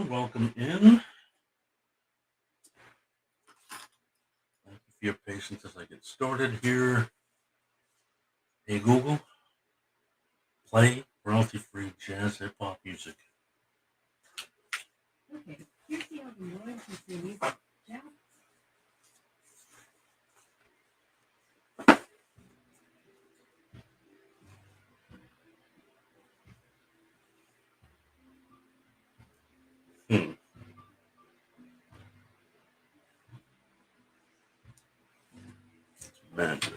Welcome in. Thank you for your patience as I get started here. Hey Google, play royalty-free jazz hip hop music. Okay, here's the album royalty-free music. Jazz. Hmm. Magic.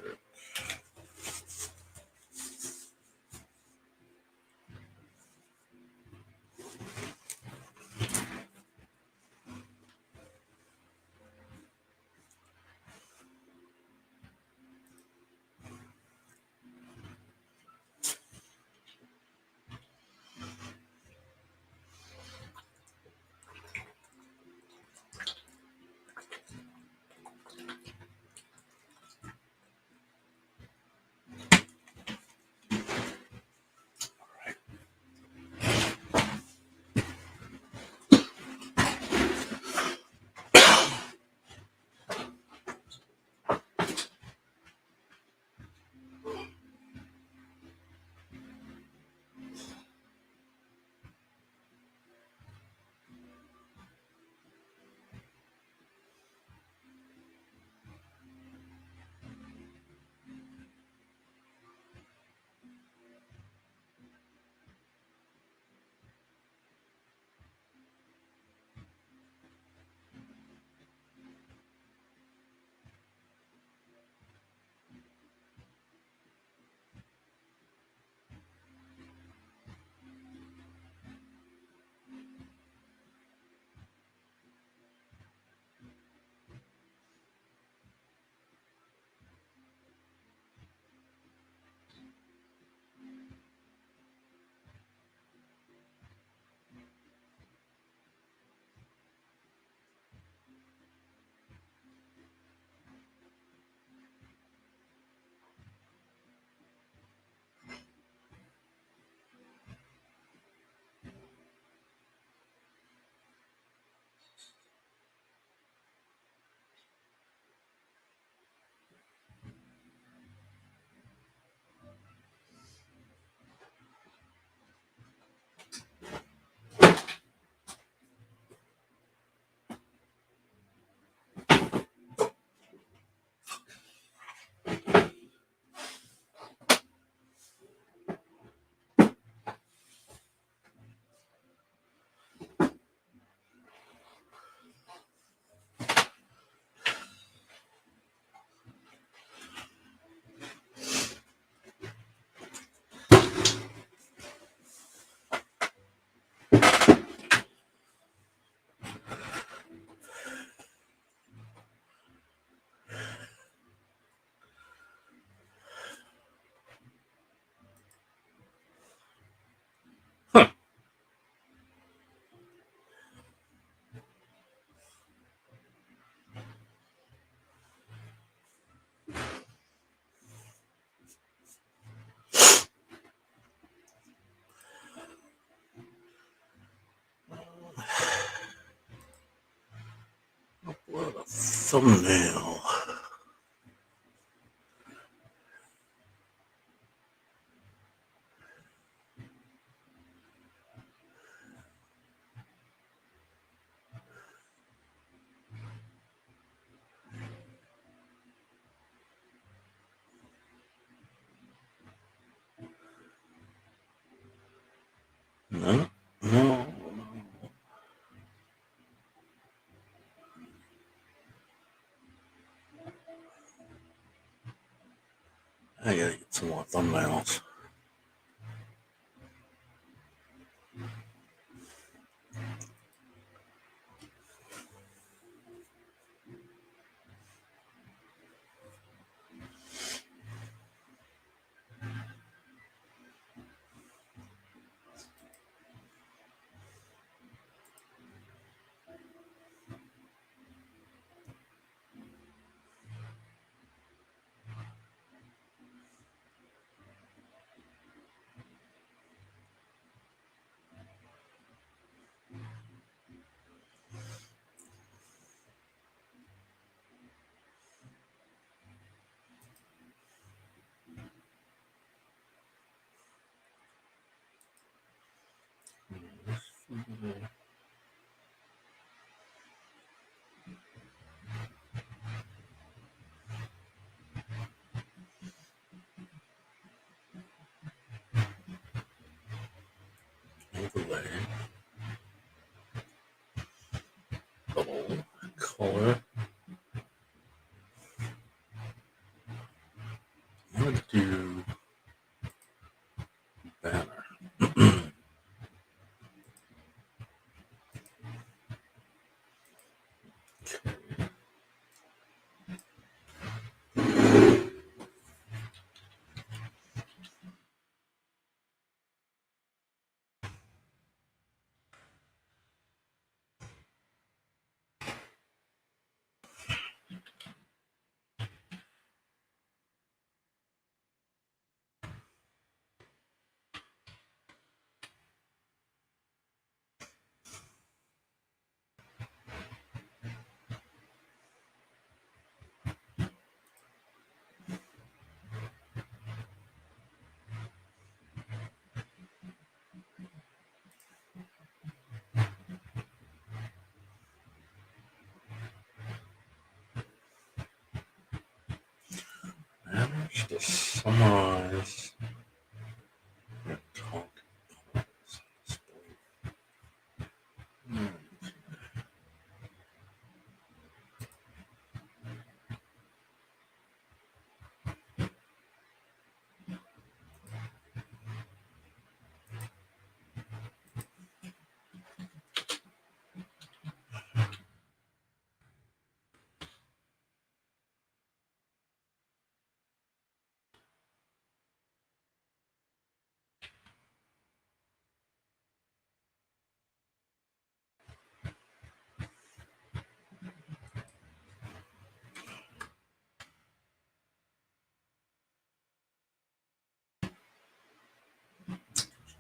Huh. What a thumbnail. No, no. I gotta get some more thumbnails. Overlay. Bubble. Color. I'm going to do banner. Manage to summarize your talk.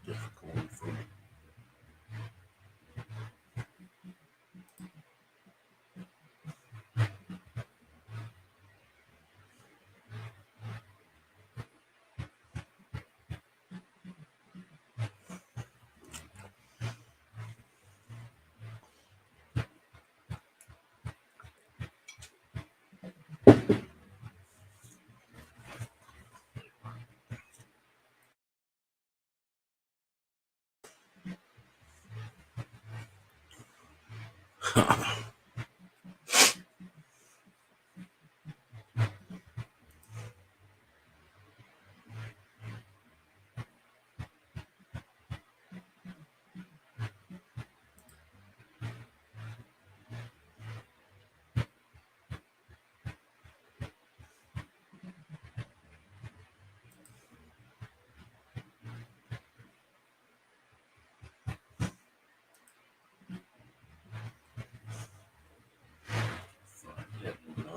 Difficult for me.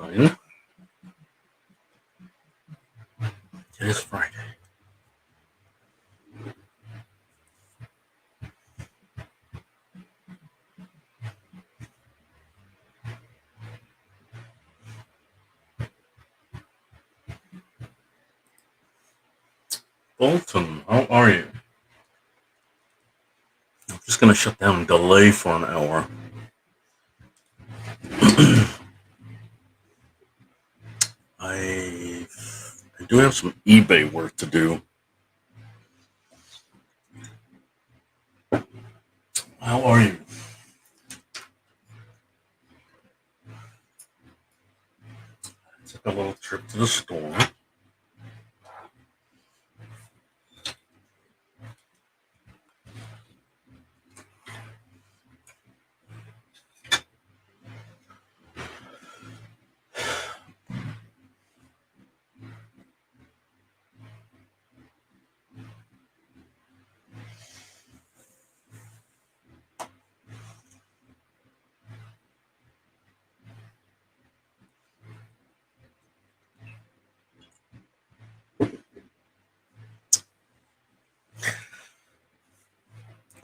Friday. It is Friday. Bolton, how are you? I'm just going to shut down delay for an hour. I do have some eBay work to do. How are you? I took a little trip to the store.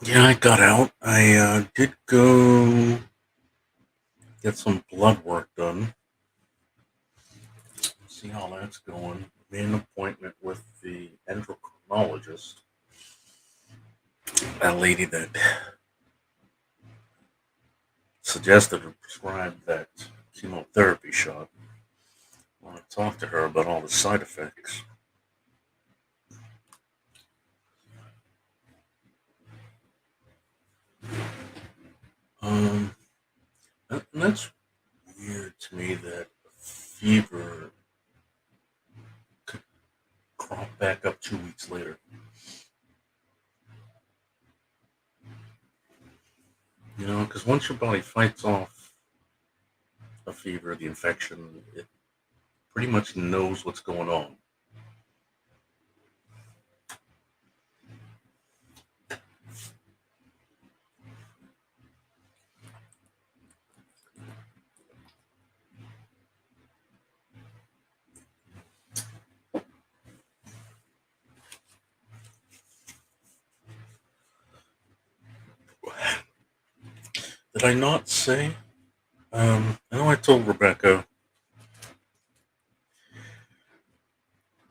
Yeah, I got out. I did go get some blood work done. See how that's going. Made an appointment with the endocrinologist. That lady that suggested or prescribed that chemotherapy shot. I want to talk to her about all the side effects. Um, and that's weird to me that fever could crop back up 2 weeks later. You know, because once your body fights off a fever, the infection, it pretty much knows what's going on. Did I not say? I know I told Rebecca.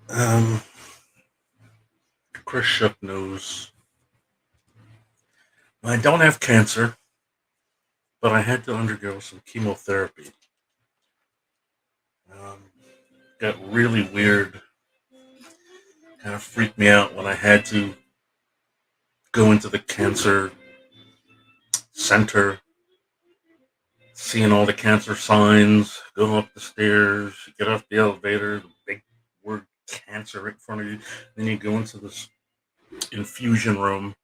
Um, Chris Shook knows I don't have cancer, but I had to undergo some chemotherapy. Um, got really weird, kind of freaked me out when I had to go into the cancer center, seeing all the cancer signs, go up the stairs, get off the elevator, the big word cancer right in front of you. Then you go into this infusion room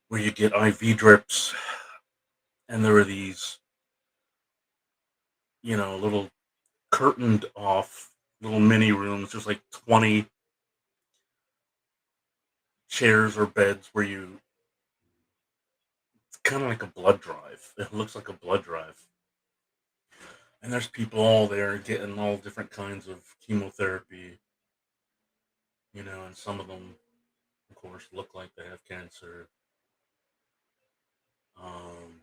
where you get IV drips, and there are these, little curtained off little mini rooms. There's like 20 chairs or beds where you, it's kind of like a blood drive. It looks like a blood drive. And there's people all there getting all different kinds of chemotherapy, and some of them, of course, look like they have cancer. Um,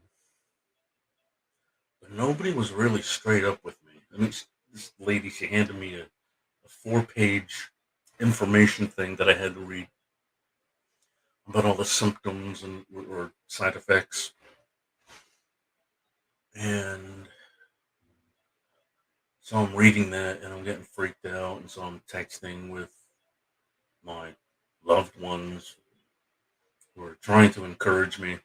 but nobody was really straight up with me. I mean, this lady, she handed me a 4-page information thing that I had to read about all the symptoms and or side effects. And so I'm reading that and I'm getting freaked out. And so I'm texting with my loved ones who are trying to encourage me.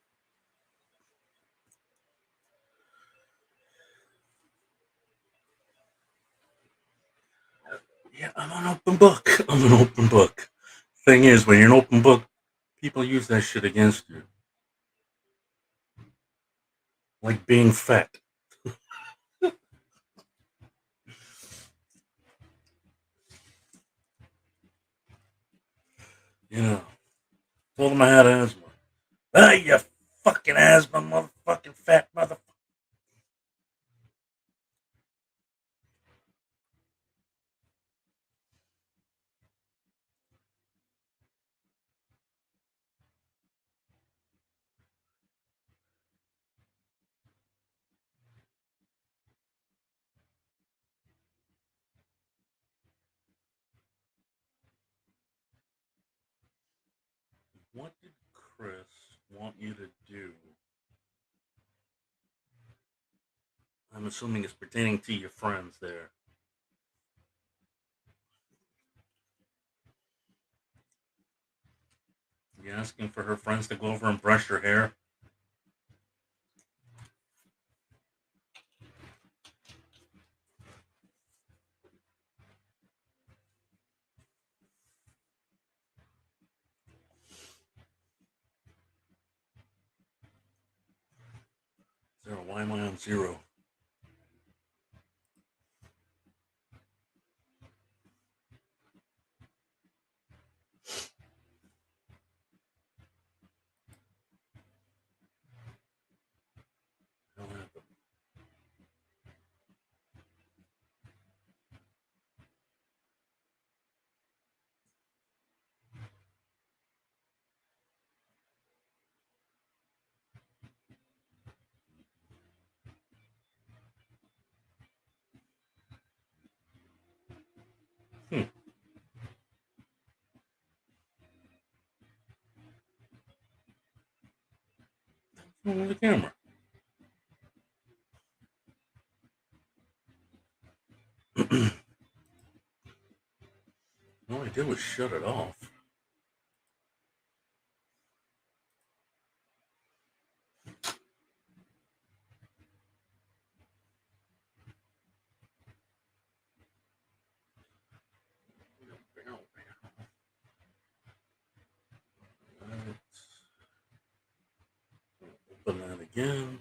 Yeah, I'm an open book. I'm an open book. Thing is, when you're an open book, people use that shit against you. Like being fat. You know, told them I had asthma. Ah, you fucking asthma, motherfucking fat motherfucker. What did Chris want you to do? I'm assuming it's pertaining to your friends there. You asking for her friends to go over and brush her hair? Zero. Why am I on zero? I don't have the. Hmm. What's wrong with the camera? All I did was shut it off. Open that again.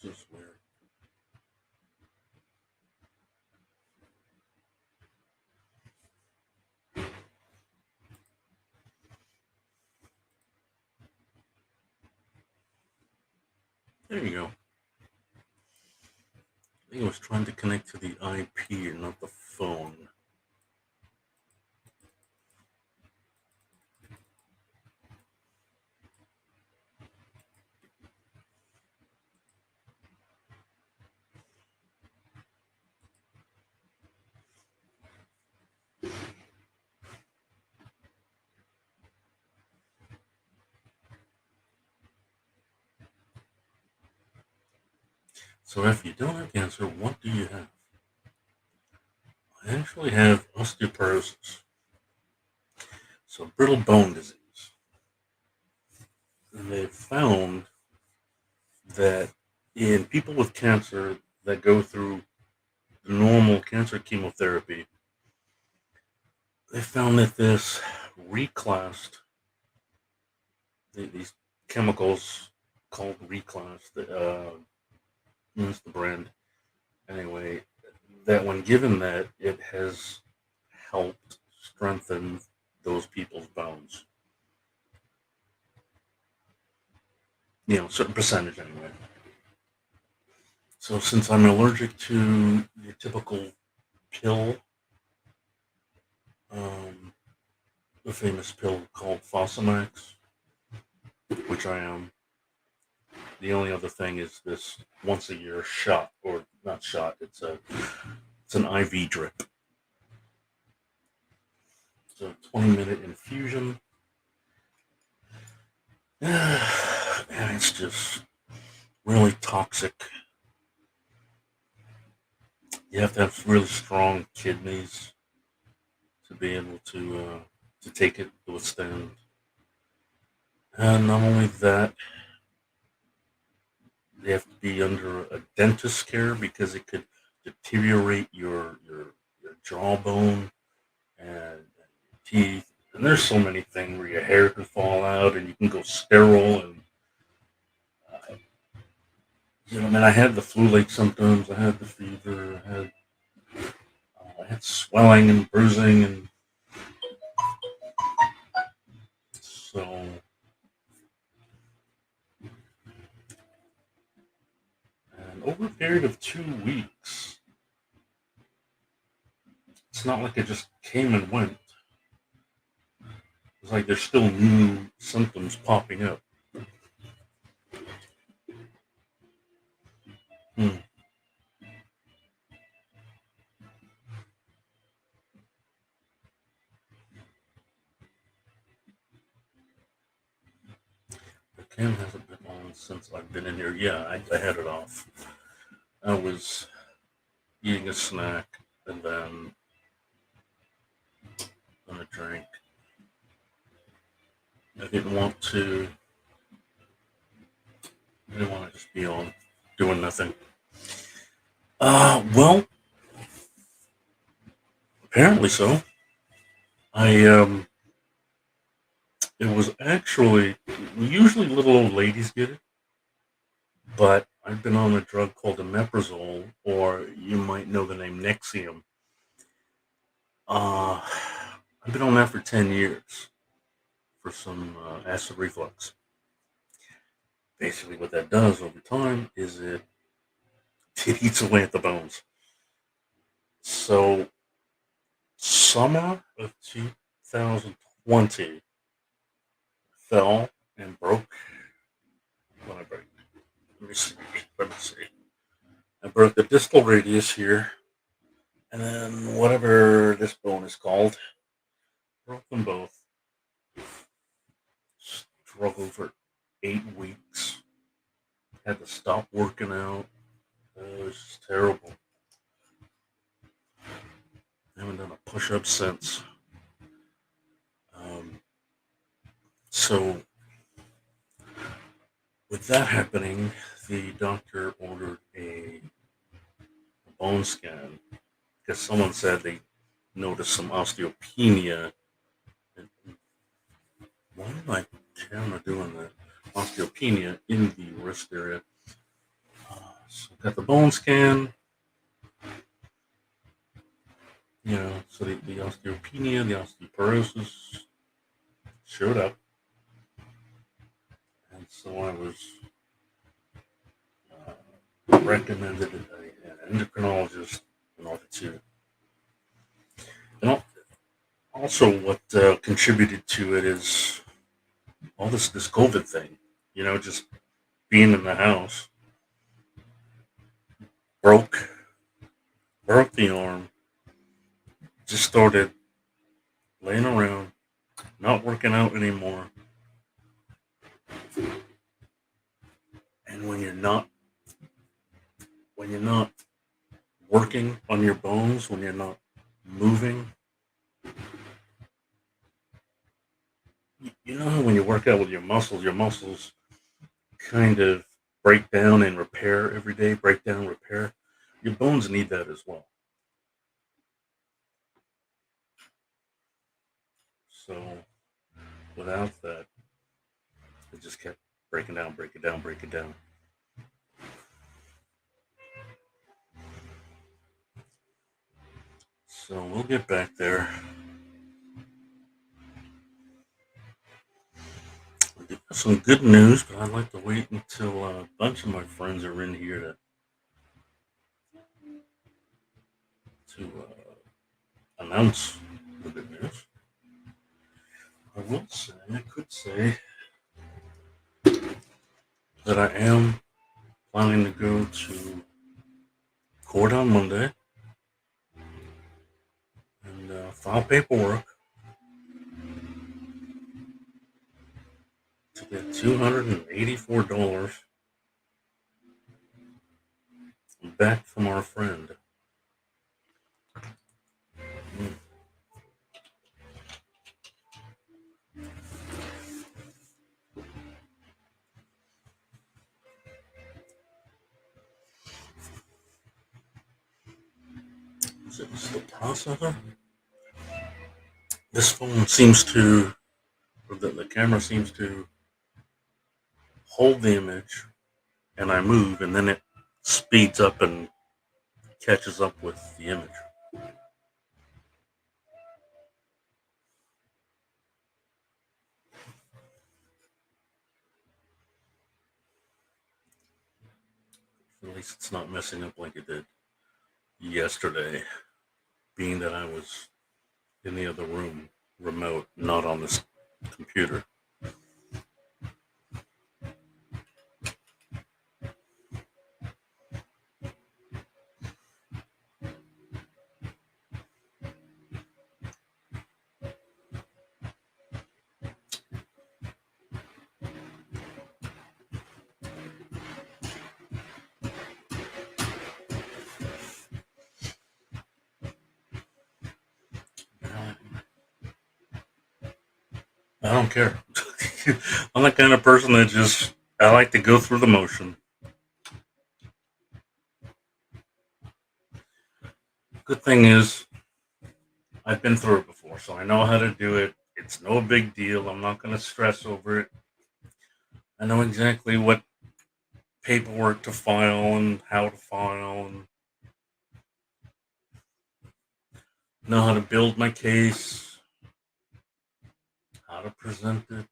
This is weird. There you go. I think I was trying to connect to the IP and not the phone. So if you don't have cancer, what do you have? I actually have osteoporosis. So brittle bone disease. And they've found that in people with cancer that go through the normal cancer chemotherapy, they found that this reclassed, these chemicals called reclass, that's the brand, anyway, that when given that, it has helped strengthen those people's bones. Certain percentage anyway. So since I'm allergic to your typical pill, um, the famous pill called Fosamax, which I am, the only other thing is this once a year shot, or not shot, it's an IV drip. It's a 20-minute infusion. And it's just really toxic. You have to have really strong kidneys to be able to take it, to withstand. And not only that, they have to be under a dentist care because it could deteriorate your jawbone and your teeth. And there's so many things where your hair can fall out and you can go sterile. And uh, I had the flu-like symptoms. I had the fever. I had swelling and bruising, and so and over a period of 2 weeks, it's not like it just came and went. It's like there's still new symptoms popping up. Hmm. The cam hasn't been on since I've been in here. Yeah, I had it off. I was eating a snack and then a drink. I didn't want to. I didn't want to just be on doing nothing. Well, apparently so. I It was actually usually little old ladies get it, but I've been on a drug called omeprazole, or you might know the name Nexium. Uh, I've been on that for 10 years for some acid reflux. Basically, what that does over time is it eats away at the bones. So, summer of 2020 fell and broke. When I break, let me see. Let me see. I broke the distal radius here, and then whatever this bone is called, Broke them both. Struggled for 8 weeks. Had to stop working out. It was just terrible. I haven't done a push up since. Um, so, with that happening, the doctor ordered a bone scan because someone said they noticed some osteopenia. And why am I camera doing that? Osteopenia in the wrist area. So got the bone scan, so the osteopenia, the osteoporosis showed up. And so I was recommended an endocrinologist in order to. And also, what contributed to it is all this COVID thing. Just being in the house, broke broke the arm, just started laying around, not working out anymore. And when you're not working on your bones, when you're not moving, you know how when you work out with your muscles kind of break down and repair every day, break down, repair. Your bones need that as well. So without that, it just kept breaking down, breaking down, breaking down. So we'll get back there. Some good news, but I'd like to wait until a bunch of my friends are in here to announce the good news. I could say that I am planning to go to court on Monday and file paperwork to get $284 back from our friend. Mm. Is it still processor? This phone seems to, or the camera seems to hold the image, and I move, and then it speeds up and catches up with the image. At least it's not messing up like it did yesterday, being that I was in the other room, remote, not on this computer. I don't care. I'm the kind of person that I like to go through the motion. Good thing is, I've been through it before, so I know how to do it. It's no big deal. I'm not going to stress over it. I know exactly what paperwork to file and how to file, and know how to build my case, how to present it.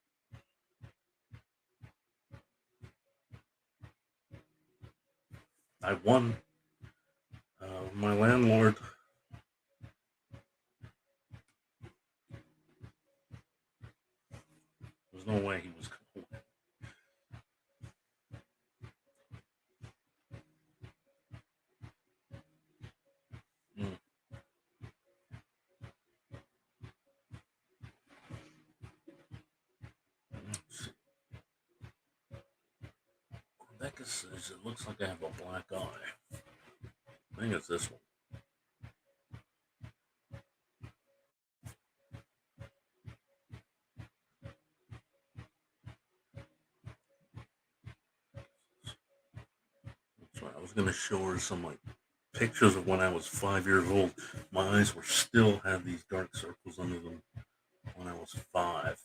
I won. My landlord, there's no way he was going to win. this is, it looks like I have a black eye. I think it's this one. That's right. I was gonna show her some like pictures of when I was 5 years old. My eyes were still had these dark circles under them when I was five.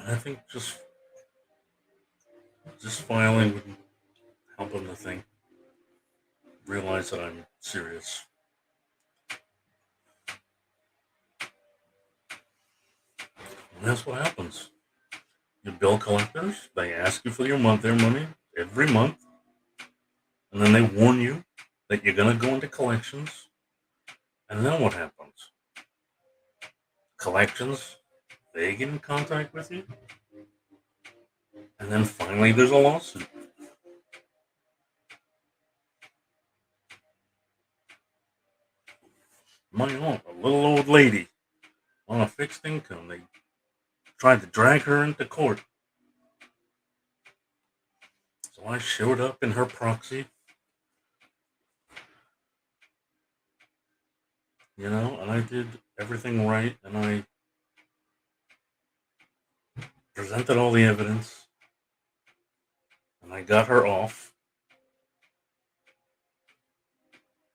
And I think just filing would help them to think, realize that I'm serious. And that's what happens. You bill collectors, they ask you for their money every month, and then they warn you that you're gonna go into collections, and then what happens? Collections, they get in contact with you, and then finally there's a lawsuit. My aunt, a little old lady on a fixed income, they tried to drag her into court. So I showed up in her proxy, and I did everything right, and I presented all the evidence, and I got her off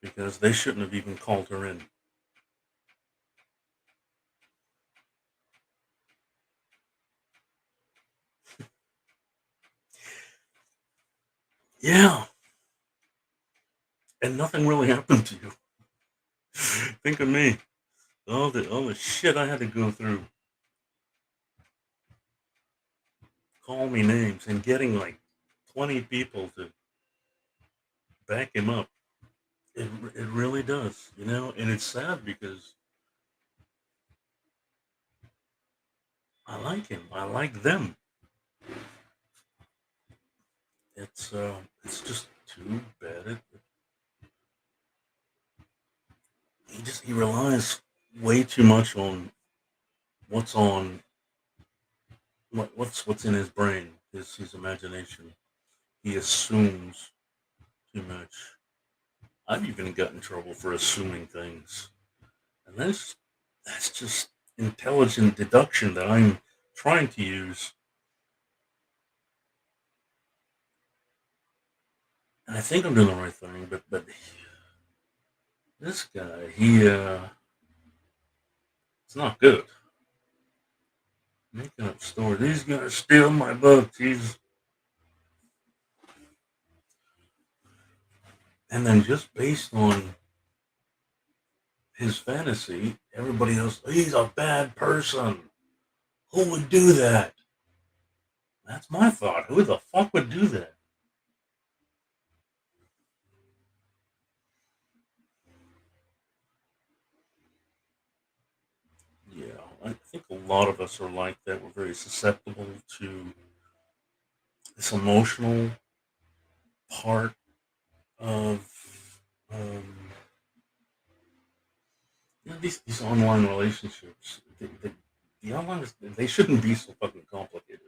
because they shouldn't have even called her in. Yeah, and nothing really happened to you. Think of me, all the shit I had to go through, call me names, and getting like 20 people to back him up. It really does, and it's sad because I like him. I like them. It's just too bad. He relies way too much on what's on what's in his brain, his imagination. He assumes too much. I've even got in trouble for assuming things, and that's just intelligent deduction that I'm trying to use. And I think I'm doing the right thing, but this guy, it's not good. Making up stories. He's gonna steal my books. And then just based on his fantasy, everybody else, he's a bad person. Who would do that? That's my thought. Who the fuck would do that? Yeah, I think a lot of us are like that. We're very susceptible to this emotional part of um, these online relationships. The online, they shouldn't be so fucking complicated.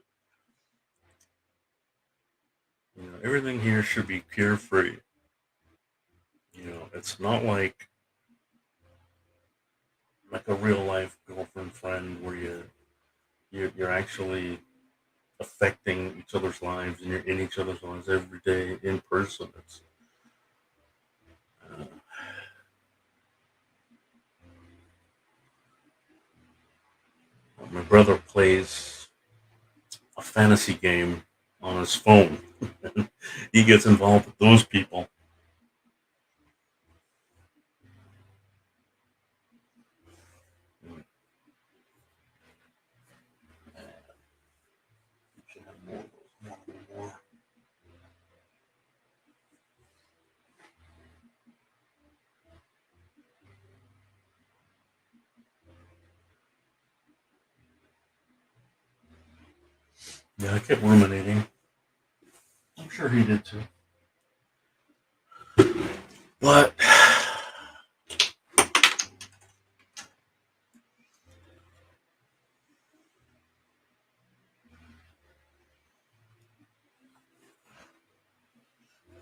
Everything here should be carefree. It's not like a real life girlfriend friend where you're actually affecting each other's lives and you're in each other's lives every day in person. It's uh, my brother plays a fantasy game on his phone. He gets involved with those people. And, you should have more of those, more. Yeah, I kept ruminating. I'm sure he did too. But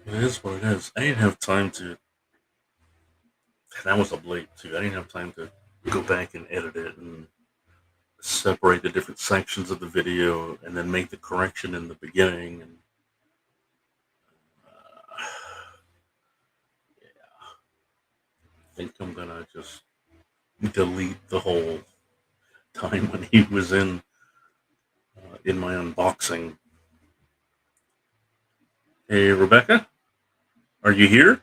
it is what it is. I didn't have time to. That was up late too. I didn't have time to go back and edit it and separate the different sections of the video and then make the correction in the beginning. And yeah, I think I'm gonna just delete the whole time when he was in my unboxing. Hey, Rebecca, are you here?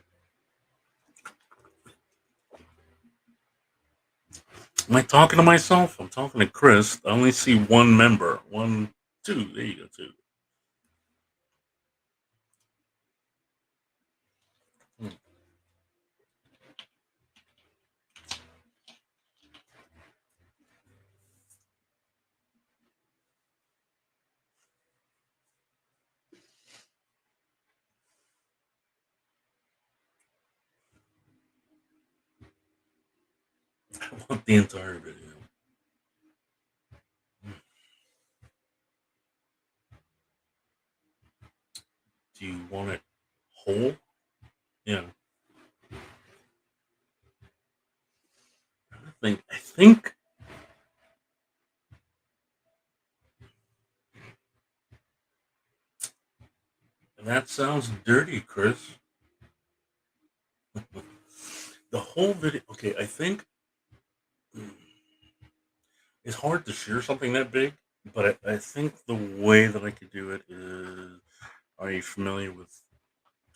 Am I talking to myself? I'm talking to Chris. I only see one member. One, two. There you go, two. Hmm. I want the entire video. Do you want it whole? Yeah. I think that sounds dirty, Chris. The whole video. Okay, I think it's hard to share something that big, but I think the way that I could do it is. Are you familiar with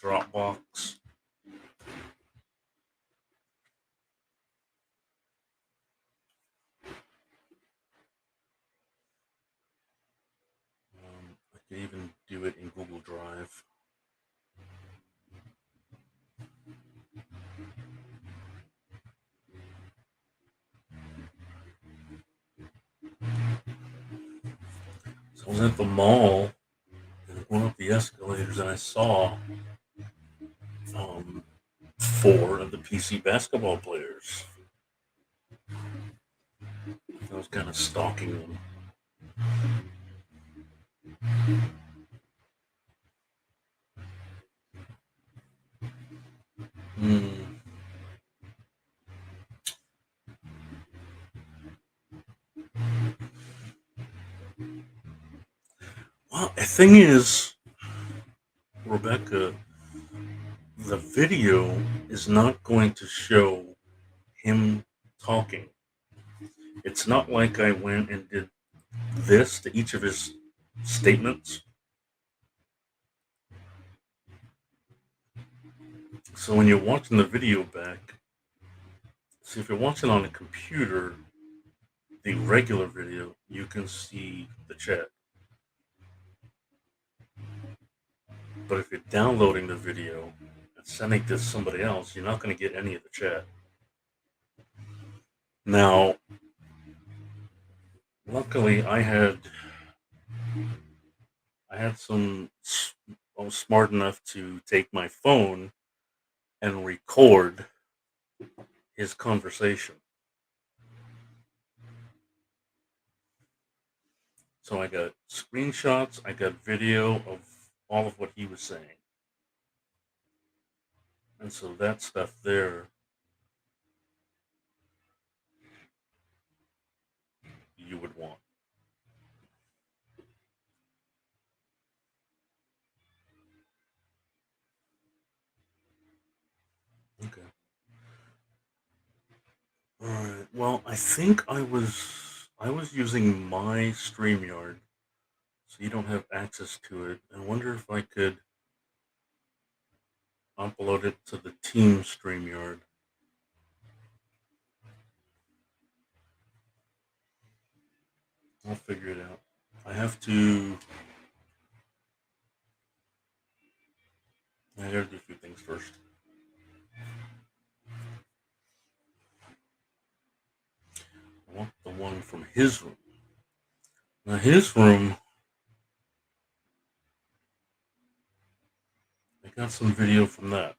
Dropbox? I could even do it in Google Drive. So I was at the mall and going up the escalators, and I saw um, four of the PC basketball players. I was kind of stalking them. Hmm. Well, the thing is, Rebecca, the video is not going to show him talking. It's not like I went and did this to each of his statements. So when you're watching the video back, see if you're watching on a computer, the regular video, you can see the chat. But if you're downloading the video and sending it to somebody else, you're not going to get any of the chat. Now, luckily, I had some. I was smart enough to take my phone and record his conversation. So I got screenshots, I got video of all of what he was saying. And so that stuff there, you would want. Okay. All right. Well, I think I was using my StreamYard, so you don't have access to it. I wonder if I could upload it to the team StreamYard. I'll figure it out. I have to. I gotta do a few things first. I want the one from his room. Now his room got some video from that.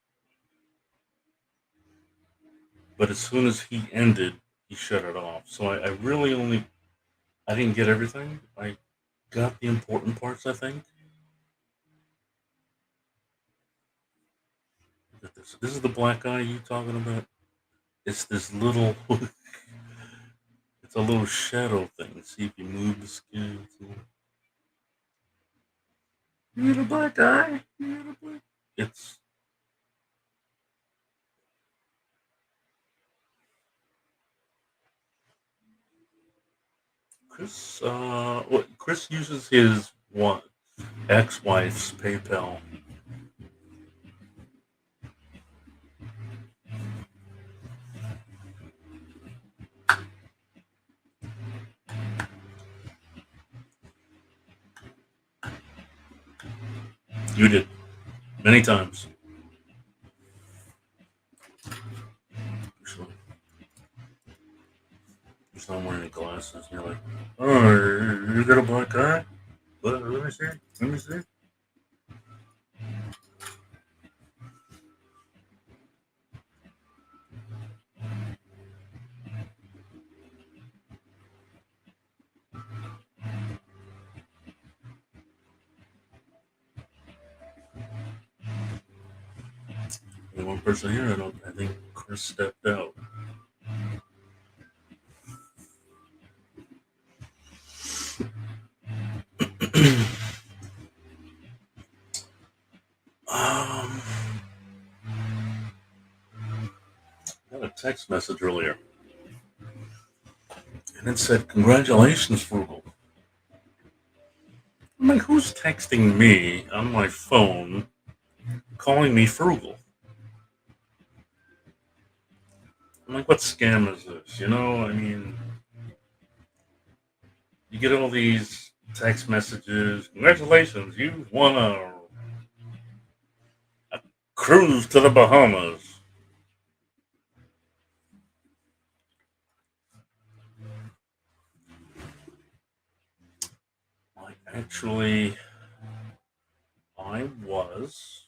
But as soon as he ended, he shut it off. So I really only, I didn't get everything. I got the important parts, I think. Look at this. This is the black eye you talking about? It's this little, it's a little shadow thing. See if you move the skin. You got a black eye? You got a black. It's Chris. Chris uses his what ex-wife's PayPal. You did many times. Actually, he's not wearing any glasses. And you're like, oh, you got a black eye? Let me see. Let me see. The one person here, I think Chris stepped out. I got a text message earlier, and it said, "Congratulations, Frugal." I'm like, who's texting me on my phone, calling me Frugal? I'm like, what scam is this? I mean, you get all these text messages. Congratulations, you won a cruise to the Bahamas. Like, actually, I was.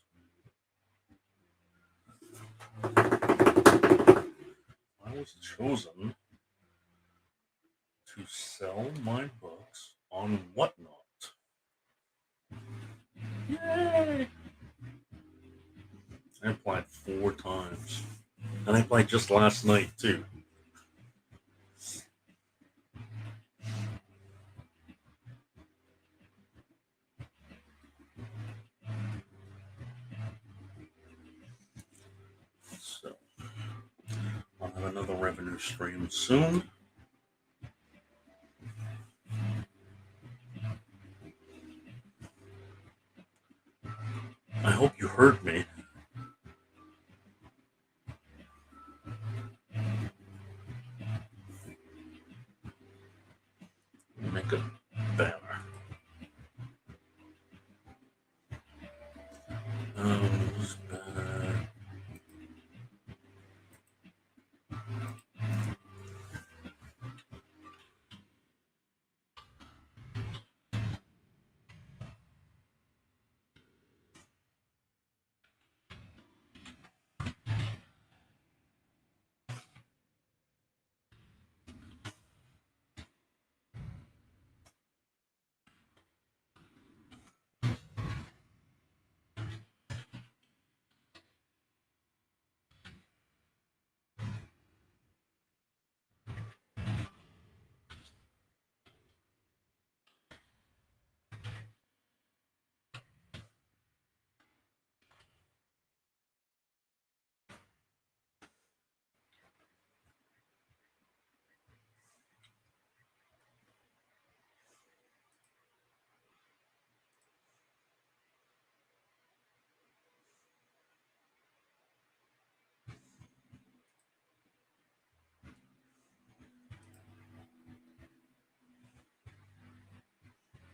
I was chosen to sell my books on Whatnot. Yay! I applied 4 times. And I applied just last night, too. So, I'll have another revenue stream soon. I hope you heard me. Make a banner. Who's back?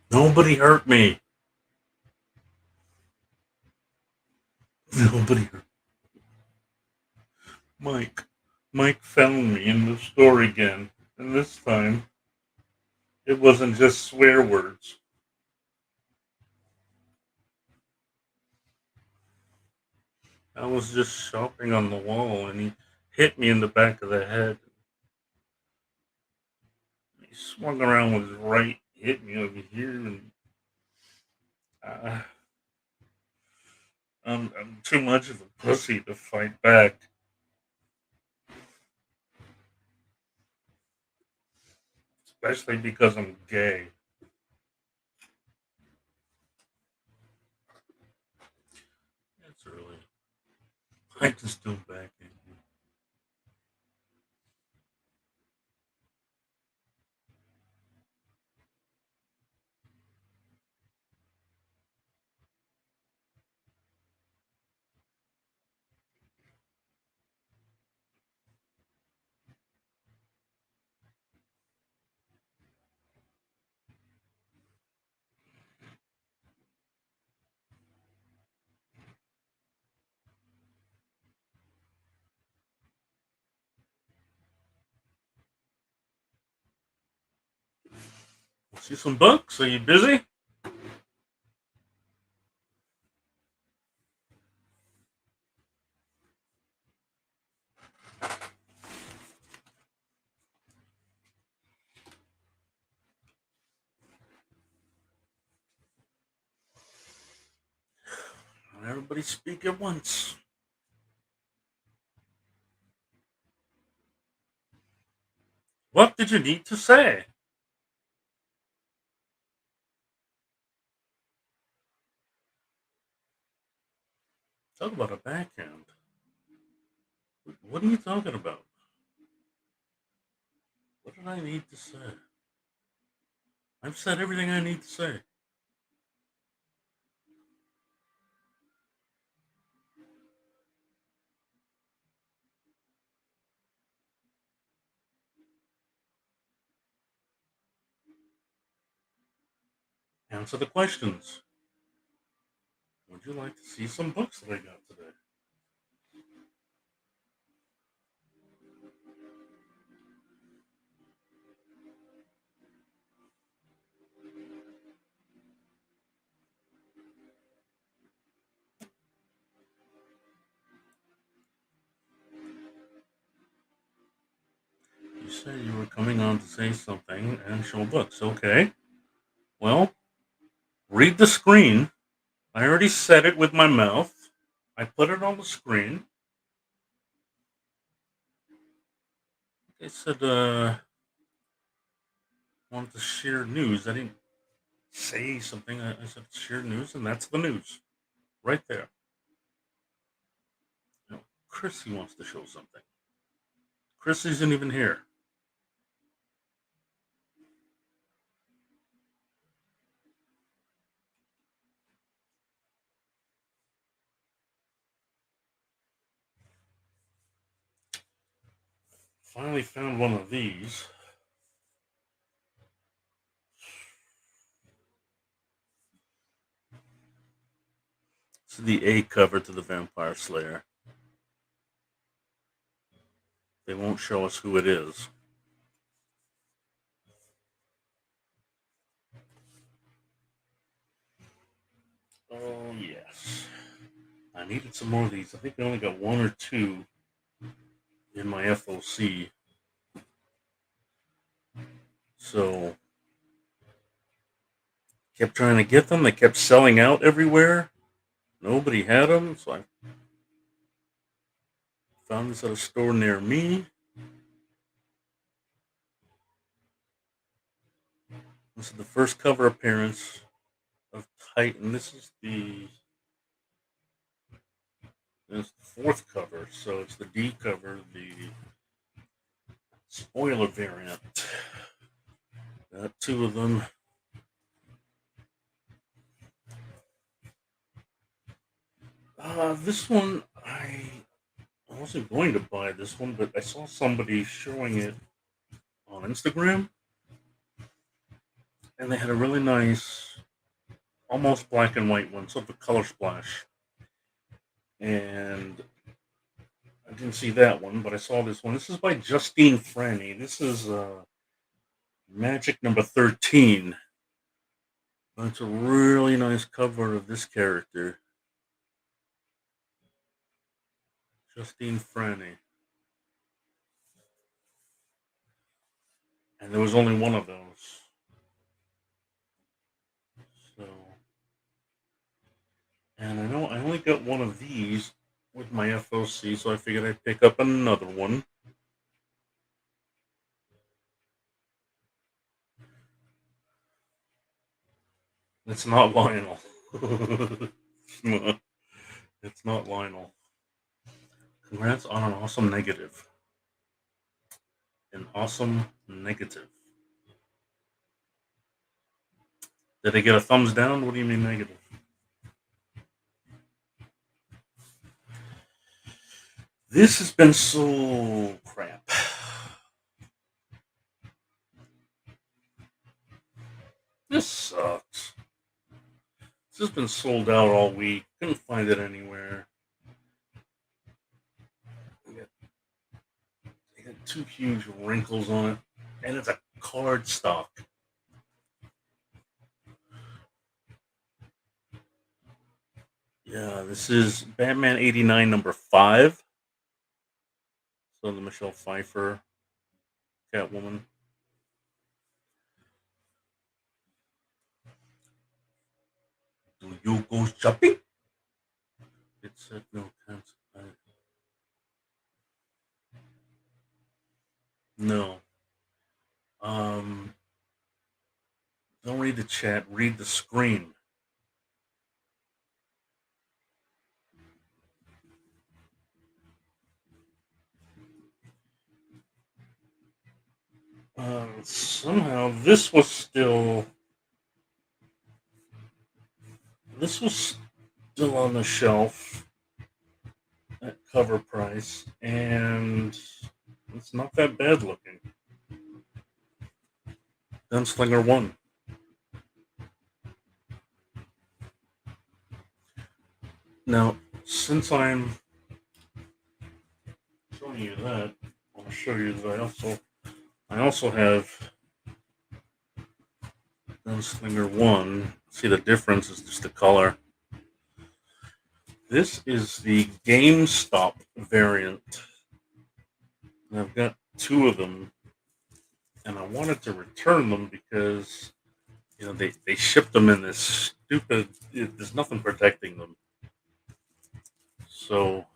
Nobody hurt me. Nobody hurt Mike. Mike found me in the store again. And this time, it wasn't just swear words. I was just shopping on the wall and he hit me in the back of the head. He swung around with his right, hit me over here, and uh, I'm too much of a pussy to fight back, especially because I'm gay. It's early. I can still back in. See some books? Are you busy? Not everybody speak at once. What did you need to say? Talk about a backhand. What are you talking about? What did I need to say? I've said everything I need to say. Answer the questions. Would you like to see some books that I got today? You said you were coming on to say something and show books. Okay. Well, read the screen. I already said it with my mouth. I put it on the screen. I said, wanted to share news. I didn't say something. I said share news, and that's the news right there. You know, Chrissy wants to show something. Chris isn't even here. Finally found one of these. This is the A cover to the Vampire Slayer. They won't show us who it is. Oh, yes. I needed some more of these. I think I only got one or two in my FOC. So, kept trying to get them. They kept selling out everywhere. Nobody had them. So I found this at a store near me. This is the first cover appearance of Titan. This is the fourth cover. So it's the D cover, the spoiler variant. Got two of them. This one, I wasn't going to buy this one, but I saw somebody showing it on Instagram, and they had a really nice, almost black and white one, sort of a color splash. And I didn't see that one, but I saw this one. This is by Justine Franny. This is Magic number 13. It's a really nice cover of this character. Justine Franny. And there was only one of those. So, and I know I only got one of these with my FOC, so I figured I'd pick up another one. It's not Lionel. It's not Lionel. Congrats on an awesome negative. An awesome negative. Did they get a thumbs down? What do you mean negative? This has been so crap. This sucks. This has been sold out all week. Couldn't find it anywhere. They got two huge wrinkles on it, and it's a card stock. Yeah, this is Batman '89 number 5. So the Michelle Pfeiffer Catwoman. Do you go shopping? It said no cancel. No. Um, don't read the chat. Read the screen. Somehow this was still on the shelf at cover price, and it's not that bad looking. Gunslinger 1. Now, since I'm showing you that, I'll show you that I also have Gunslinger 1. See, the difference is just the color. This is the GameStop variant. And I've got two of them, and I wanted to return them because they shipped them in this stupid. There's nothing protecting them. So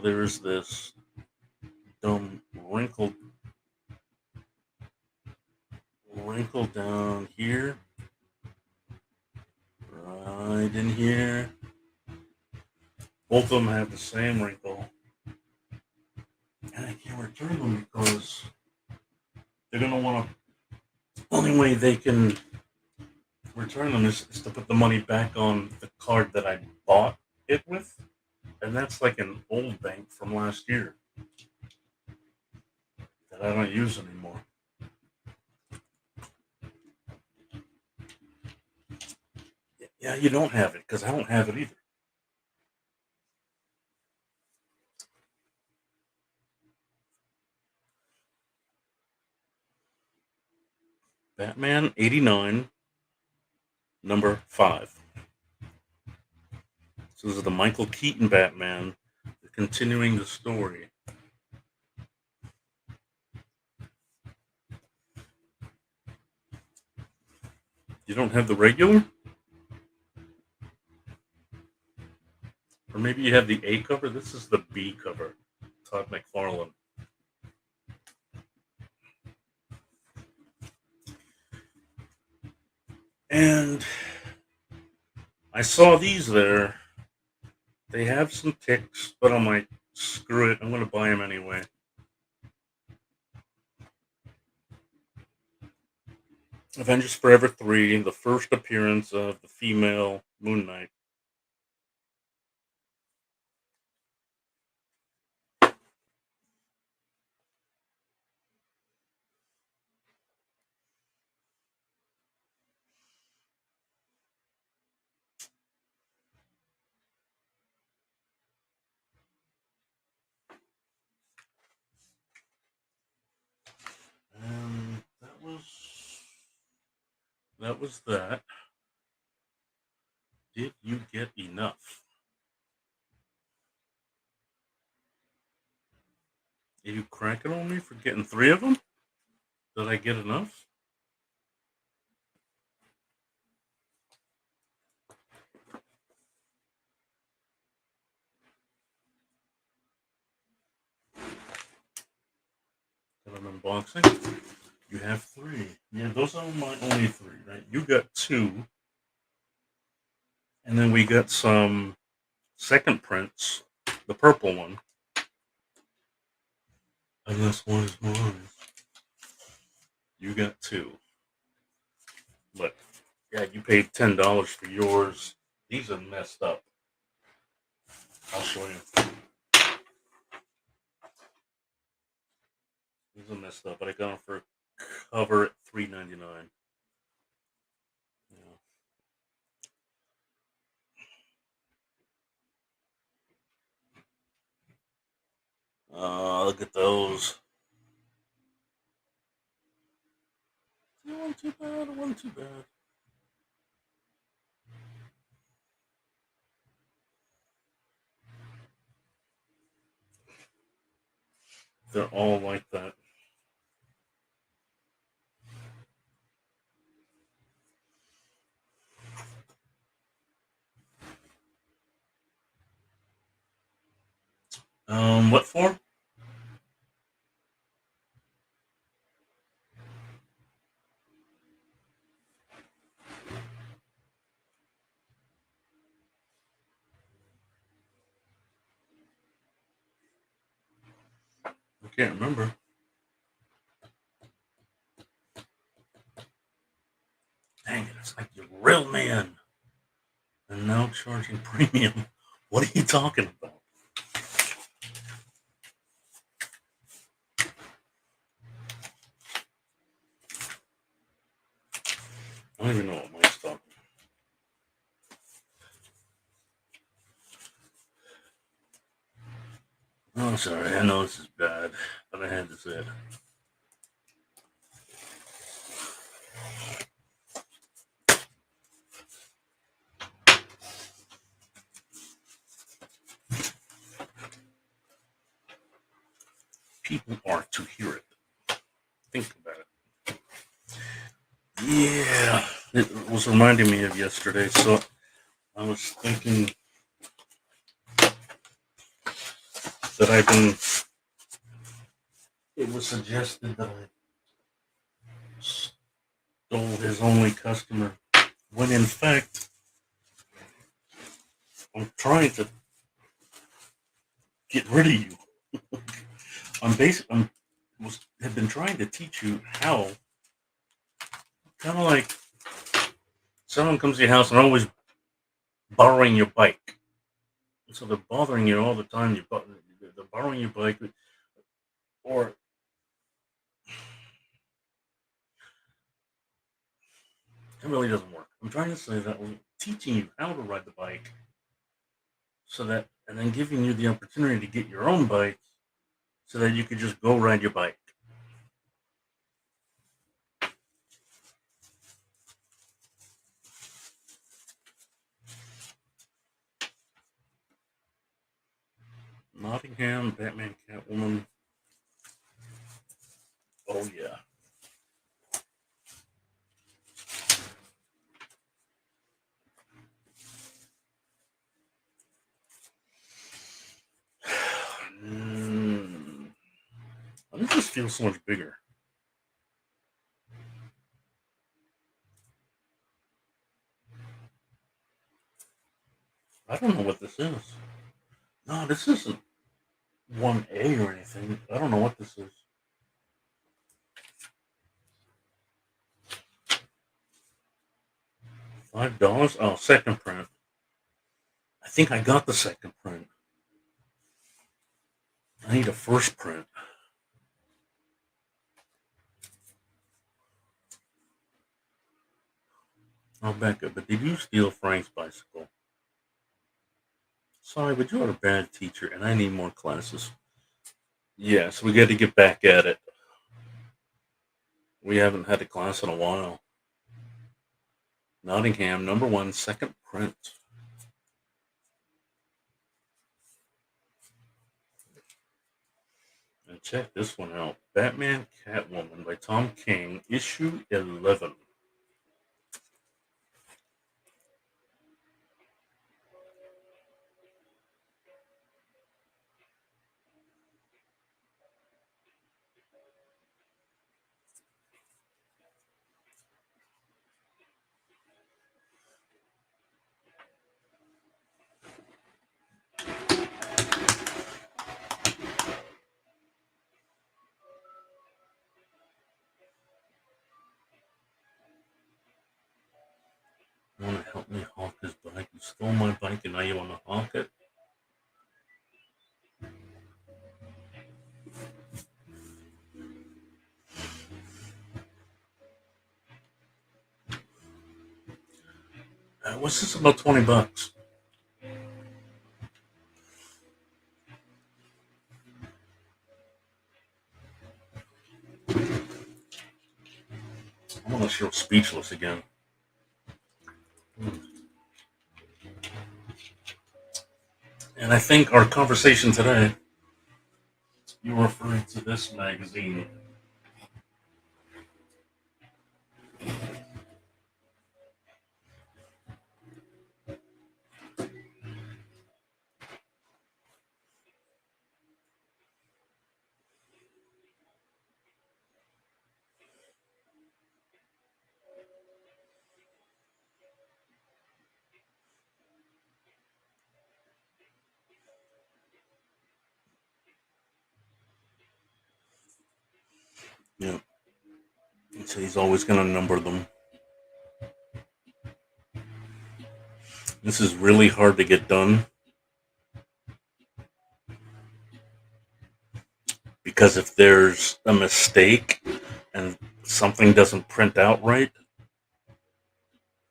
there's this dumb wrinkle down here, right in here. Both of them have the same wrinkle, and I can't return them because they're gonna want to. Only way they can return them is to put the money back on the card that I bought it with, and that's like an old bank from last year that I don't use anymore. Yeah, you don't have it because I don't have it either. Batman '89, number 5. So this is the Michael Keaton Batman, continuing the story. You don't have the regular? Or maybe you have the A cover? This is the B cover. Todd McFarlane. And I saw these there. They have some ticks, but I'm like, screw it. I'm going to buy them anyway. Avengers Forever 3, the first appearance of the female Moon Knight. And that was that. Did you get enough? getting 3 of them? Did I get enough? Got an unboxing. You have 3. Yeah, those are my only 3, right? You got 2. And then we got some second prints. The purple one. Unless one is mine. You got 2. But, yeah, you paid $10 for yours. These are messed up. I'll show you. These are messed up, but I got them for cover at $3.99. Yeah. Look at those. It wasn't too bad. It wasn't too bad. They're all like that. What for? I can't remember. Dang it, it's like you're a real man. And now charging premium. What are you talking about? I don't even know what Mike's talking. Oh, sorry. I know this is bad, but I had to say it. People are to hear it. Think about it. Yeah, it was reminding me of yesterday. So I was thinking that I've been. It was suggested that I stole his only customer, when in fact I'm trying to get rid of you. Have been trying to teach you how. Kind of like someone comes to your house and always borrowing your bike. So they're bothering you all the time. They're borrowing your bike, or it really doesn't work. I'm trying to say that we're teaching you how to ride the bike, so that, and then giving you the opportunity to get your own bike, so that you could just go ride your bike. Nottingham, Batman, Catwoman. Oh yeah. Mm, this feels so much bigger. I don't know what this is. No, this isn't 1A or anything. I don't know what this is. $5? Oh, second print. I think I got the second print. I need a first print. I'll back up. But did you steal Frank's bicycle? Sorry, but you're a bad teacher, and I need more classes. Yes, we got to get back at it. We haven't had a class in a while. Nottingham, #1, second print. And Check this one out. Batman Catwoman by Tom King, issue 11. You want to help me hawk his bike? You stole my bike and now you want to hawk it? What's this about $20? I'm gonna show speechless again. And I think our conversation today, you were referring to this magazine. Yeah. So he's always gonna number them. This is really hard to get done because if there's a mistake and something doesn't print out right,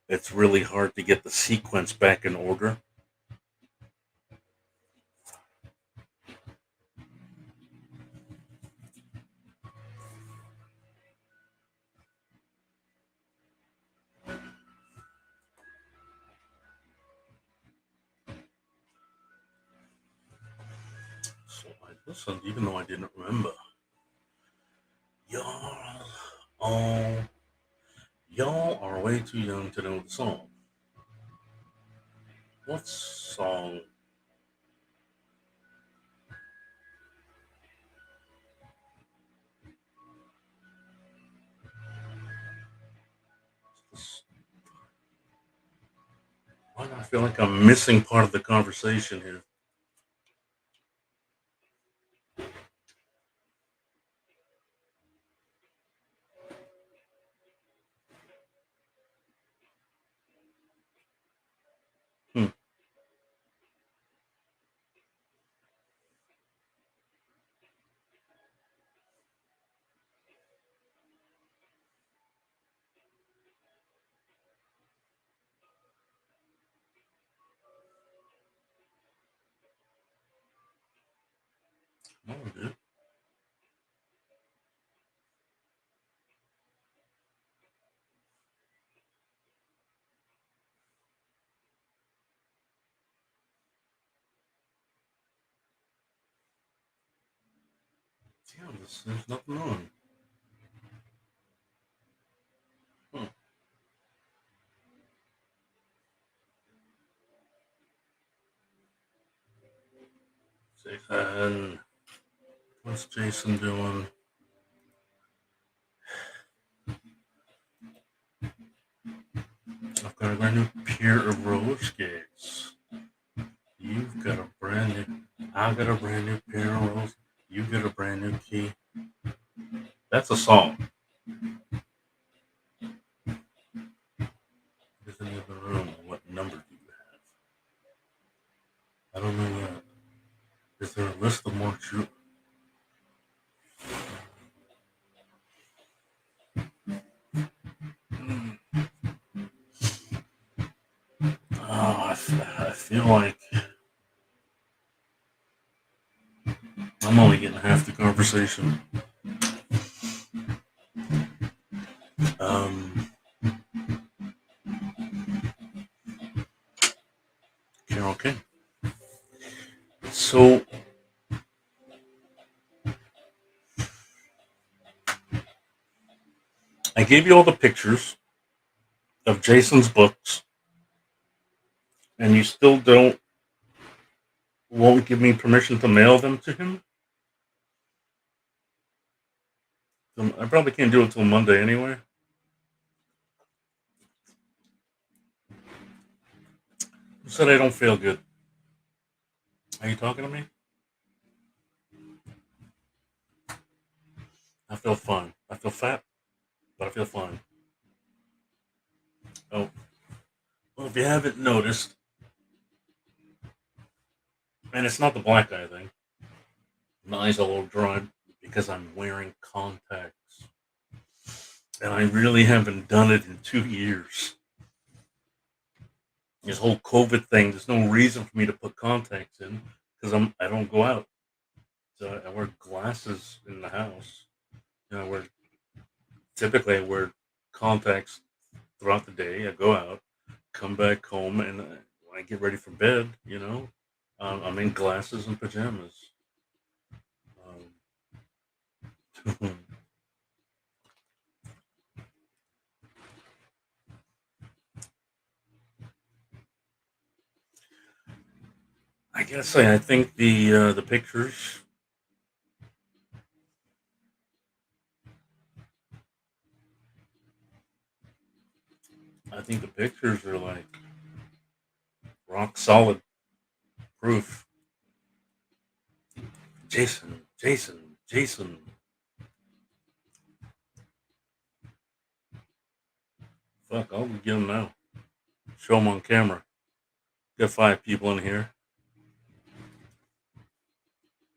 it's really hard to get the sequence back in order. So I listened even though I didn't remember. Y'all, oh, y'all are way too young to know the song. What song? Why do I feel like I'm missing part of the conversation here? Hmm. Oh, dude. Damn, there's nothing on. Hmm. Say hi. What's Jason doing? I've got a brand new pair of roller skates. You've got a brand new. I got a brand new pair of roller. You got a brand new key. That's a song. There's in the other room. What number do you have? I don't know that. Is there a list of more true? Oh, I feel like I'm only getting half the conversation. Um, Carol King. So gave you all the pictures of Jason's books, and you still won't give me permission to mail them to him. I probably can't do it till Monday anyway. You said I don't feel good. Are you talking to me? I feel fine. I feel fat, but I feel fine. Oh, well, if you haven't noticed, and it's not the black eye thing, my eyes are a little dry because I'm wearing contacts. And I really haven't done it in 2 years. This whole COVID thing, there's no reason for me to put contacts in because I don't go out. So I wear glasses in the house. Typically I wear contacts throughout the day. I go out, come back home, and when I get ready for bed, I'm in glasses and pajamas. Um, I gotta say, I think the pictures. I think the pictures are like rock solid proof. Jason, Jason, Jason. Fuck, I'll get him now. Show him on camera. Got 5 people in here.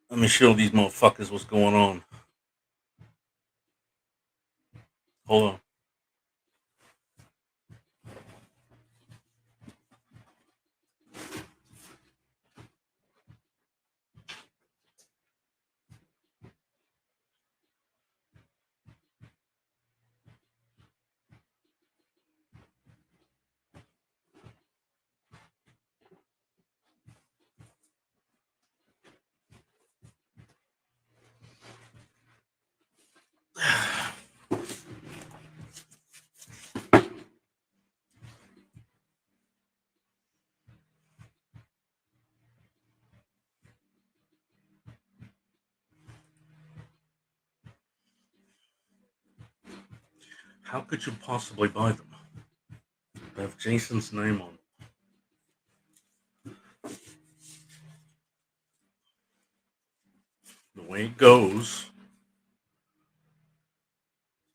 Let me show these motherfuckers what's going on. Hold on. How could you possibly buy them? They have Jason's name on them. The way it goes,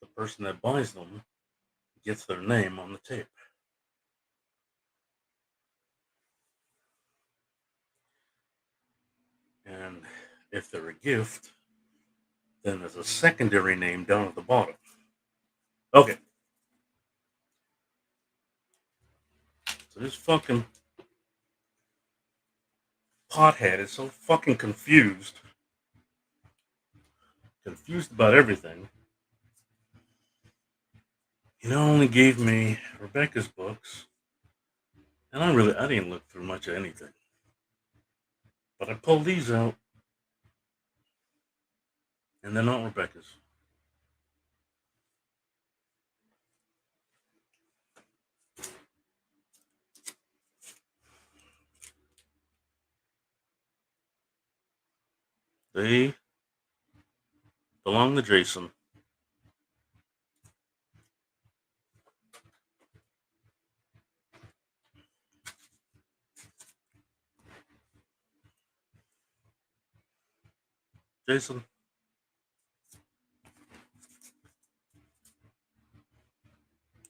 the person that buys them gets their name on the tape. And if they're a gift, then there's a secondary name down at the bottom. Okay. So this fucking pothead is so fucking confused. Confused about everything. He not only gave me Rebecca's books, and I didn't look through much of anything. But I pulled these out, and they're not Rebecca's. They belong to Jason. Jason.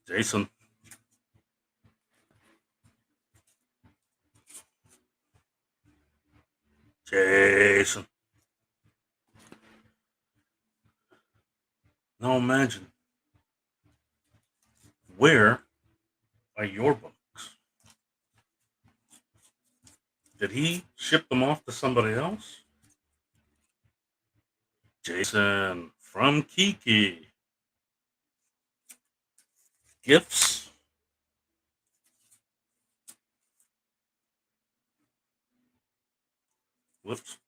Jason. Jason. Now imagine, where are your books? Did he ship them off to somebody else? Jason from Kiki. Gifts. Whoops.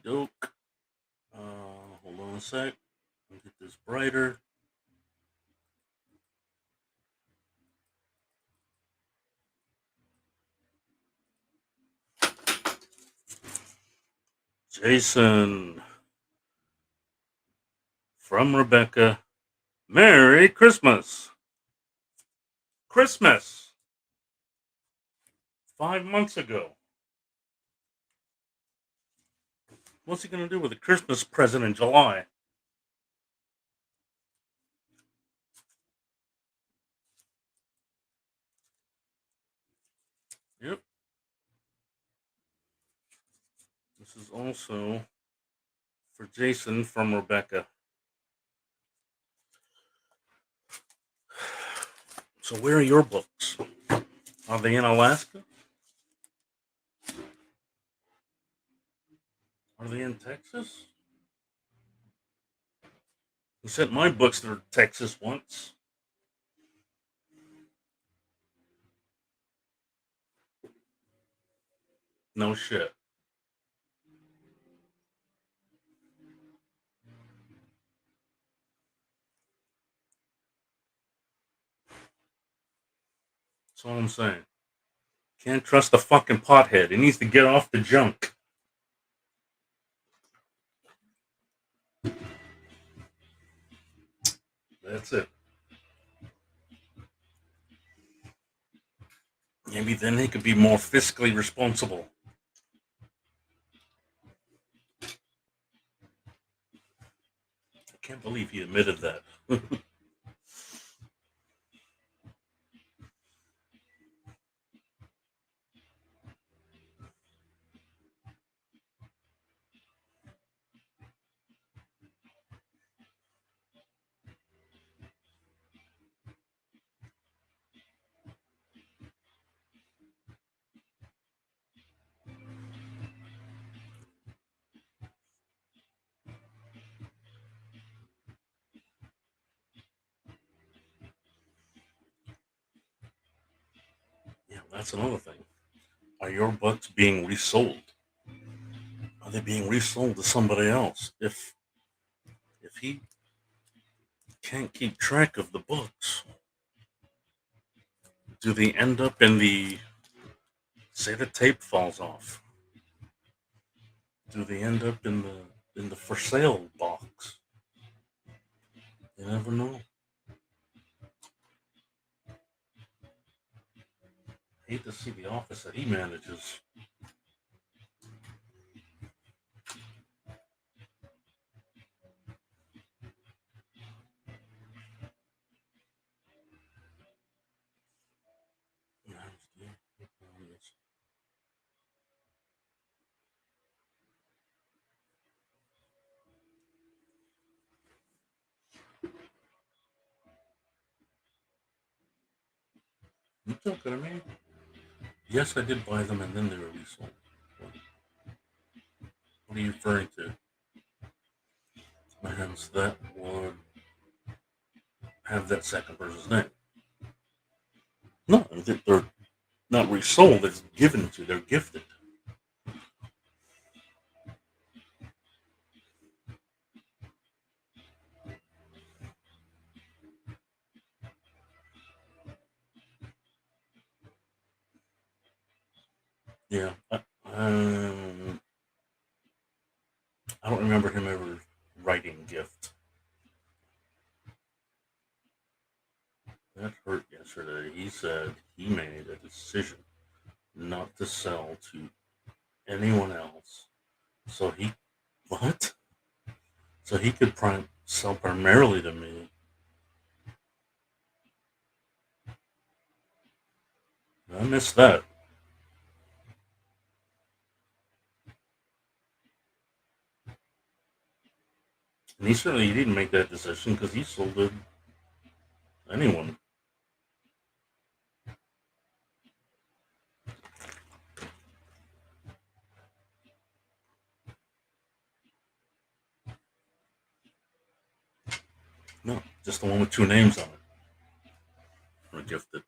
doke. Hold on a sec. Let me get this brighter. Jason from Rebecca. Merry Christmas. Christmas. 5 months ago. What's he going to do with a Christmas present in July? Yep. This is also for Jason from Rebecca. So where are your books? Are they in Alaska? Are they in Texas? I sent my books to Texas once. No shit. That's all I'm saying. Can't trust the fucking pothead. He needs to get off the junk. That's it. Maybe then he could be more fiscally responsible. I can't believe he admitted that. Yeah, that's another thing. Are your books being resold? Are they being resold to somebody else? If he can't keep track of the books, do they end up in the, say the tape falls off? Do they end up in the for sale box? You never know. I hate to see the office that he manages. You talking to me? Yes, I did buy them and then they were resold. What are you referring to? Hence, that would have that second person's name. No, they're not resold. It's given to. They're gifted. Yeah. I don't remember him ever writing gift. That hurt yesterday. He said he made a decision not to sell to anyone else. So he, what? So he could sell primarily to me. I missed that. And he certainly didn't make that decision because he sold to anyone. No, just the one with two names on it. Or gifted.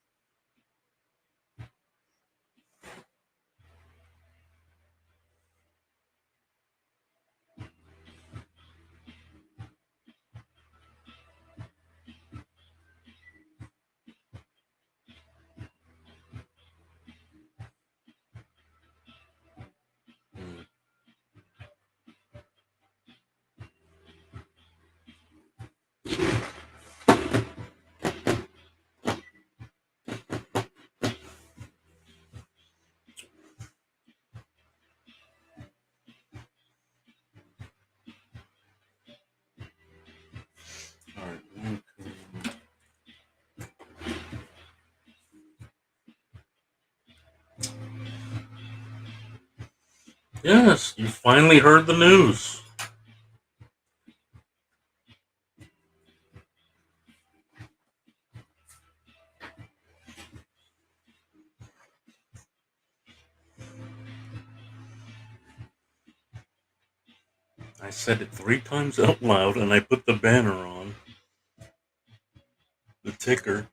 All right. Okay. Yes, you finally heard the news. I said it 3 times out loud, and I put the banner on the ticker,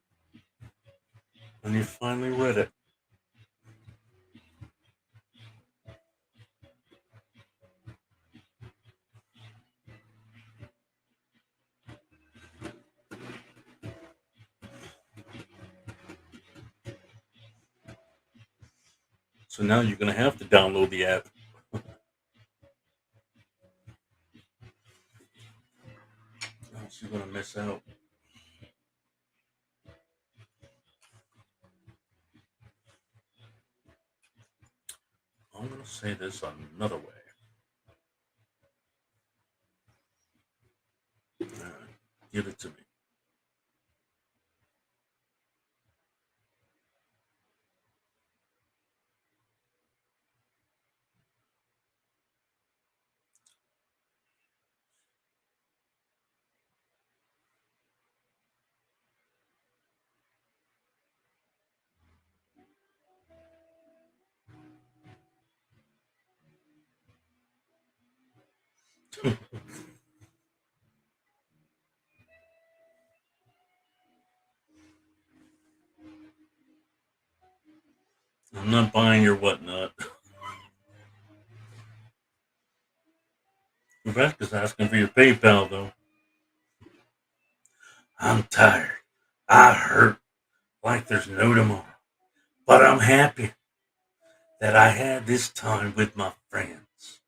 and you finally read it. So now you're gonna have to download the app. Else you're gonna miss out. I'm gonna say this another way. Give it to me. I'm not buying your whatnot. Rebecca's asking for your PayPal though. I'm tired. I hurt like there's no tomorrow. But I'm happy that I had this time with my friends.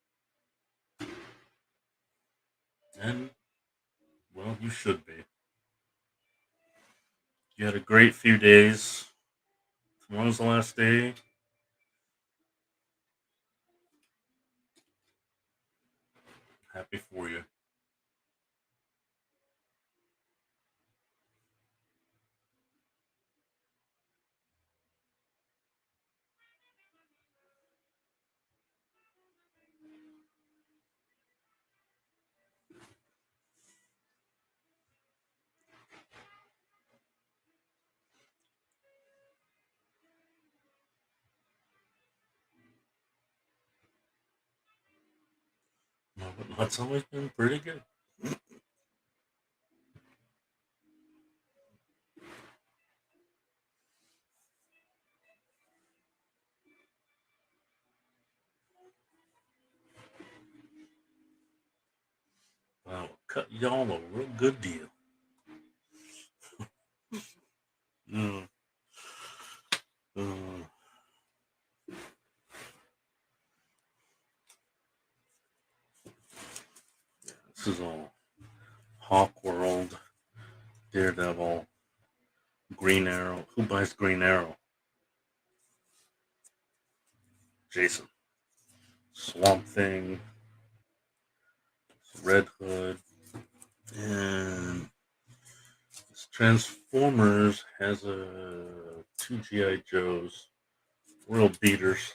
And, well, you should be. You had a great few days. Tomorrow's the last day. Happy for you. My whatnot's always been pretty good. Well, cut y'all a real good deal. Mm, mm. This is all Hawk World, Daredevil, Green Arrow. Who buys Green Arrow? Jason. Swamp Thing, Red Hood, and Transformers has two GI Joes, real beaters.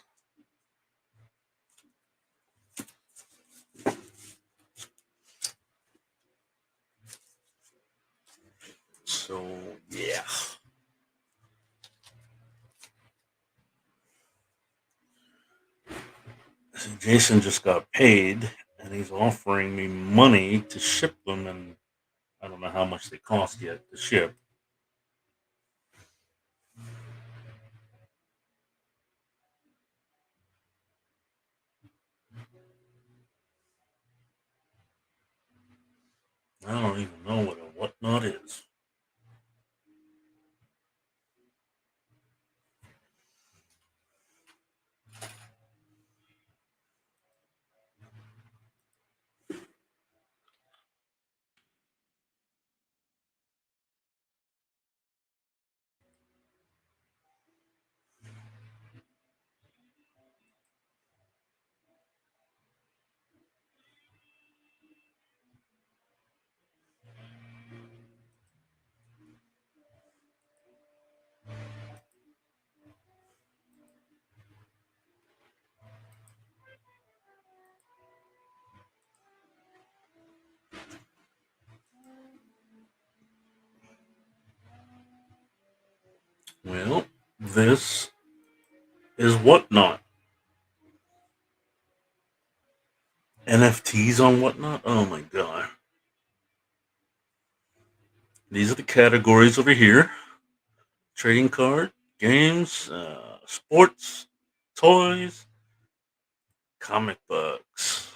So yeah, Jason just got paid, and he's offering me money to ship them, and I don't know how much they cost yet to ship. I don't even know what a whatnot is. Well, this is Whatnot. NFTs on Whatnot? Oh my god. These are the categories over here: trading card, games, sports, toys, comic books.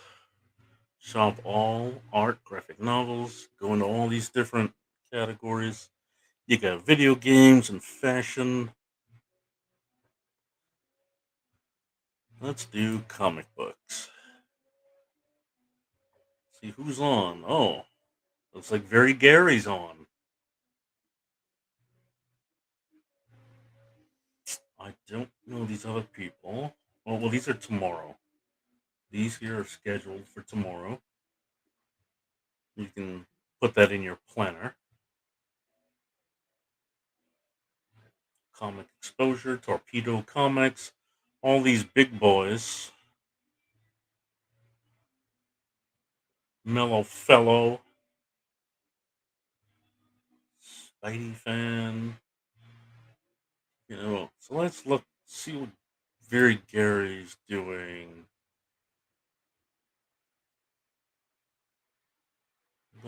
Shop all art, graphic novels, go into all these different categories. You got video games and fashion. Let's do comic books. See who's on. Oh, looks like Very Gary's on. I don't know these other people. Oh, well, these are tomorrow. These here are scheduled for tomorrow. You can put that in your planner. Comic Exposure, Torpedo Comics, all these big boys. Mellow Fellow, Spidey Fan. So let's look, see what Very Gary's doing.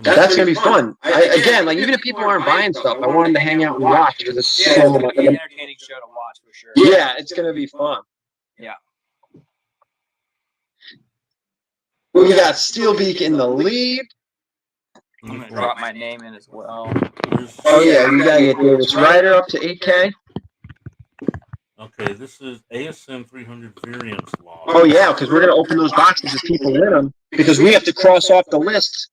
That's gonna be fun. Again, like even if people aren't buying stuff, I want them to hang out and watch because it's Yeah, so it's gonna much. be an entertaining show to watch for sure. Yeah, it's gonna be fun. Yeah. We got Steelbeak in the lead. I'm gonna drop my name in as well. Oh yeah, we gotta get Davis Ryder up to 8K. Okay, this is ASM 300 variants log. Oh yeah, because we're gonna open those boxes as people win them because we have to cross off the list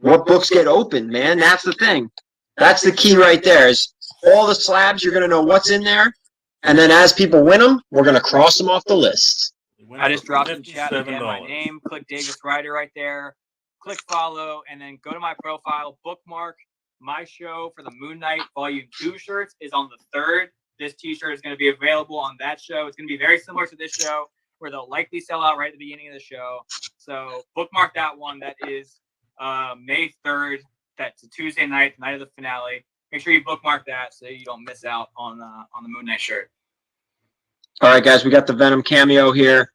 what books get opened, man. That's the thing. That's the key right there. Is all the slabs you're gonna know what's in there, and then as people win them, we're gonna cross them off the list. I just dropped in chat again my name. Click Davis Ryder right there. Click follow, and then go to my profile. Bookmark my show for the Moon Knight Volume 2 shirts is on the 3rd. This T-shirt is going to be available on that show. It's going to be very similar to this show, where they'll likely sell out right at the beginning of the show. So bookmark that one. That is May 3rd. That's a Tuesday night, the night of the finale. Make sure you bookmark that so you don't miss out on the Moon Knight shirt. All right, guys, we got the Venom cameo here.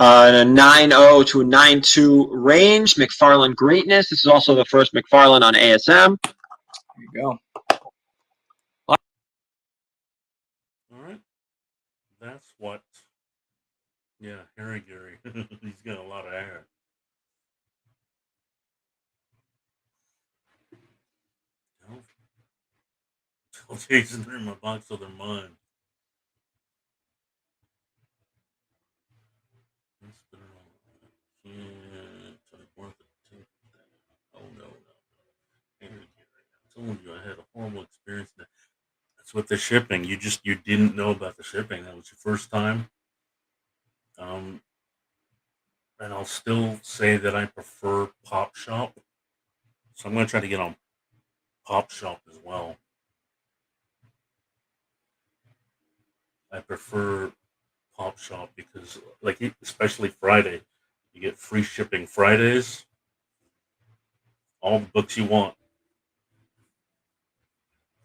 In a 9.0 to a 9.2 range. McFarlane Greatness. This is also the first McFarlane on ASM. There you go. All right. That's what. Yeah, Harry Gary. He's got a lot of hair. Tell Jason they're in my box so they're mine. Oh no. Harry Gary. I told you I had a horrible experience. That's with the shipping. You didn't know about the shipping. That was your first time. And I'll still say that I prefer Pop Shop. So I'm going to try to get on Pop Shop as well. I prefer Pop Shop because, like, especially Friday, you get free shipping Fridays. All the books you want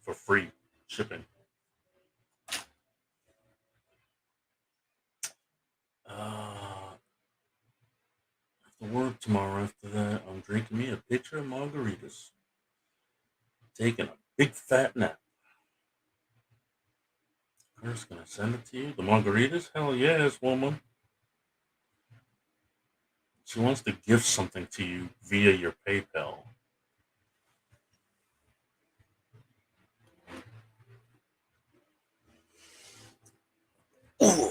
for free shipping. After work tomorrow, after that, I'm drinking me a pitcher of margaritas. Taking a big fat nap. Who's gonna send it to you? The margaritas? Hell yes, woman. She wants to gift something to you via your PayPal. Ooh.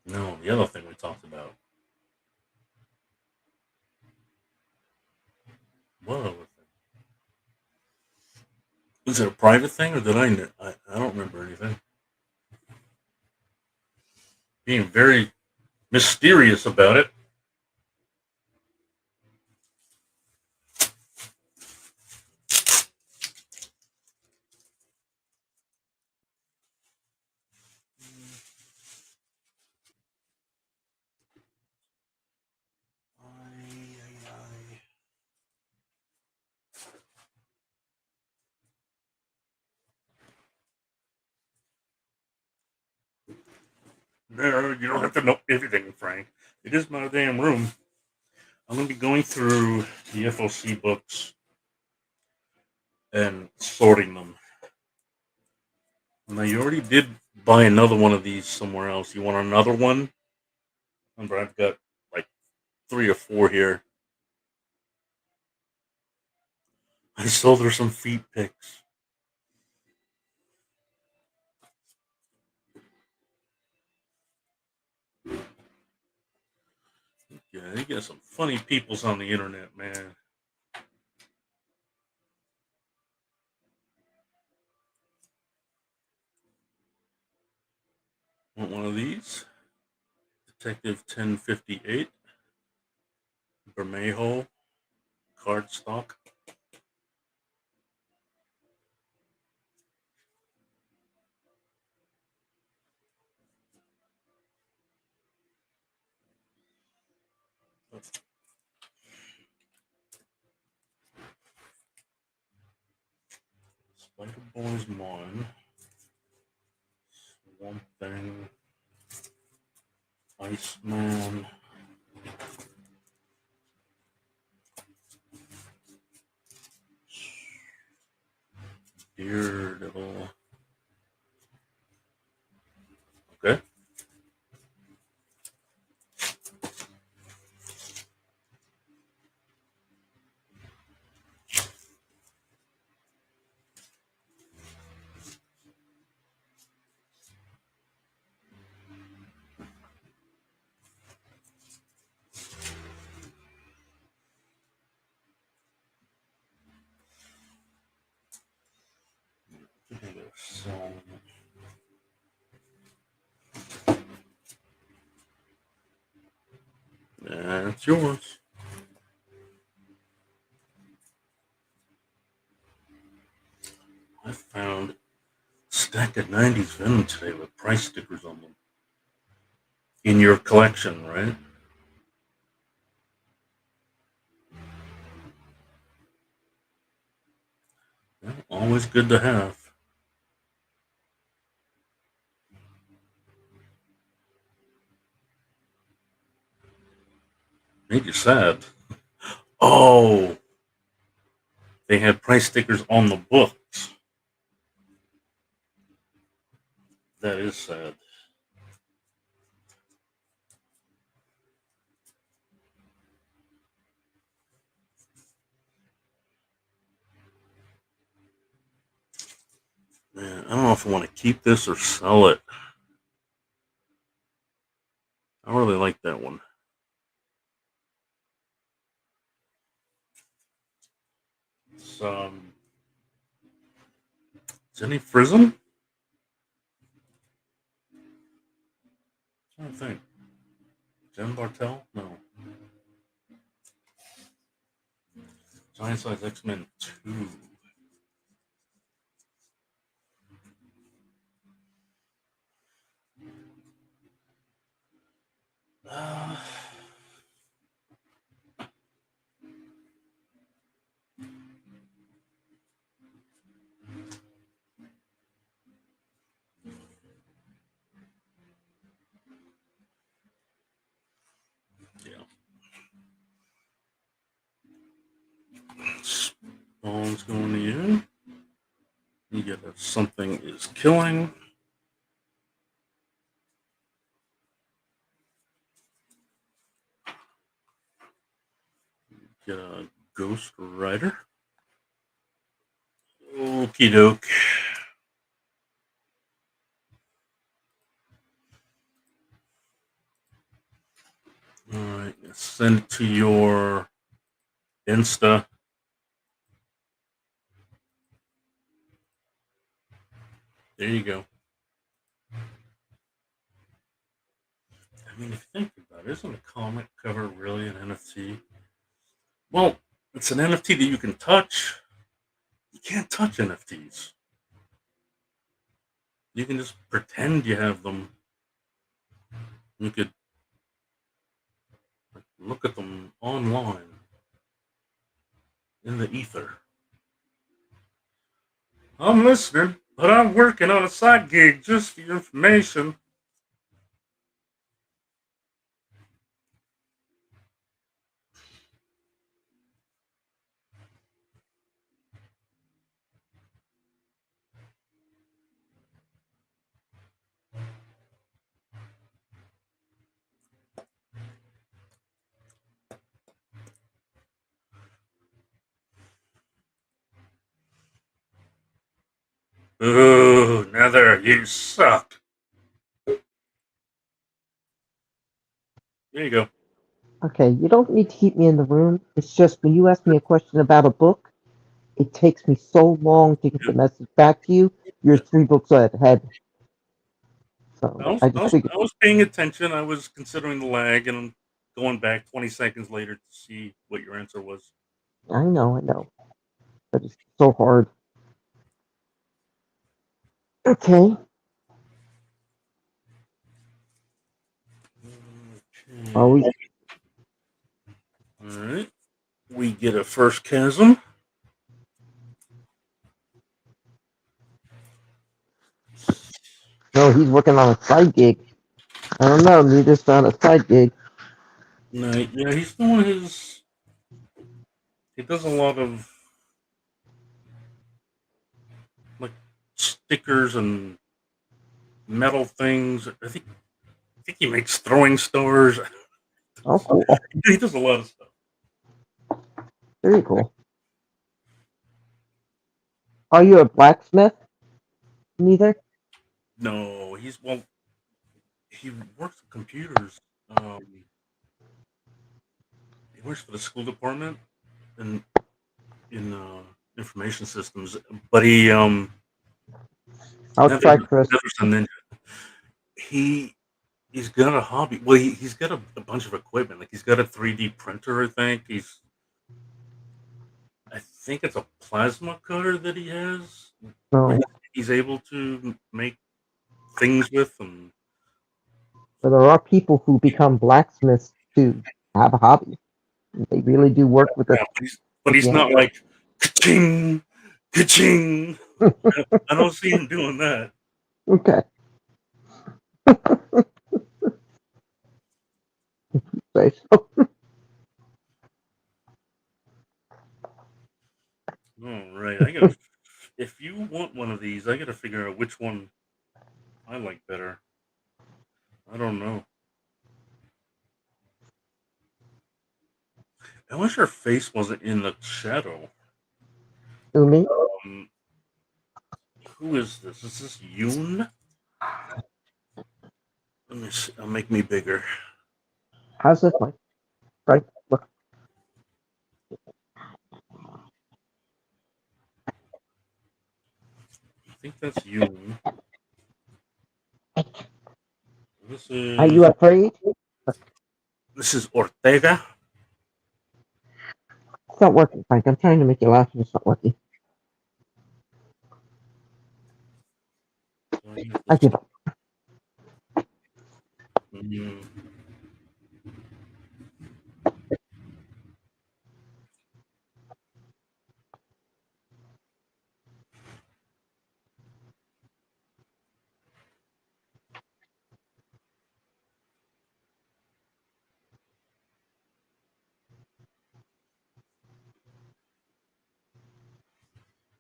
No, the other thing we talked about. What other thing? Was it a private thing or did I don't remember anything. Being very mysterious about it. No, you don't have to know everything, Frank. It is my damn room. I'm going to be going through the FOC books and sorting them. Now, you already did buy another one of these somewhere else. You want another one? Remember, I've got like 3 or 4 here. I saw there's some feet pics. Yeah, you got some funny peoples on the internet, man. Want one of these? Detective 1058. Bermejo. Cardstock. Spider Boy's mine. Swamp Thing. Iceman. Daredevil. Okay. So, that's yours. I found a stack of 90s Venom today with price stickers on them. In your collection, right? Yeah, always good to have. Made you sad. Oh, they had price stickers on the books. That is sad. Man, I don't know if I want to keep this or sell it. I really like that one. It's, Jenny Frism? I don't think. Jen Bartel? No. Giant Size X-Men 2. Uh, yeah. Spawn's going to you. You get a Something is Killing. Get a Ghost Rider. Okie doke. Alright, send it to your Insta. There you go. I mean, if you think about it, isn't a comic cover really an NFT? Well, it's an NFT that you can touch. You can't touch NFTs. You can just pretend you have them. You could look at them online in the ether. I'm listening, but I'm working on a side gig just for your information. Ooh, Nether, you suck. There you go. Okay, you don't need to keep me in the room. It's just when you ask me a question about a book, it takes me so long to get the message back to you. You're 3 books ahead. So I just figured. I was paying attention. I was considering the lag, and I'm going back 20 seconds later to see what your answer was. I know. But it's so hard. Okay. Always. All right. We get a first chasm. No, he's working on a side gig. I don't know. He just found a side gig. No, yeah, he's doing his. He does a lot of like stickers and metal things. I think he makes throwing stars. Oh, cool. He does a lot of stuff. Very cool. Are you a blacksmith? Neither? No, he works with computers. He works for the school department and in information systems, but I'll never try, Chris. a ninja. He's got a hobby. Well, he's got a bunch of equipment. Like he's got a 3D printer. I think it's a plasma cutter that he has. No. He's able to make things with them. But there are people who become blacksmiths to have a hobby. They really do work with it. Yeah, but he's not like ka-ching, ka-ching. I don't see him doing that. Okay. Say so. All right, if you want one of these, I gotta figure out which one I like better. I don't know. I wish her face wasn't in the shadow. To me? Who is this? Is this Yoon? Let me see. Make me bigger. How's this like? Right? Look. I think that's Yoon. This is. Are you afraid? This is Ortega. It's not working, Frank. I'm trying to make you laugh and it's not working. I give up. Mm.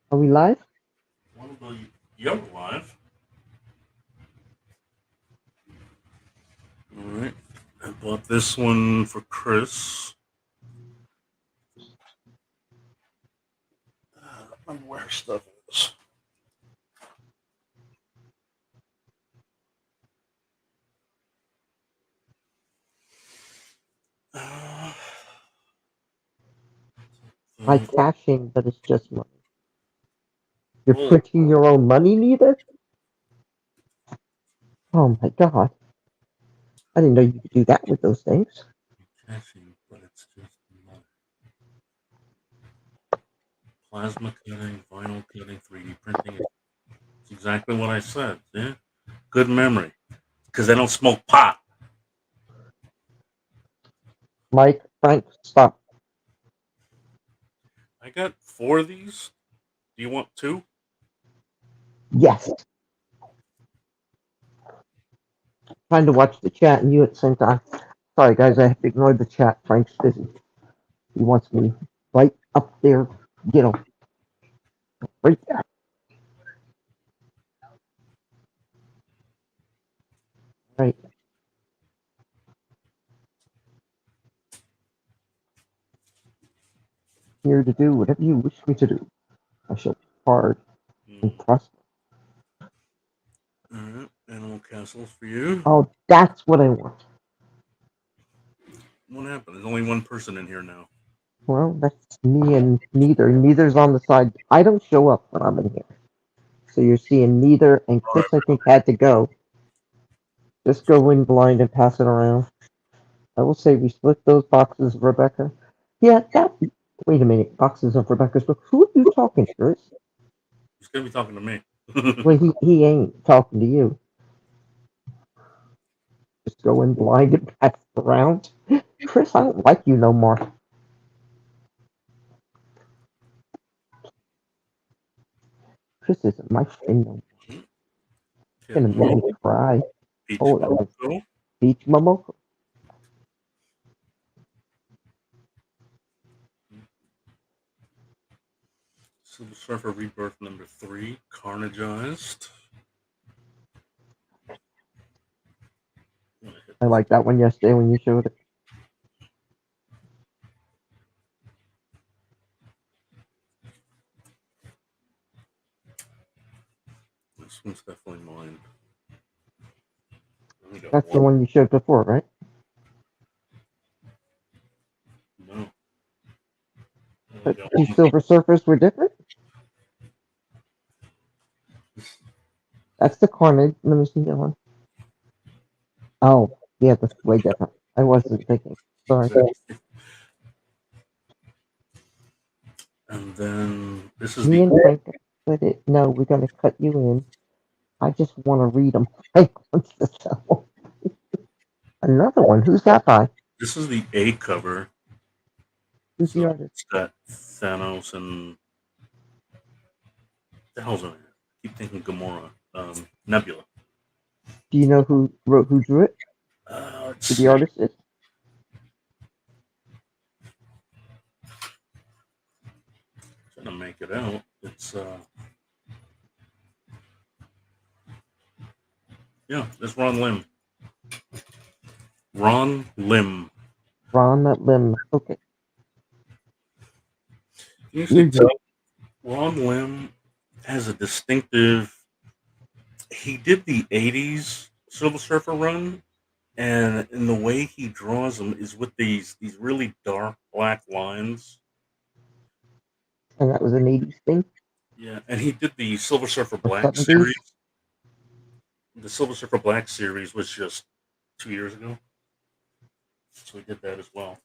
Are we live? You're live. All right. I bought this one for Chris. I don't know where stuff is. Like cashing, but it's just money. You're Whoa. printing your own money, neither? Oh my god. I didn't know you could do that with those things. Caching, but it's just money. Plasma cutting, vinyl cutting, 3D printing. It's exactly what I said. Yeah. Good memory. Because I don't smoke pot. Mike, Frank, stop. I got 4 of these. Do you want 2? Yes. Trying to watch the chat and you at the same time. Sorry, guys, I have to ignore the chat. Frank's busy. He wants me right up there. Get him. Right there. Right. Here to do whatever you wish me to do. I shall be hard and prosper. Alright, Animal Castles for you. Oh, that's what I want. What happened? There's only one person in here now. Well, that's me and neither. Neither's on the side. I don't show up when I'm in here. So you're seeing neither, and Chris, I think, had to go. Just go in blind and pass it around. I will say we split those boxes, Rebecca. Yeah, that. Wait a minute, boxes of Rebecca's book. Who are you talking to, Chris? He's gonna be talking to me. Well, he ain't talking to you. Just go in blind and pass it around. Chris, I don't like you no more. Chris isn't my friend no more. Gonna make me cry. Peach Oh, that was Momoko. Beach Momoko. Silver Surfer Rebirth number 3, Carnageized. I liked that one yesterday when you showed it. This one's definitely mine. I only got That's the one you showed before, right? No. I only But got two one. Silver Surfers were different? That's the Carnage. Let me see that one. Oh, yeah, that's way different. I wasn't thinking. Sorry. And then this is Me the and Frank said it. No, we're gonna cut you in. I just want to read them. Frank wants to sell. Another one. Who's that by? A cover. Who's the So artist? it's got Thanos and the hell's her name? I keep thinking Gamora. Nebula. Do you know who drew it? Let's Who the see. artist is? Trying to make it out. It's it's Ron Lim. Ron Lim. Ron Lim. Okay. Usually tell Ron Lim has a distinctive. He did the '80s Silver Surfer run, and in the way he draws them is with these really dark black lines. And that was an 80s thing? Yeah, and he did the Silver Surfer Or Black 70s? series. The Silver Surfer Black series was just 2 years ago, so he did that as well.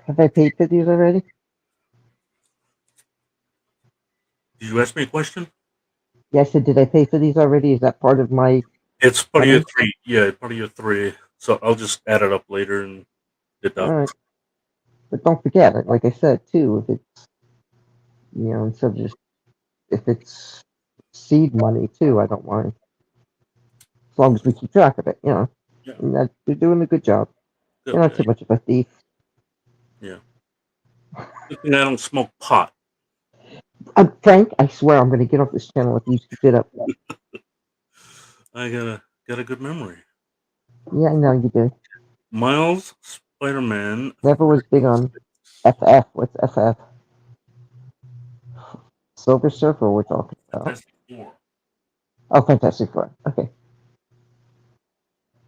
Have I paid for these already? Did you ask me a question? Yeah, I said, did I pay for these already? Is that part of my... It's part of Money? your 3. Yeah, part of your 3. So I'll just add it up later and deduct. Alright. But don't forget, like I said, too, if it's, instead of just, if it's seed money, too, I don't mind. As long as we keep track of it, Yeah. And that, you're doing a good job. Good, You're not yeah. too much of a thief. Yeah. Good thing I don't smoke pot. Frank, I swear I'm going to get off this channel if you keep it up. I got a good memory. Yeah, I know you do. Miles Spider-Man. Never was big on FF. What's FF? Silver Surfer we're talking about. Fantastic Four. Oh, Fantastic Four. Okay.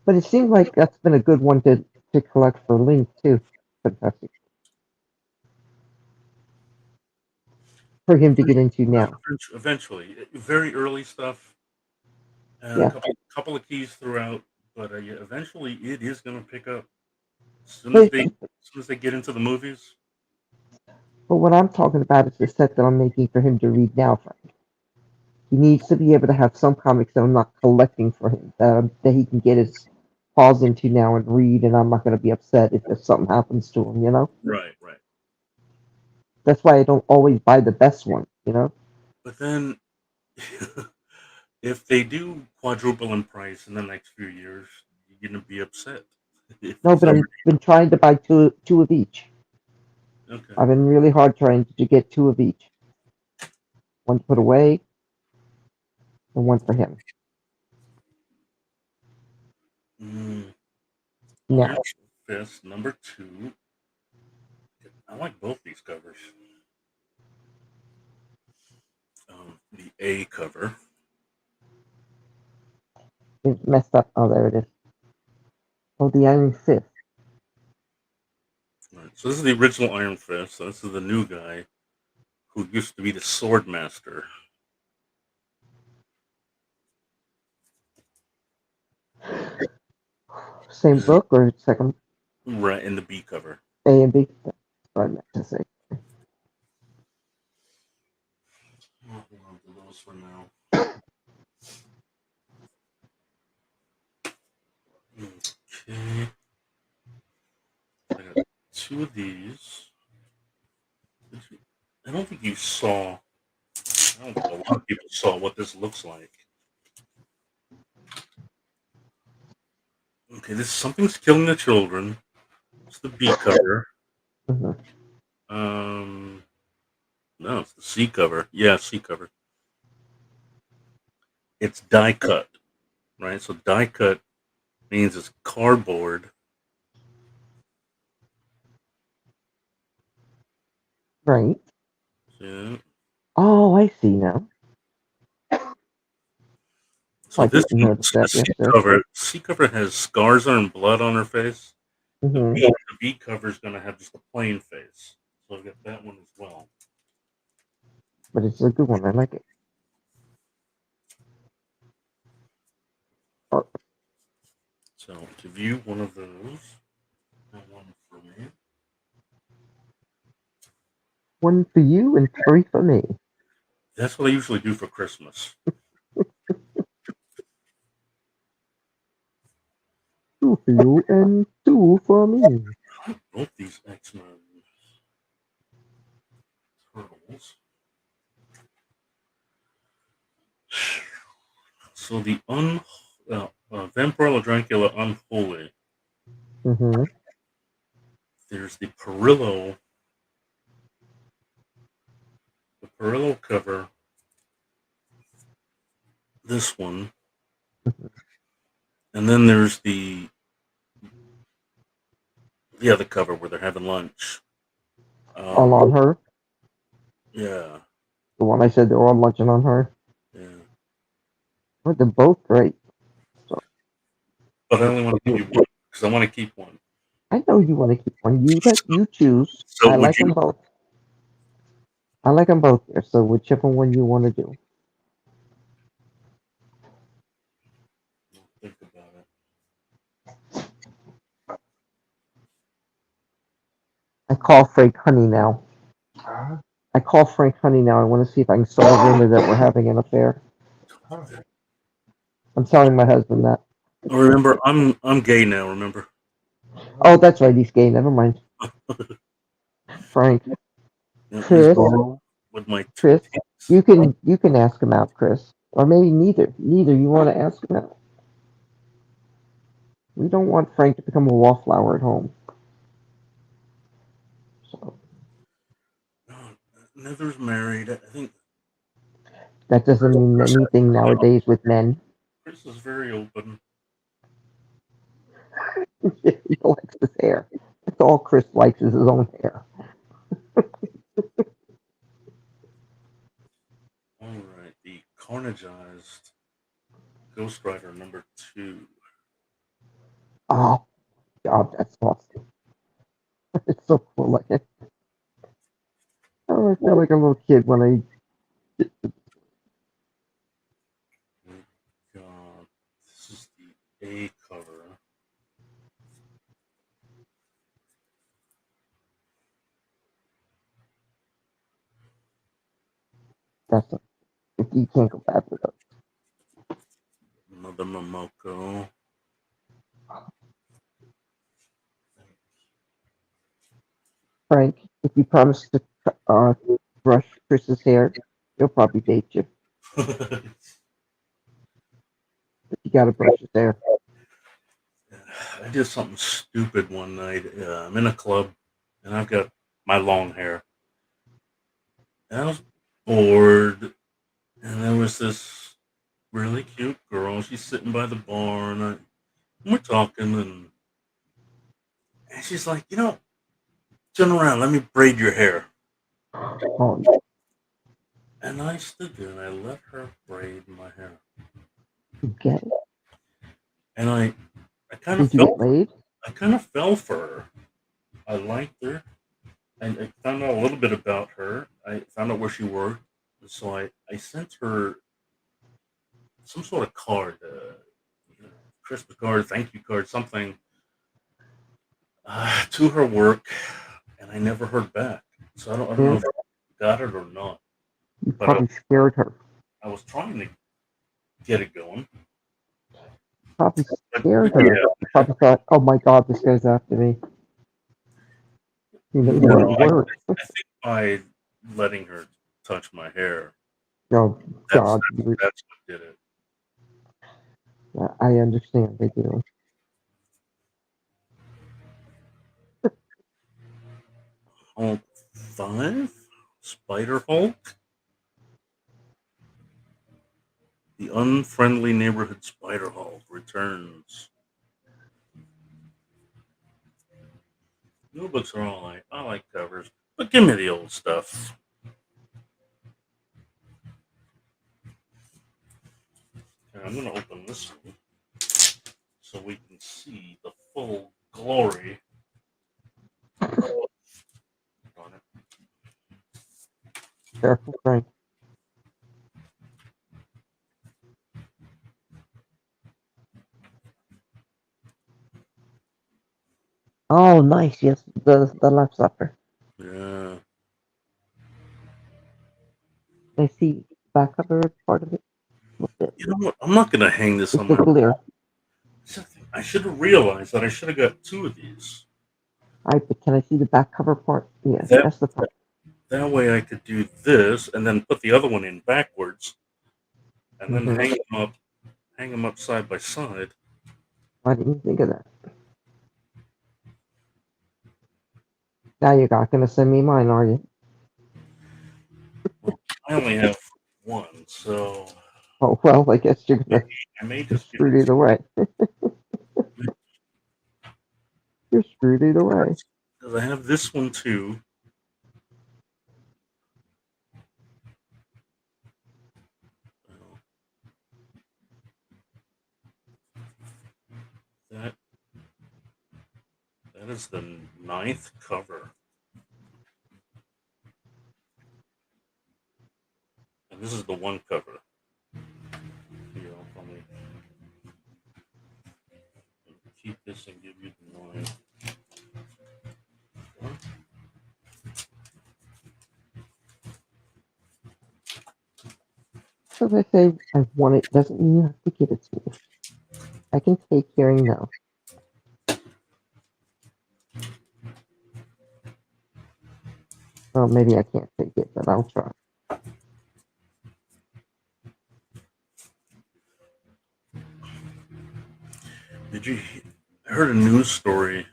But it seems like that's been a good one to collect for Link, too. Fantastic. For him to get into now. Eventually, very early stuff. And Yeah. a couple of keys throughout, but yeah, eventually it is going to pick up. As soon as they get into the movies. But what I'm talking about is the set that I'm making for him to read now, Frank. He needs to be able to have some comics that I'm not collecting for him, that he can get his paws into now and read, and I'm not going to be upset if something happens to him, Right. That's why I don't always buy the best one, But then, if they do quadruple in price in the next few years, you're going to be upset. No, but I've been trying to buy two of each. Okay. I've been really hard trying to get two of each. One to put away, and one for him. Now, Iron Fist number 2. I like both these covers. A cover. It's messed up. Oh, there it is. Oh, the Iron Fist. Right, so this is the original Iron Fist. So this is the new guy who used to be the Sword Master. Same book or second Right, in the B cover. A and B? That's what I meant to say. I'll hold on to those for now. Okay. I got 2 of these. I don't think you saw. I don't think a lot of people saw what this looks like. Okay, this Something's Killing the Children. It's the B cover. Mm-hmm. No, it's the C cover. Yeah, C cover. It's die cut, right? So die cut means it's cardboard. Right. Yeah. Oh, I see now. So I this didn't notice that yesterday. C cover has scars and blood on her face. Mm-hmm. The B cover is going to have just a plain face. So I've got that one as well. But it's a good one. I like it. Oh, So to view one of those, and one for me. one for you and 3 for me. That's what I usually do for Christmas. 2 for you and 2 for me. Both these X-Men turtles. So the Vampirella Dracula Unholy. Mm-hmm. There's the Perillo. The Perillo cover. This one. And then there's the other cover where they're having lunch. All on her. Yeah. The one I said they were all lunching on her. Yeah. But they're both great. So, But I only want to give you one because I want to keep one. I know you want to keep one. You choose. So I would like you? them both. I like them both there. So whichever one you want to do. Think about it. I call Frank Honey now. I call Frank Honey now. I want to see if I can start a rumor that we're having an affair. I'm telling my husband that. Remember, I'm gay now. Remember? Oh, that's right. He's gay. Never mind. Frank. Yeah, Chris. with my Chris. You can ask him out, Chris. Or maybe neither. Neither. You want to ask him out. We don't want Frank to become a wallflower at home. So Nether's married. I think that doesn't mean anything nowadays with men. Chris is very open. He likes his hair. That's all Chris likes is his own hair. All right, the Carnageized Ghost Rider #2. Oh, God, that's awesome. It's so cool looking. Oh, I feel like a little kid when I. God, this is the A cover. That's a, you can't go bad with it. Another Momoko. Frank, if you promise to brush Chris's hair, he'll probably date you. But you gotta brush his hair. I did something stupid one night. I'm in a club, and I've got my long hair. And I was bored, and there was this really cute girl. She's sitting by the bar, and we're talking, and she's like, turn around, let me braid your hair. Oh, And And I stood there and I let her braid my hair. Okay. And I kind of Did you get felt laid? I kind of fell for her. I liked her. And I found out a little bit about her. I found out where she worked. So I sent her some sort of card, Christmas card, thank you card, something, to her work, and I never heard back. So I don't know Yeah. if I got it or not. You But probably scared her. I was trying to get it going. Probably But scared her. yeah, You probably thought, oh my god, this guy's after me. You know, you no, were worried. I think by letting her touch my hair, Oh that's god, you were, that's what did it. I understand they do. Hulk 5? Spider Hulk? The Unfriendly Neighborhood Spider Hulk returns. New books are all I like covers, but give me the old stuff. And I'm gonna open this one so we can see the full glory. On it. Careful, Frank. Oh, nice. Yes, the left supper. Yeah. I see back cover part of it. What's it? You know what? I'm not gonna hang this It's on the my. clear. I should have realized that I should have got two of these. Alright, but can I see the back cover part? Yes, That that's the part. that way I could do this and then put the other one in backwards and then Mhm. hang them up side by side. I didn't think of that. Now you're not gonna send me mine, are you? Well, I only have one, so Oh well, I guess you're gonna. I may You're just get screwed either way. You're screwed either way. because I have this one too. That that is the ninth cover, and this is the one cover. Here, I'll probably keep this and give you the nine. So they say I want it doesn't mean you have to give it to me. I can take hearing no. Well, maybe I can't take it, but I'll try. Did you? I heard a news story.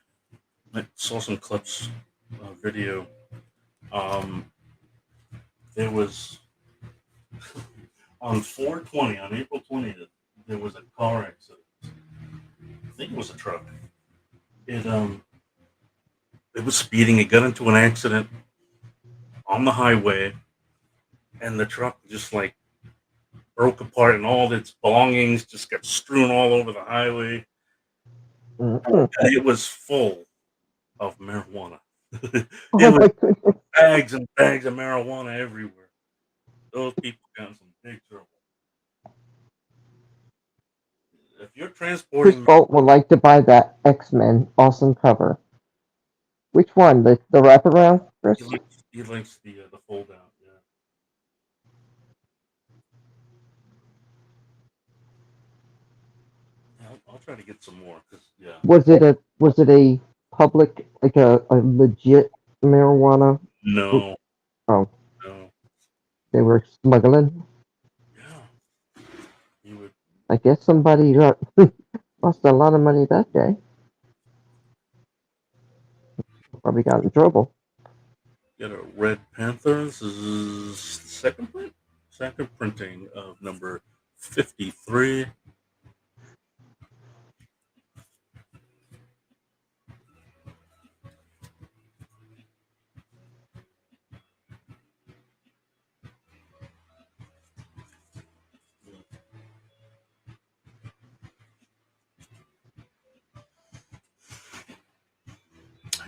I saw some clips, video. Um, there was on 4/20, on April 20th, there was a car accident. I think it was a truck. It it was speeding. It got into an accident on the highway, and the truck just like broke apart, and all its belongings just got strewn all over the highway. Mhm. And it was full of marijuana. It Oh was my goodness! bags and bags of marijuana everywhere. Those people got in some big trouble. If you're Chris transporting, Bolt would like to buy that X-Men awesome cover. Which one? The wraparound, Chris? he likes the fold out. Yeah, I'll try to get some more because yeah, Was it a public like a legit marijuana? no, Oh, no, they were smuggling. yeah, he would I guess somebody lost a lot of money that day. Probably got in trouble. get a Red Panther. This is second printing of number 53.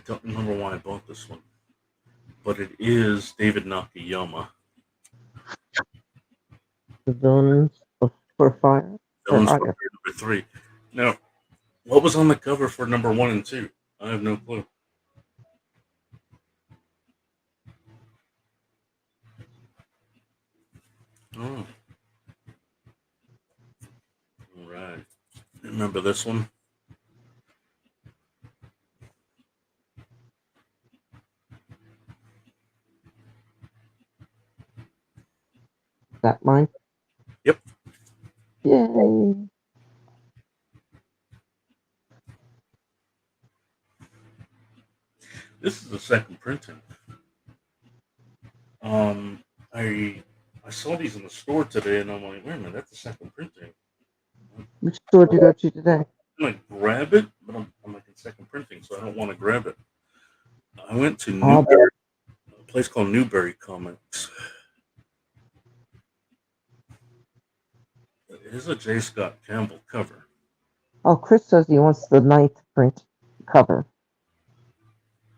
don't remember why I bought this one, but it is David Nakayama. The Villains for Fire. Villains Or for Hire. Fire number 3. Now, what was on the cover for number 1 and 2? I have no clue. Oh. All right. Remember this one? Is that mine? Yep. Yay! This is the second printing. I saw these in the store today, and I'm like, wait a minute, that's the second printing. Which store did you go to today? I'm gonna grab it, but I'm like in second printing, so I don't want to grab it. I went to Newberry, a place called Newberry Comics. It is a J. Scott Campbell cover. Oh, Chris says he wants the 9th print cover.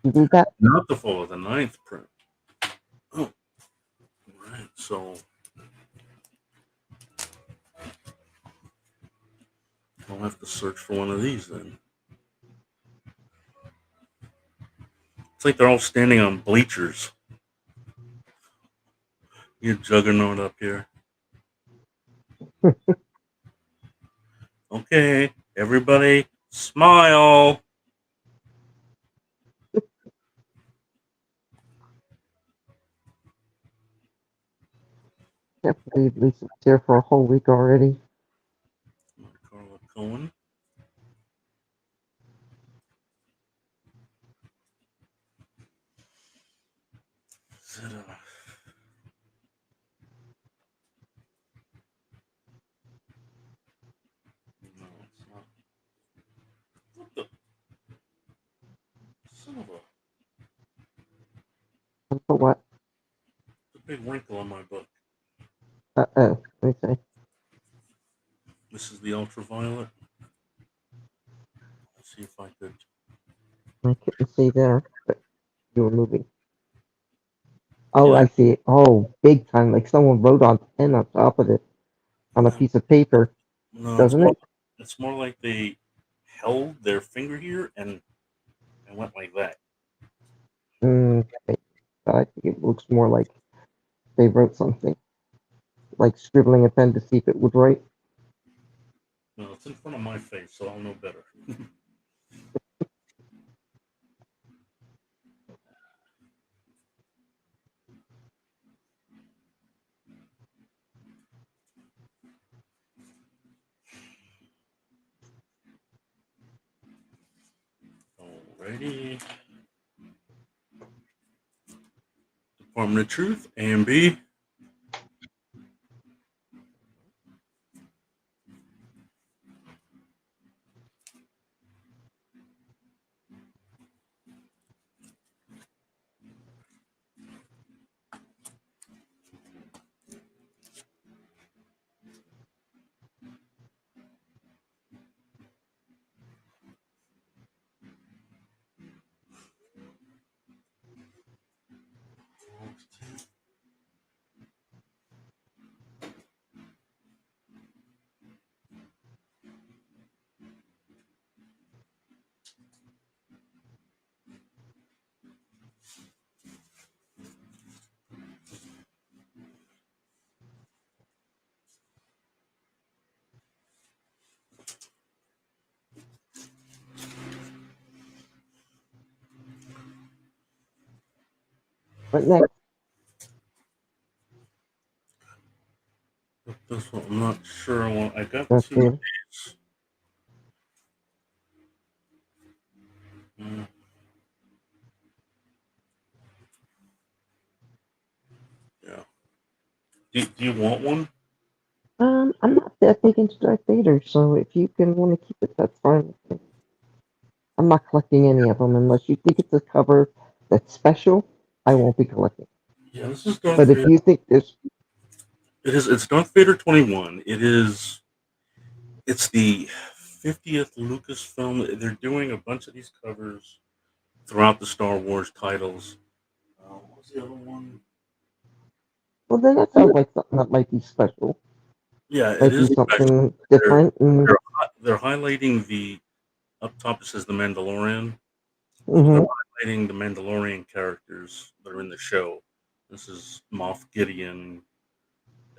You read that? Not the full of the 9th print. Oh, right. So I'll have to search for one of these then. It's like they're all standing on bleachers. You juggernaut up here. Okay, everybody, smile. Can't believe Lisa's here for a whole week already. Carla Cohen. Is it no, it's not. What the? Son of For what? a big wrinkle on my book. Uh-oh. Let me see. This is the ultraviolet. Let's see if I could. I couldn't see there, but you were moving. Oh, Yeah. I see it. Oh, big time. Like someone wrote on pen on top of it on a piece of paper, No, doesn't it? it's more like they held their finger here and went like that. Okay. I think it looks more like they wrote something, like scribbling a pen to see if it would write. No, it's in front of my face, so I'll know better. Alrighty. Department of Truth, A and B. What next? This one, I'm not sure. I got That's two of it. these. Mm. Yeah. Do you want one? I'm not that big into Darth Vader, so if you can want to keep it, that's fine with me. I'm not collecting any of them unless you think it's a cover that's special. I won't be collecting. Yeah, this is Darth But Vader. if you think there's, It's Darth Vader 21. It's the 50th Lucasfilm. They're doing a bunch of these covers throughout the Star Wars titles. What was the other one? Well, then that sounds like something that might be special. Yeah, it Might be is special. something different. And, They're highlighting the up top. It says the Mandalorian. So mhm. they're highlighting the Mandalorian characters that are in the show. This is Moff Gideon.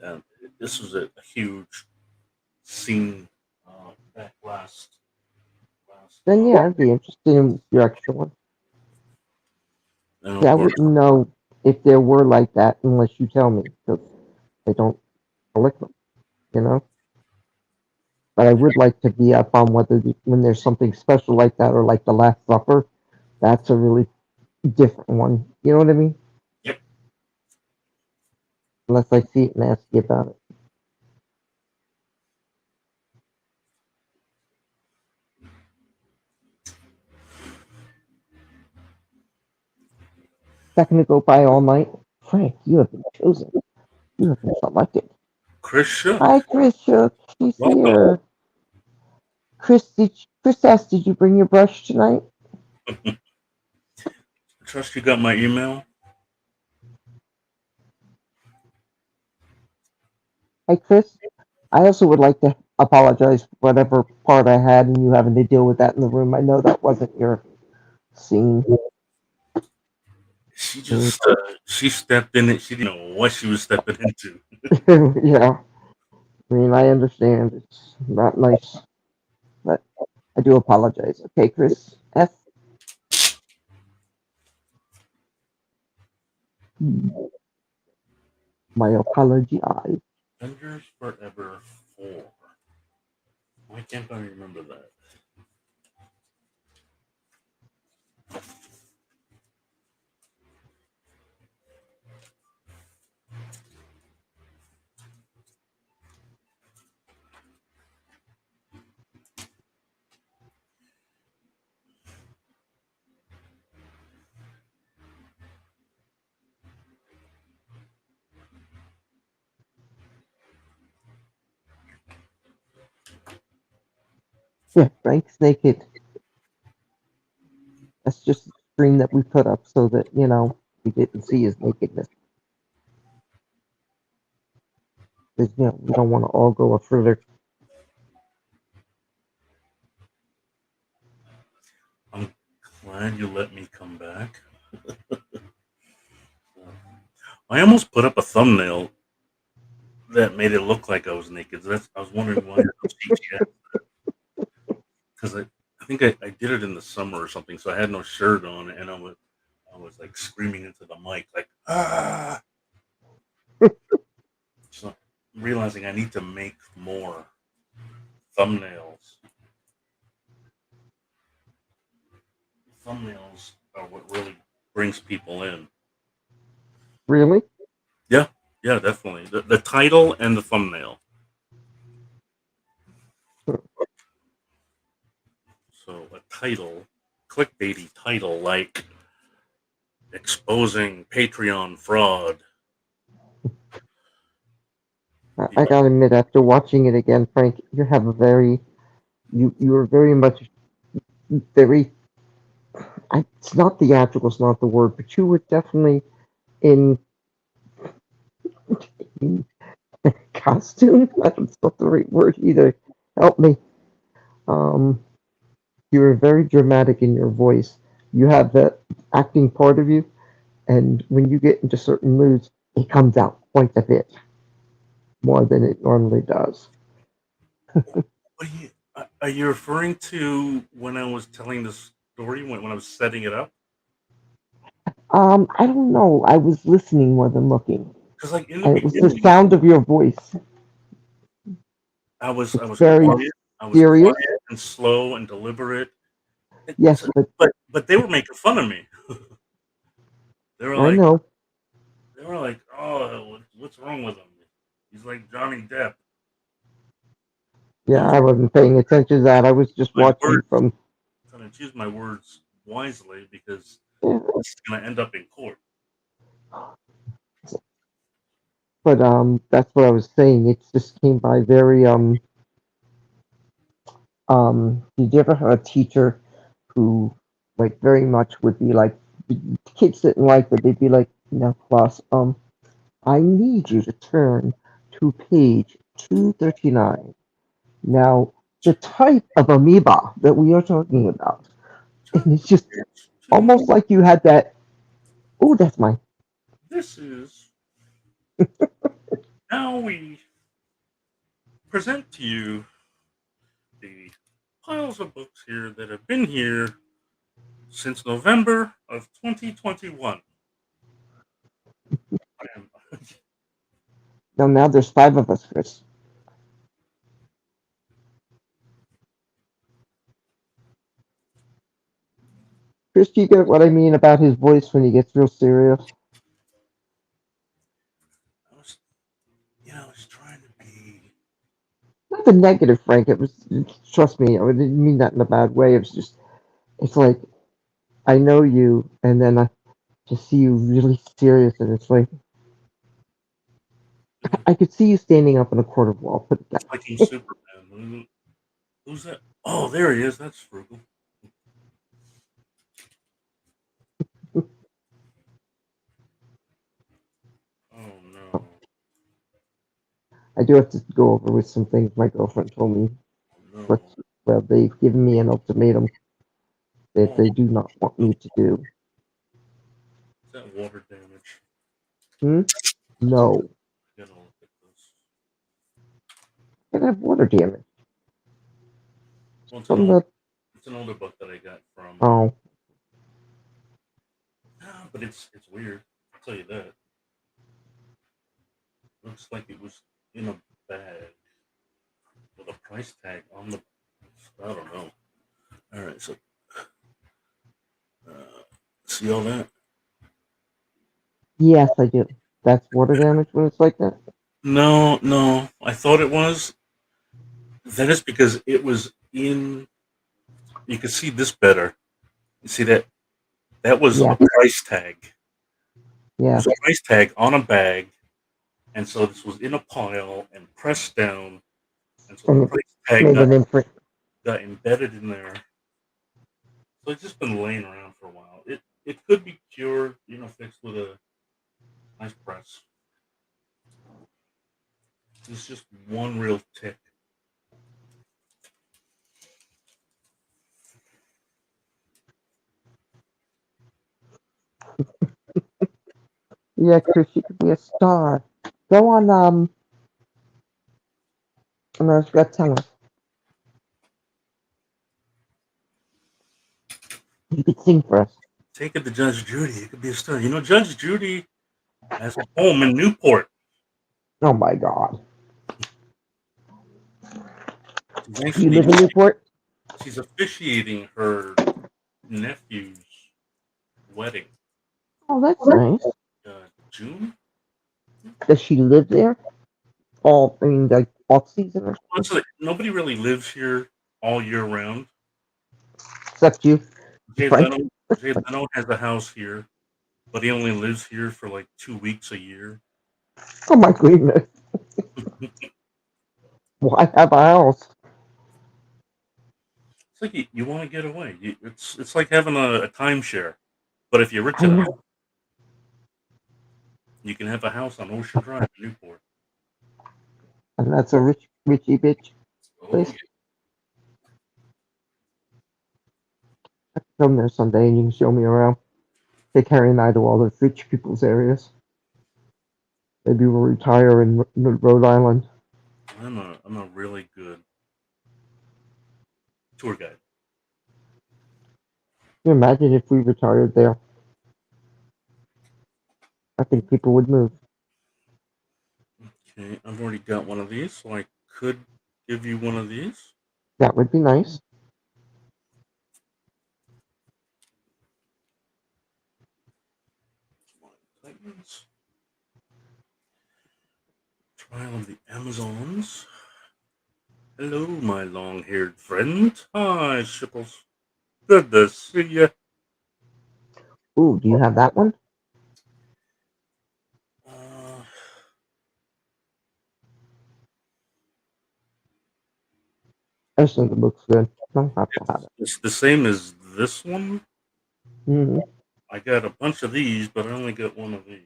And this was a huge scene back last. Then yeah, I'd be interested in your extra one. And Yeah, I of course, wouldn't know if there were like that unless you tell me, because I don't collect them, you know. But I would like to be up on when there's something special like that, or like the Last Supper. That's a really different one. You know what I mean? Yep. Unless I see it and ask you about it. That gonna go by all night. Frank, you have been chosen. You have been selected. Chris Shook. Hi, Chris Shook. She's Welcome. here. Chris asked, did you bring your brush tonight? I trust you got my email. Hey, Chris. I also would like to apologize for whatever part I had and you having to deal with that in the room. I know that wasn't your scene. She just she stepped in it. She didn't know what she was stepping into. Yeah. I mean, I understand. It's not nice. But I do apologize. Okay, Chris F. My apology. Avengers Forever 4. Why can't I remember that? Yeah, Frank's naked. That's just the screen that we put up so that, you know, we didn't see his nakedness. Because, you know, we don't want to all go further. I'm glad you let me come back. I almost put up a thumbnail that made it look like I was naked. I was wondering why because I think I did it in the summer or something, so I had no shirt on, and I was like screaming into the mic like ah. So I'm realizing I need to make more thumbnails. Thumbnails are what really brings people in. Really? Yeah, definitely. The title and the thumbnail. So a title, clickbaity title like exposing Patreon fraud. I gotta admit, after watching it again, Frank, you have a very, you are very much, very, it's not theatrical, it's not the word, but you were definitely in costume. That's not the right word either. Help me. You were very dramatic in your voice. You have that acting part of you, and when you get into certain moods, it comes out quite a bit more than it normally does. Are you referring to when I was telling the story when I was setting it up? I don't know. I was listening more than looking, Because like in the and it was the beginning, sound of your voice. I was Very quiet. I was serious. quiet and slow and deliberate. Yes, But they were making fun of me. They were I like, know. "Oh, what's wrong with him? He's like Johnny Depp." Yeah, I wasn't paying attention to that. I was just My watching words, from. trying to choose my words wisely because Yeah, it's going to end up in court. but that's what I was saying. It just came by very Did you ever have a teacher who like very much would be like the kids didn't like it. They'd be like, "Now, class, I need you to turn to page 239." Now, the type of amoeba that we are talking about, and it's just almost like you had that. Oh, that's mine. This is now we present to you the piles of books here that have been here since November of 2021. And Now there's 5 of us, Chris. Chris, do you get what I mean about his voice when he gets real serious? I was trying to be. Not the negative, Frank. It was, trust me, I didn't mean that in a bad way. It was just, it's like, I know you, and then I just see you really serious, and it's like, I could see you standing up in a corner wall. Put it that Like in Superman. Who's that? Oh, there he is. That's Frugal. Oh no. I do have to go over with some things my girlfriend told me. Oh But, no. well, they've given me an ultimatum that Oh, they do not want me to do. is that water damage? Hmm? No. I gotta look at this. I have water damage Well, it's from the. an older book that I got from. Oh, But it's weird. I'll tell you that. Looks like it was in a bag with a price tag on the. I don't know. All right, so see all that? yes, I do. That's water damage when it's like that? No, no. I thought it was. That is because it was in. You can see this better. You see that? That was Yeah, a price tag. It yeah. was a price tag on a bag, and so this was in a pile and pressed down, and so the And it price tag made an imprint. got embedded in there. So it's just been laying around for a while. It could be cured, fixed with a nice press. It's just one real tick. Yeah, Chris, you could be a star. Go on, America's Got Talent. You could sing for us. Take it to Judge Judy. It could be a star. Judge Judy has a home in Newport. Oh my God. She's You actually live in Newport? she's officiating her nephew's wedding. Oh, that's nice. June. Does she live there? I mean, like off season or Honestly, nobody really lives here all year round. except you, Jay Frank? Leno, Jay Leno has a house here, but he only lives here for like 2 weeks a year. Oh my goodness. Why have a house? It's like you want to get away. It's like having a timeshare, but if you're rich I enough, know. you can have a house on Ocean Drive in Newport. And that's a richy bitch Oh place. yeah. I can come there someday and you can show me around. Take Harry and I to all the rich people's areas. Maybe we'll retire in Rhode Island. I'm a really good tour guide. Can you imagine if we retired there? I think people would move. Okay, I've already got one of these, so I could give you one of these. That would be nice. Titans. Trial of the Amazons. Hello, my long-haired friend. Hi, Shipples. Good to see you. Ooh, do you have that one? Uh, I just think it looks good. I don't have to have it. it's the same as this one. Mm-hmm. I got a bunch of these, but I only got one of these.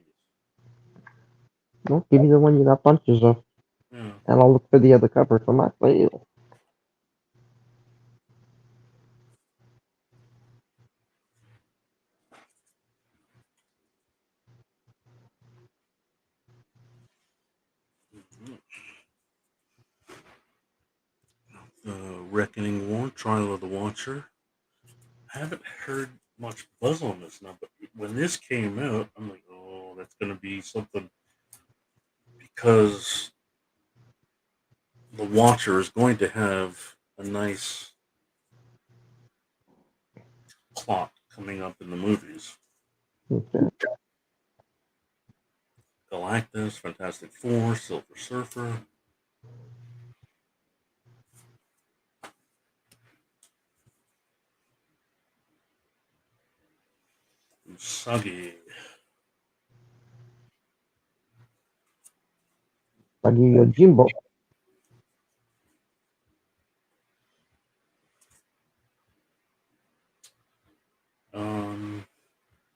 Well, give me the one you got bunches of, Yeah. and I'll look for the other cover for my file. Reckoning War, Trial of the Watcher. I haven't heard much buzz on this now, but when this came out, I'm like, oh, that's going to be something, because the Watcher is going to have a nice plot coming up in the movies. Okay. Galactus, Fantastic Four, Silver Surfer. Usagi. I'll give you a Jimbo.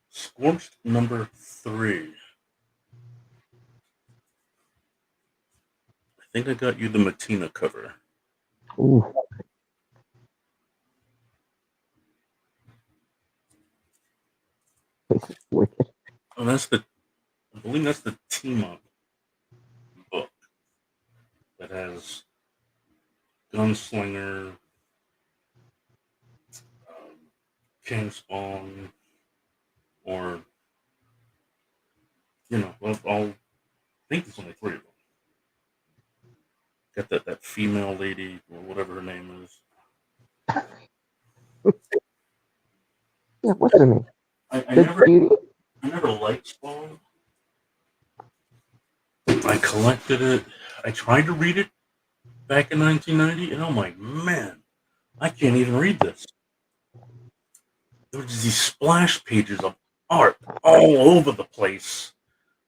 Scorched number 3. I think I got you the Matina cover. Ooh. This is wicked. Oh, I believe that's the team up book that has Gunslinger, King Spawn, or, I think there's only 3 of them. Got that female lady, or whatever her name is. Yeah, what's her name? I The never Beauty? liked Spawn. I collected it. I tried to read it back in 1990, and I'm like, man, I can't even read this. There were just these splash pages of art all over the place,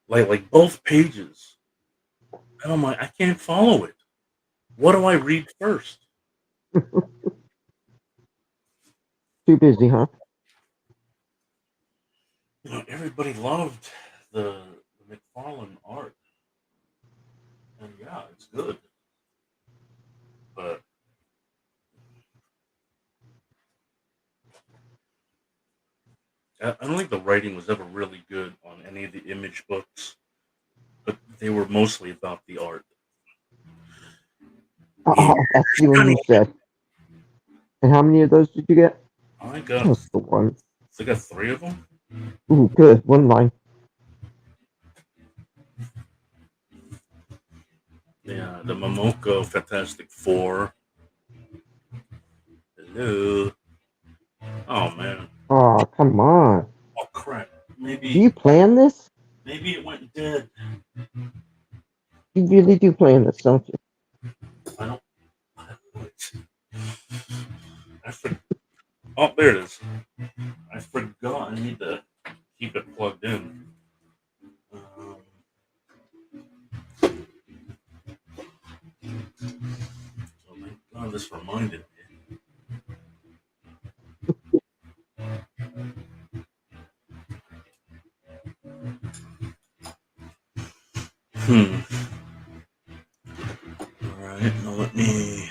like both pages, and I'm like, I can't follow it. What do I read first? Too busy, huh? Everybody loved the McFarlane art, and yeah, it's good, but I don't think the writing was ever really good on any of the Image books, but they were mostly about the art. Oh, that's the one you said. And how many of those did you get? I got Just the one. 3 of them. Ooh, good. One line. Yeah, the Momoko Fantastic Four. Hello. Oh man. Oh, come on. Oh crap. Do you plan this? Maybe it went dead. You really do plan this, don't you? I don't. Oh, there it is. I forgot. I need to keep it plugged in. Oh my god, this reminded me. Alright, now let me.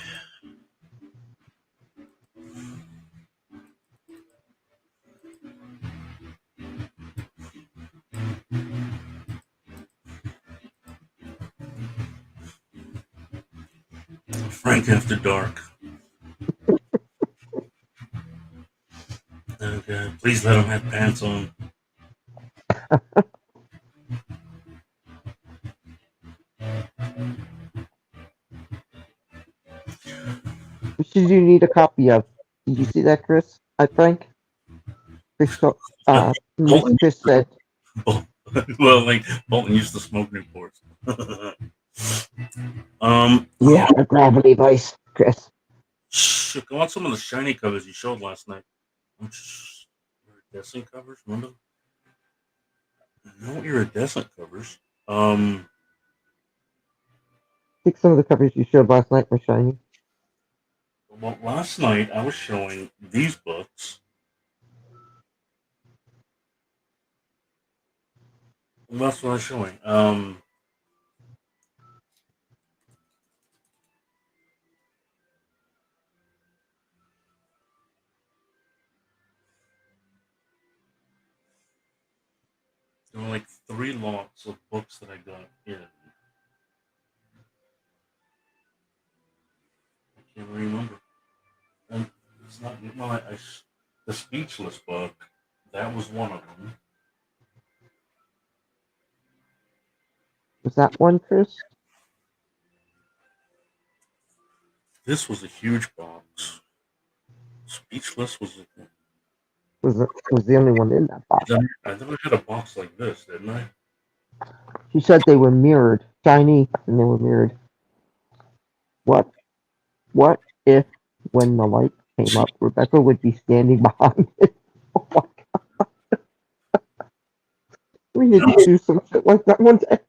Frank After Dark. Okay, please let him have pants on. Which did you need a copy of? Did you see that, Chris? I think. Chris said. Well, like Bolton used to smoke Newports. Yeah, the gravity vice, Chris. Shit, I want some of the shiny covers you showed last night. Iridescent covers, remember? No iridescent covers. I think some of the covers you showed last night were shiny. Well, last night I was showing these books, That's what I'm showing. There were like 3 lots of books that I got in. I can't remember. And it's not the Speechless book. That was one of them. Was that one, Chris? This was a huge box. Speechless was. Was the only one in that box? I never had a box like this, didn't I? She said they were mirrored, shiny, and they were mirrored. What if, when the light came up, Rebecca would be standing behind it? Oh my god! We need to do some shit like that one day.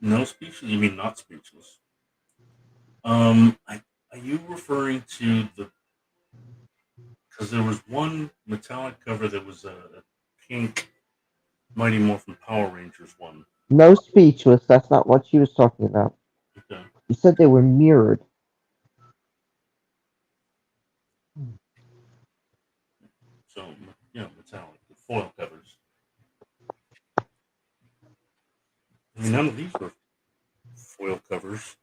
No speechless. You mean not speechless? Are you referring to the? Because there was one metallic cover that was a pink Mighty Morphin Power Rangers one. No Speechless. That's not what she was talking about. Okay. She said they were mirrored. So metallic the foil covers. I mean, none of these were foil covers.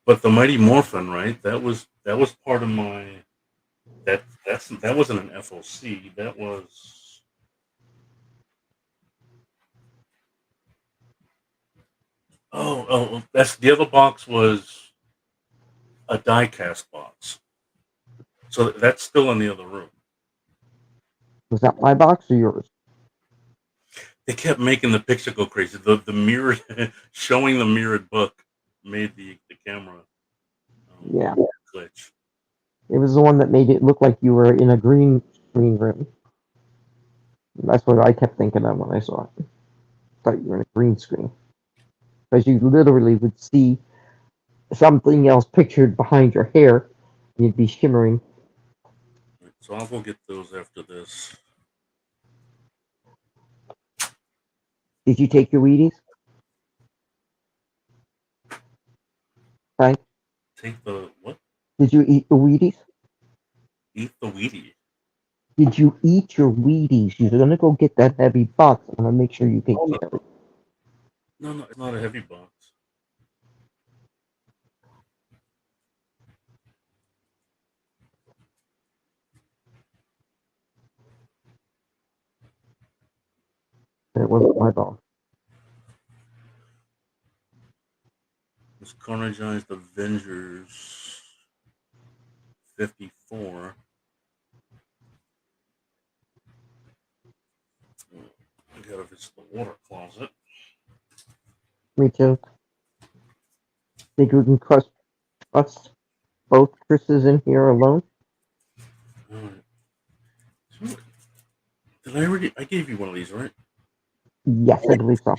But the Mighty Morphin, right? That was part of my that wasn't an FOC. That was that's the other box was a die-cast box. So that's still in the other room. Was that my box or yours? They kept making the picture go crazy. The mirror showing the mirrored book made the camera Yeah. glitch. It was the one that made it look like you were in a green screen room. That's what I kept thinking of when I saw it. I thought you were in a green screen. Because you literally would see something else pictured behind your hair. And you'd be shimmering. So I'll go get those after this. Did you take your Wheaties? Frank? Take the what? Did you eat the Wheaties? Eat the Wheatie. Did you eat your Wheaties? You're gonna go get that heavy box. I'm gonna make sure you take care of it. No, it's not a heavy box. It wasn't my fault. It's Carnageized Avengers 54. I gotta visit the water closet. Me too. Think we can trust both Chris's in here alone? Alright. Did I already? I gave you one of these, right? Yes, I believe so.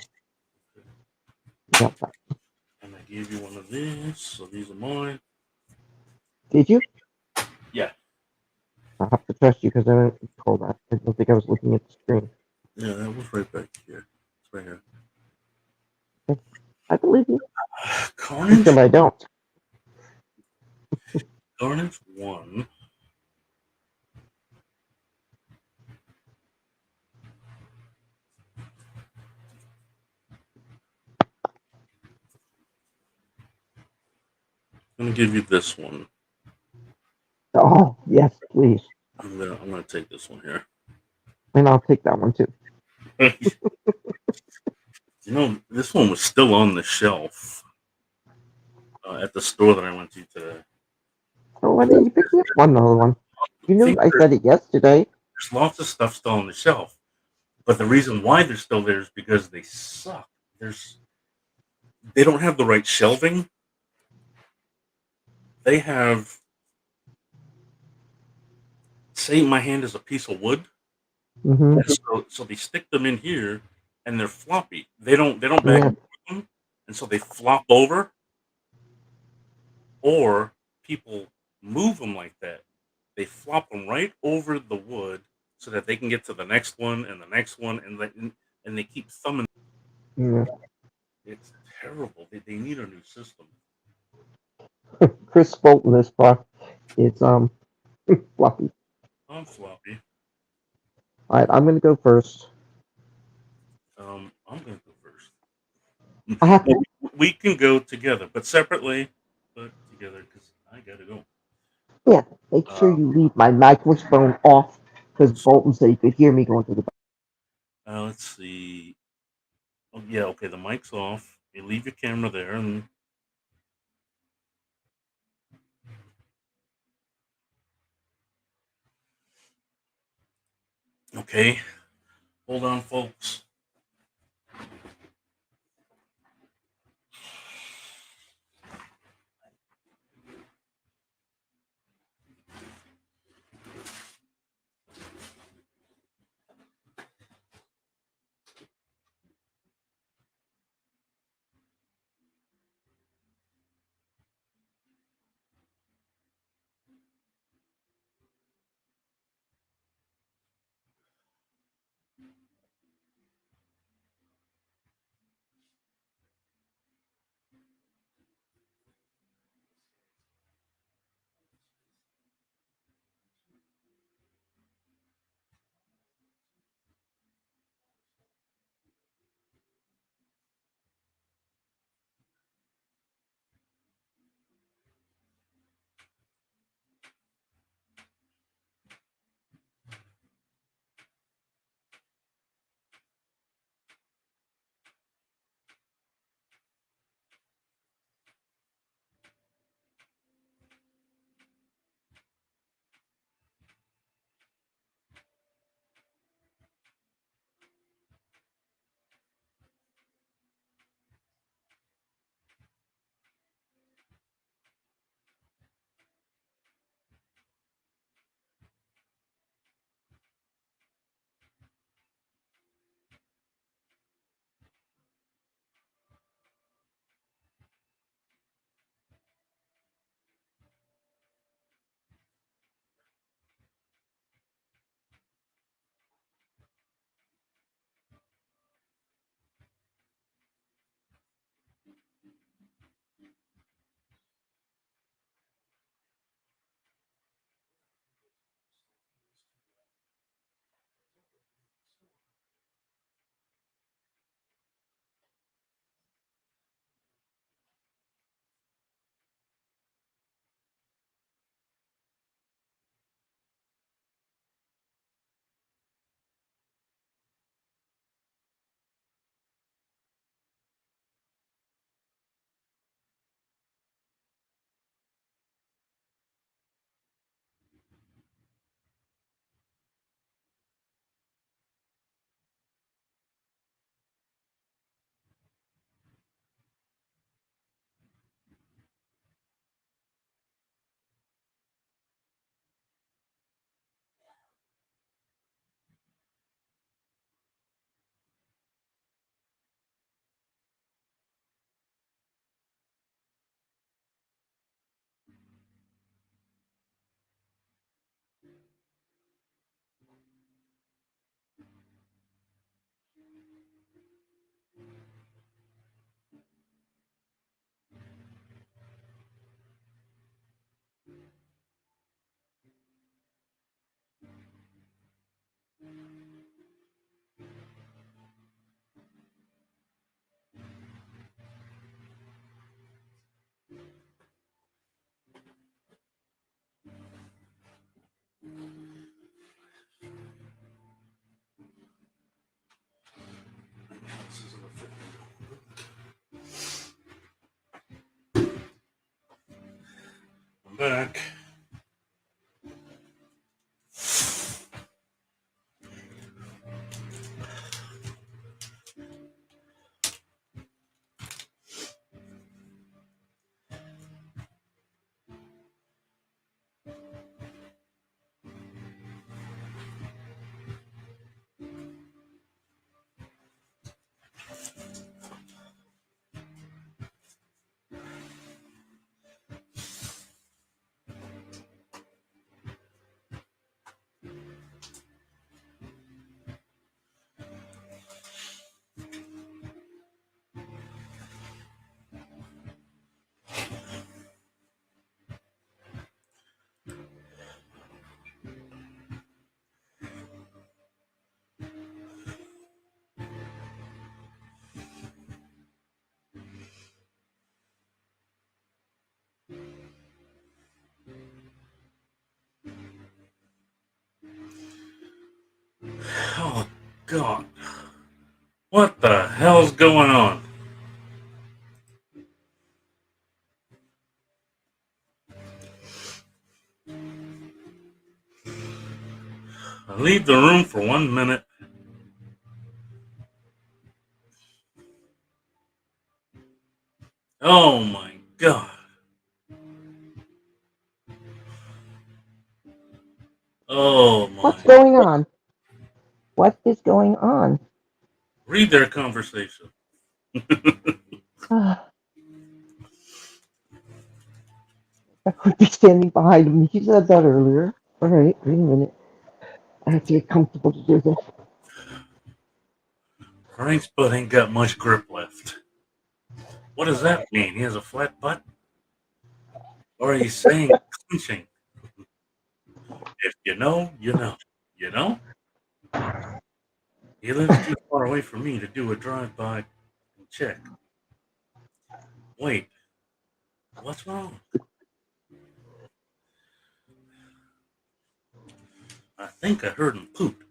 Yep. And I gave you one of these, so these are mine. Did you? Yeah. I'll have to trust you because I don't recall that. I don't think I was looking at the screen. Yeah, that was right back here. It's right here. I believe you. Carnage. Until I don't. Carnage 1. I'm gonna give you this one. Oh, yes, please. I'm gonna take this one here. And I'll take that one too. This one was still on the shelf at the store that I went to today. So why didn't you pick me up another one? You knew I said it yesterday. There's lots of stuff still on the shelf, but the reason why they're still there is because they suck. They don't have the right shelving. They have, say, my hand is a piece of wood, Mm-hmm. so they stick them in here, and they're floppy. They don't back Yeah. them, and so they flop over. Or people move them like that. They flop them right over the wood so that they can get to the next one and the next one, and and they keep thumbing. Yeah. It's terrible. They need a new system. Chris Bolton this far. It's fluffy. I'm floppy. Alright, I'm gonna go first. I'm gonna go first. I have to Well, we can go together, but separately, but together because I gotta go. make sure you leave my microphone off because Bolton said he could hear me going to the Let's see. Oh yeah, okay. The mic's off. You leave your camera there, and okay. Hold on, folks. This isn't a fit. I'm back. God. What the hell's going on? I leave the room for 1 minute. Oh my God. Oh What's my. going on? What is going on? Read their conversation. I could be standing behind him. He said that earlier. All right, wait a minute. I have to get comfortable to do this. Frank's butt ain't got much grip left. What does that mean? He has a flat butt? Or he's saying clenching? If you know, you know. You know? He lives too far away from me to do a drive-by and check. Wait, what's wrong? I think I heard him poop.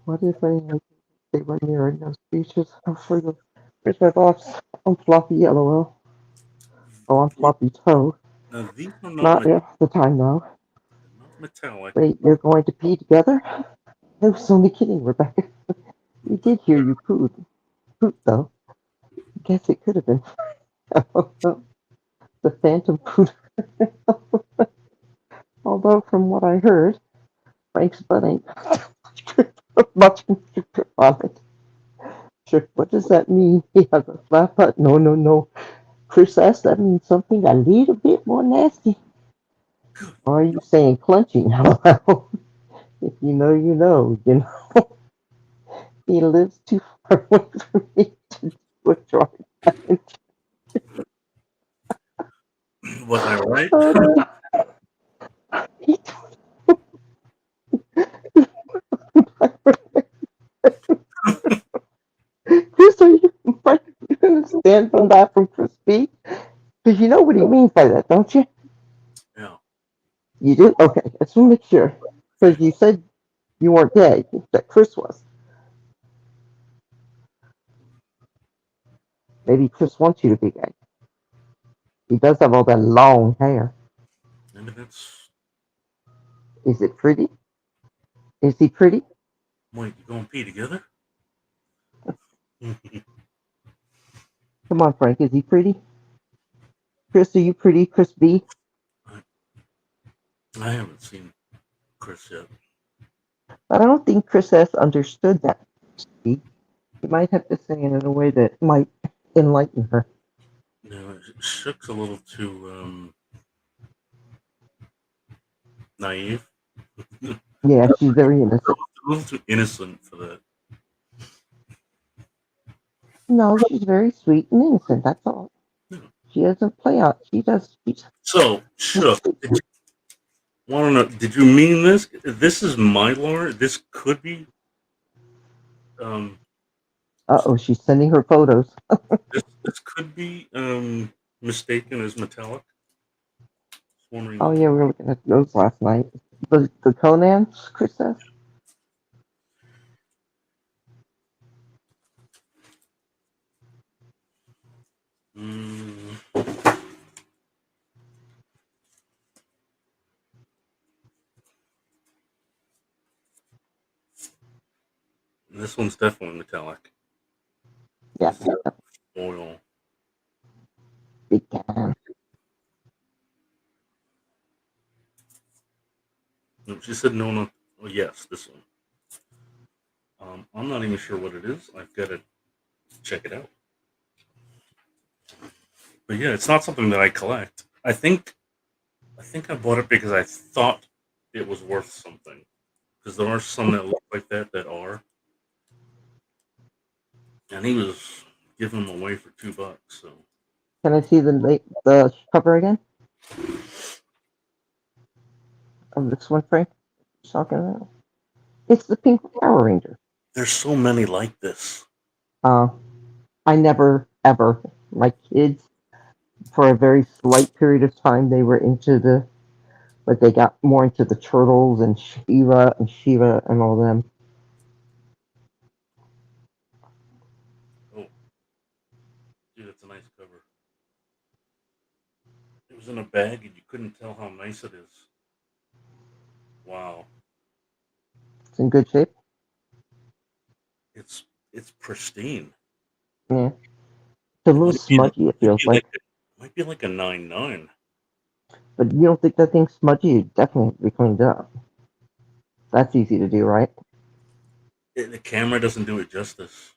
What if I say right here in those speeches? Oh, where's my box? I'm floppy LOL. Oh, I'm floppy toe. Now these are Not the time now. not metallic. Wait, you're going to pee together? I was only kidding, Rebecca. We did hear you poop though. Guess it could have been the phantom poop. Although from what I heard, Frank's butt ain't much on it. Sure, what does that mean? He has a flat butt? No. Chris asked that means something a little bit more nasty. Or are you saying clenching? Well, if you know, you know. You know, he lives too far away from me to withdraw. Was I right? He Chris, are you stand from that from Chris B? Because you know what he means by that, don't you? Yeah. You do? Okay, I just want to make sure. Because you said you weren't gay, that Chris was. Maybe Chris wants you to be gay. He does have all that long hair. Maybe that's. Is it pretty? Is he pretty? Wait, you gonna pee together? Come on, Frank, is he pretty? Chris, are you pretty? Chris B? I haven't seen Chris yet. But I don't think Chris S. understood that. You might have to say it in a way that might enlighten her. No, Shook's a little too naive. Yeah, she's very innocent. A little too innocent for that. No, she's very sweet and innocent. That's all. She doesn't play out. She does. So, Shook, want to know? Did you mean this? This is Mylar. This could be. She's sending her photos. This could be mistaken as metallic. Wondering. Oh yeah, we were looking at those last night. The Conans, Chris says. This one's definitely metallic. Yeah. Oil. Big can. No, she said no. Oh, yes, this one. I'm not even sure what it is. I've got to check it out. But yeah, it's not something that I collect. I think I bought it because I thought it was worth something. Because there are some that look like that are. And he was giving them away for $2. So. Can I see the cover again? Of this one, Frank? Talking about? It's the Pink Power Ranger. There's so many like this. I never ever. My kids for a very slight period of time they were into the, but they got more into the turtles and Shiva and all them. Oh, dude, that's a nice cover. It was in a bag, and you couldn't tell how nice it is. Wow, It's in good shape. it's it's pristine. Yeah, it's a It little might be smudgy. It feels like, might be like a 9.9. but you don't think that thing's smudgy? You definitely have to be cleaned up. That's easy to do, right? The camera doesn't do it justice.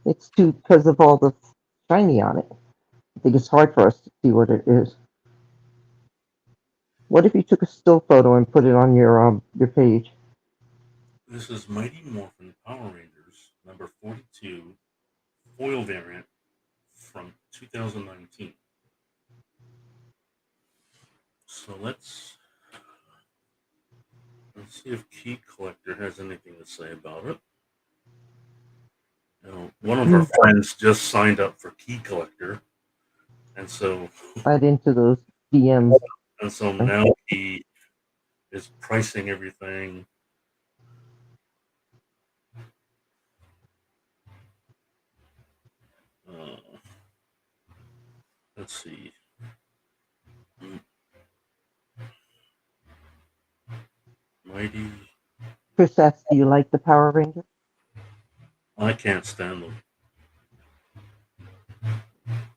It's too because of all the shiny on it. I think it's hard for us to see what it is. What if you took a still photo and put it on your page? This is Mighty Morphin Power Rangers number 42 foil variant from 2019. So let's see if Key Collector has anything to say about it. One of our friends just signed up for Key Collector, and so Add into those DMs. now he is pricing everything. Let's see. Mighty. Chris asks, "Do you like the Power Ranger?" I can't stand them.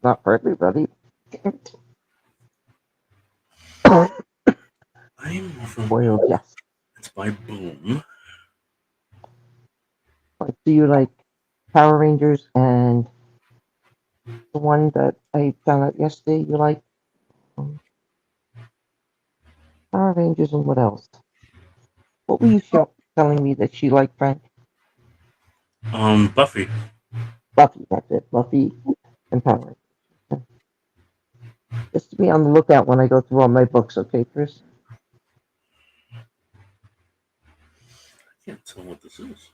Not for everybody. I'm from. Boiled, yes. It's by Boom. Do you like Power Rangers and the one that I found out yesterday? You like Power Rangers and what else? What were you telling me that she liked, Frank? Buffy. Buffy, that's it. Buffy and Power Rangers. Just to be on the lookout when I go through all my books, okay, Chris? I can't tell what this is.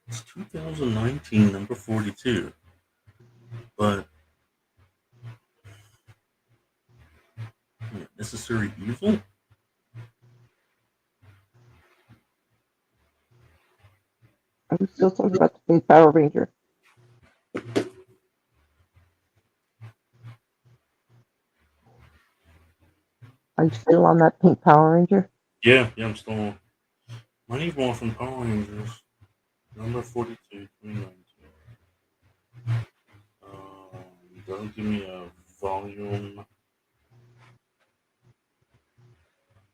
It's 2019, number 42. But Necessary Evil? Are we still talking about the pink Power Ranger? Are you still on that pink Power Ranger? Yeah, I'm still on. Mighty Morphin Power Rangers, number 42, 2019. Doesn't give me a volume.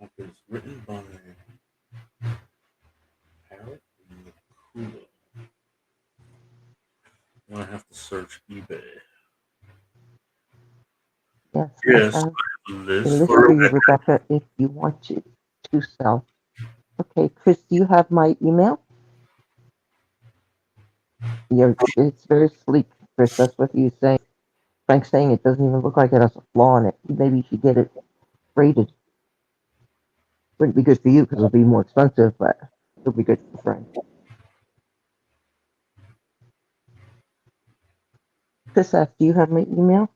Okay, it's written by Parrot and Nakula. I'm gonna have to search eBay. Yes. Yes, I have a list list for for you, Rebecca, if you want to sell. Okay, Chris, do you have my email? Yeah, it's very sleek, Chris. That's what he's saying. Frank's saying it doesn't even look like it has a flaw in it. Maybe you should get it rated. Wouldn't be good for you because it'll be more expensive, but it'll be good for Frank. Chris asks, do you have my email?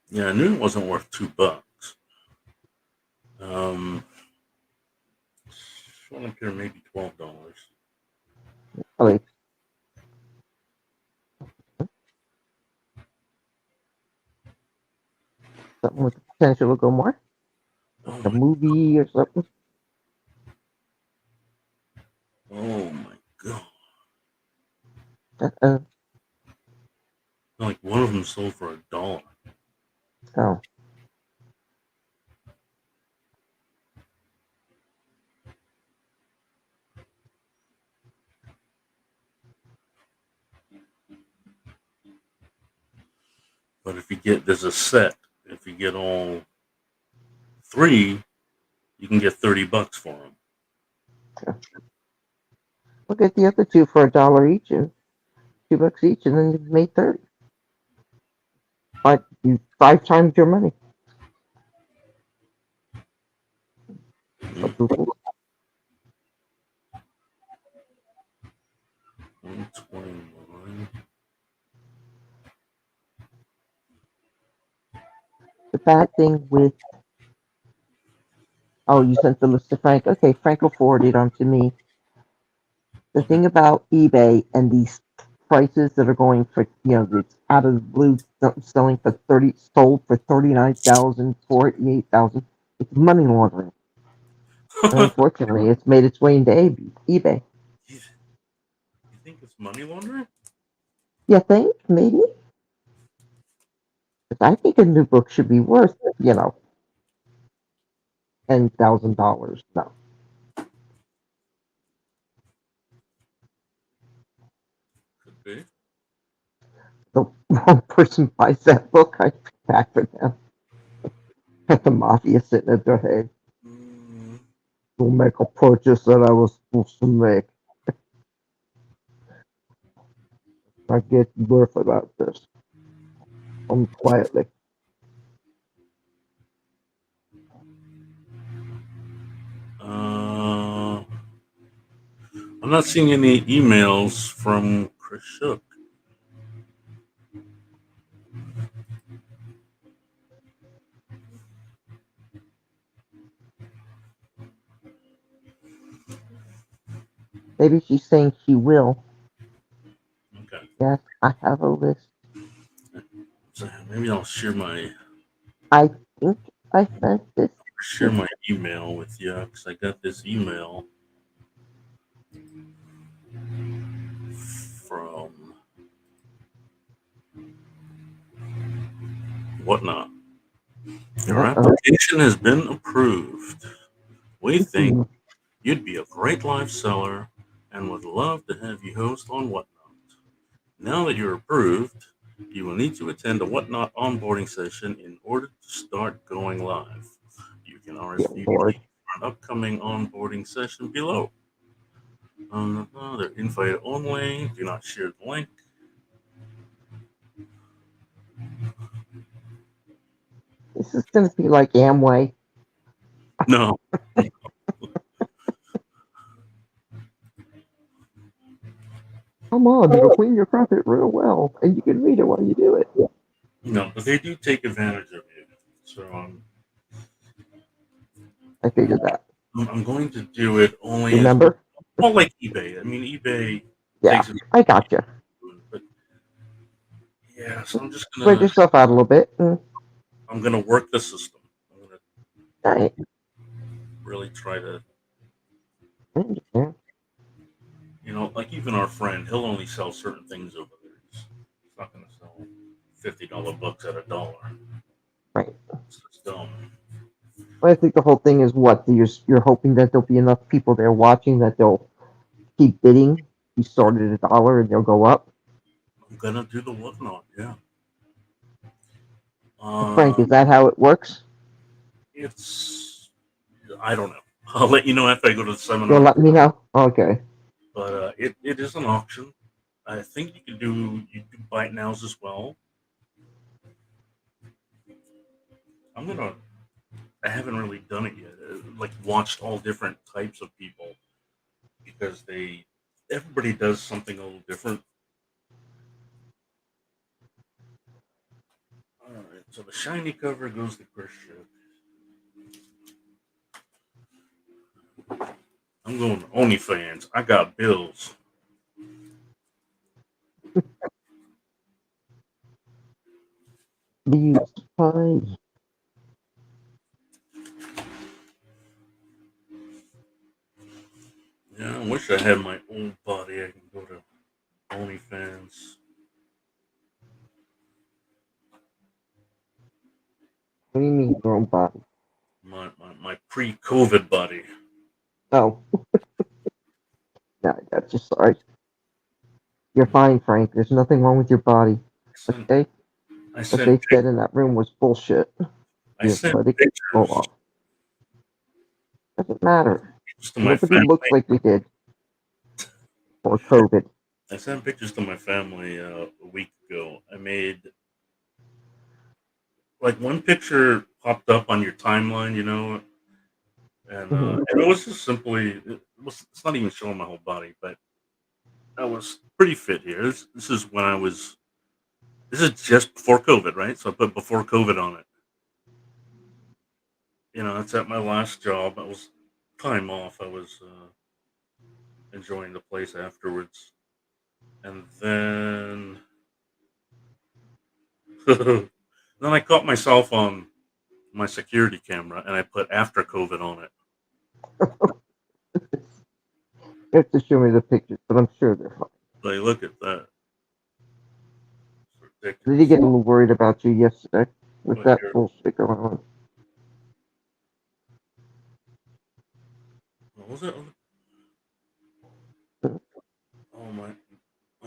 Yeah, I knew it wasn't worth $2. Showing up here maybe $12. Oh, wait. Something with the potential to go more? Oh A my, movie or something? oh my god! Uh-oh. Like one of them sold for $1. Oh. But if you get, there's a set. If you get all 3, you can get $30 for them. Look at the other 2 for $1 each, and $2 each, and then you've made 30. Like you 5 times your money. Mm-hmm. 129. The bad thing with you sent the list to Frank. Okay, Frank will forward it on to me. The Okay. thing about eBay and these prices that are going for, it's out of the blue, selling for sold for 39,000, 48,000. It's money laundering. And unfortunately, it's made its way into eBay. You think it's money laundering? You think maybe? 'Cause I think a new book should be worth, $10,000. No, Could be. the wrong person buys that book, I feel bad for them. Got the mafia sitting at their head. Mm, Will make a purchase that I was supposed to make. I get worth about this. Quietly. I'm not seeing any emails from Chris Shook. Maybe she's saying she will. Okay. Yes, I have a list. So maybe I'll share my I think I sent this. email with you because I got this email from Whatnot. Your application has been approved. We think you'd be a great live seller and would love to have you host on Whatnot. Now that you're approved, you will need to attend a Whatnot onboarding session in order to start going live. You can RSVP for an upcoming onboarding session below. They're invite only. Do not share the link. This is going to be like Amway. No. Come on, it'll clean your carpet real well, and you can read it while you do it. No, but they do take advantage of you. So I figured that. I'm going to do it only. Remember? Well, like eBay. I mean, eBay. Yeah, takes I gotcha. But yeah, so I'm just gonna spread yourself out a little bit. I'm gonna work the system. I'm gonna really try to. Like even our friend, he'll only sell certain things over there. He's not gonna sell $50 books at $1. Right. It's dumb. Well, I think the whole thing is what you're hoping that there'll be enough people there watching that they'll keep bidding. You started at $1 and they'll go up. I'm gonna do the Whatnot, yeah. Frank, is that how it works? I don't know. I'll let you know after I go to the seminar. You'll let me know? Okay. But it is an auction. I think you can do buy it nows as well. I haven't really done it yet. Like watched all different types of people because everybody does something a little different. All right, so the shiny cover goes to Chris Shook. I'm going to OnlyFans. I got bills. Fine. Yeah, I wish I had my own body. I can go to OnlyFans. What do you mean your own body? My pre-COVID body. Oh. No, that's just sorry. You're fine, Frank. There's nothing wrong with your body. Okay? I What sent they said in that room was bullshit. I Just sent let it go pictures. off. Doesn't matter. To my Nobody family. looks like we did for COVID. I sent pictures to my family a week ago. I made like one picture popped up on your timeline, and Mhm. it was just simply it's not even showing my whole body, but I was pretty fit here. This is when I was. This is just before COVID, right? So I put before COVID on it. It's at my last job. I was time off. I was enjoying the place afterwards, and then then I caught myself on my security camera, and I put after COVID on it. You have to show me the pictures, but I'm sure they're fine. Like, look at that. It's Did he ridiculous. get a little worried about you yesterday with Look that here. bullshit going on? What was it? Oh my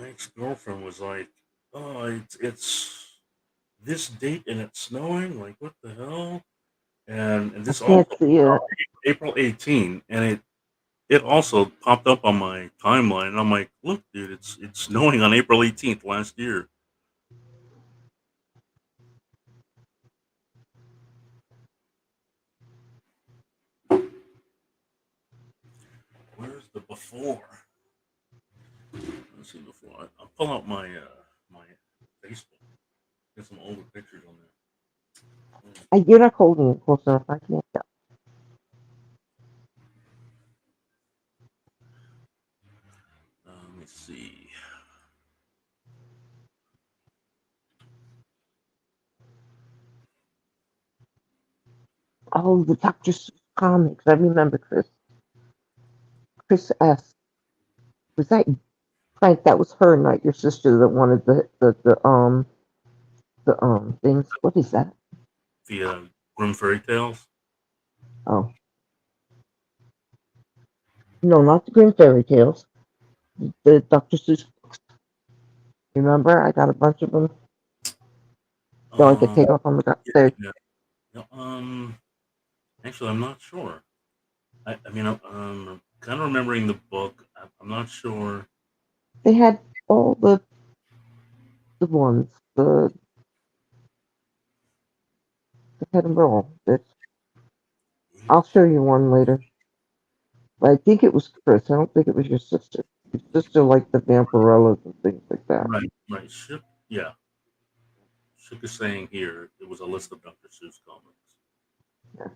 ex-girlfriend was like, "Oh, it's this date and it's snowing. Like, what the hell?" And I this can't also see it. April 18, and it also popped up on my timeline. And I'm like, "Look, dude, it's snowing on April 18th last year." Where's the before? Let's see before. I'll pull out my Facebook. Get some older pictures on there. You're not holding it close enough. I can't tell. Let me see. Oh, the Dr. Seuss comics. I remember Chris. Chris S. Was that Frank? That was her, not your sister, that wanted the things. What is that? The Grim Fairy Tales. Oh, no, not the Grimm fairy tales. The Dr. Seuss. Remember, I got a bunch of them. So I could Um, take off on yeah, the. yeah. No, actually, I'm not sure. I mean, I'm kind of remembering the book. I'm not sure. They had all the ones. They had them all. I'll show you one later. But I think it was Chris. I don't think it was your sister. Your sister liked the Vampirellas and things like that. Right, right. Ship, yeah. Ship is saying here it was a list of Dr. Seuss comics. Yeah.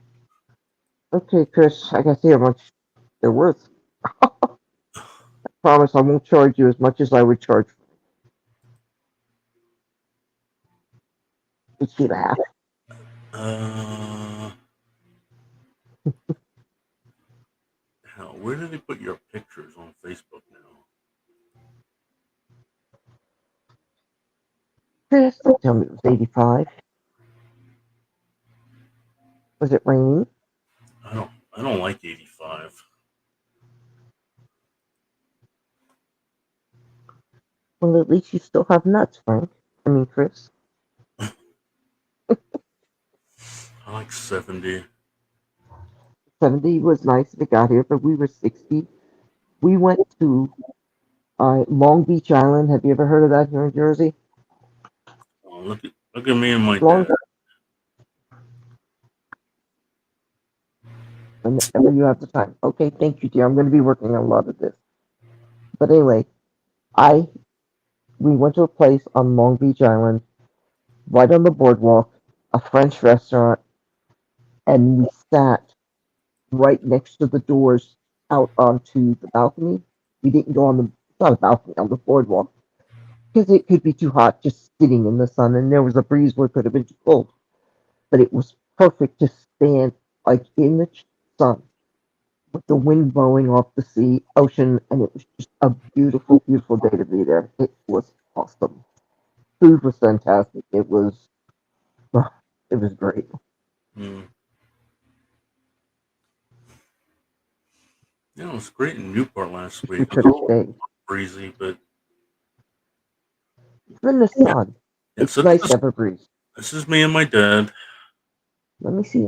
Okay, Chris, I gotta see how much they're worth. Promise I won't charge you as much as I would charge for each laugh. Uh, Hell, where did they put your pictures on Facebook now? Chris, don't tell me it was 85. Was it raining? I don't like 85. Well, at least you still have nuts, Frank. I mean, Chris. I like 70. 70 was nice if it got here, but we were 60. We went to Long Beach Island. Have you ever heard of that here in Jersey? Oh, look at me and my Long dad. Whenever you have the time. Okay, thank you, dear. I'm going to be working on a lot of this. But anyway, we went to a place on Long Beach Island, right on the boardwalk, a French restaurant, and we sat right next to the doors out onto the balcony. We didn't go on the not a balcony on the boardwalk because it could be too hot just sitting in the sun, and there was a breeze where it could have been too cold. But it was perfect to stand like in the sun with the wind blowing off the ocean, and it was just a beautiful, beautiful day to be there. It was awesome. Food was fantastic. It was great. Mm. Yeah, it was great in Newport last We week. It could was have stayed. breezy, but Even the sun. It's so nice to have a breeze. this is me and my dad. Let me see.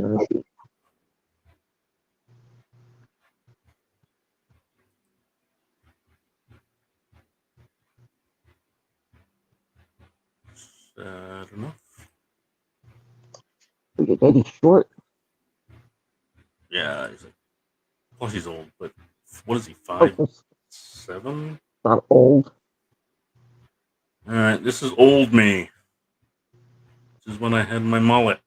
Sad enough. Look at Eddie Short. Yeah, he's like, plus he's old, but what is he, Oh, 5'7"? not old. All right, this is old me. This is when I had my mullet.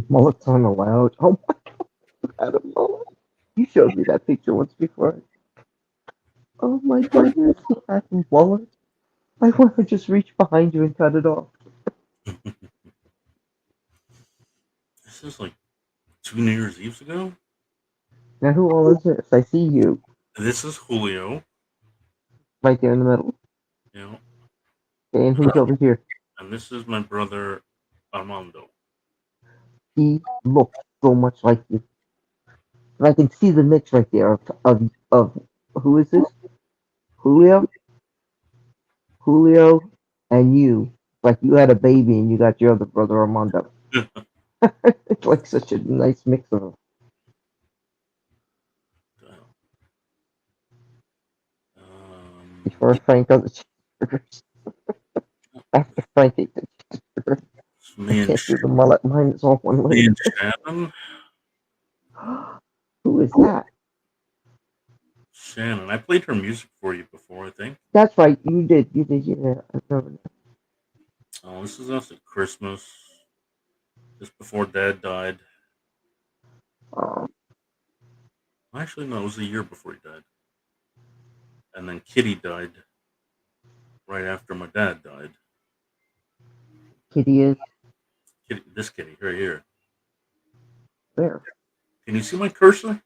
Mullets aren't allowed. Oh my God, I had a mullet. You showed me that picture once before. Oh my goodness, he had a mullet. I want to just reach behind you and cut it off. This is like 2 New Year's Eves ago. Now who all is this? I see you This is Julio. right there in the middle. You know, And who's over here? and this is my brother Armando. He looks so much like you. And I can see the mix right there of who is this? Julio? Julio and you. Like you had a baby and you got your other brother Armando. It's like such a nice mix of them. Before Frank does the cheeseburgers. After Frank ate the cheeseburger. I me and can't do the mullet. Mine is all one me leg. and Shannon. Who is that? Shannon, I played her music for you before, I think. That's right. You did. Yeah. I remember that. Oh, this is us at Christmas, just before Dad died. Oh, Actually, no, it was a year before he died. And then Kitty died right after my dad died. Kitty is Kitty, this Kitty right here. there. Can you see my cursor?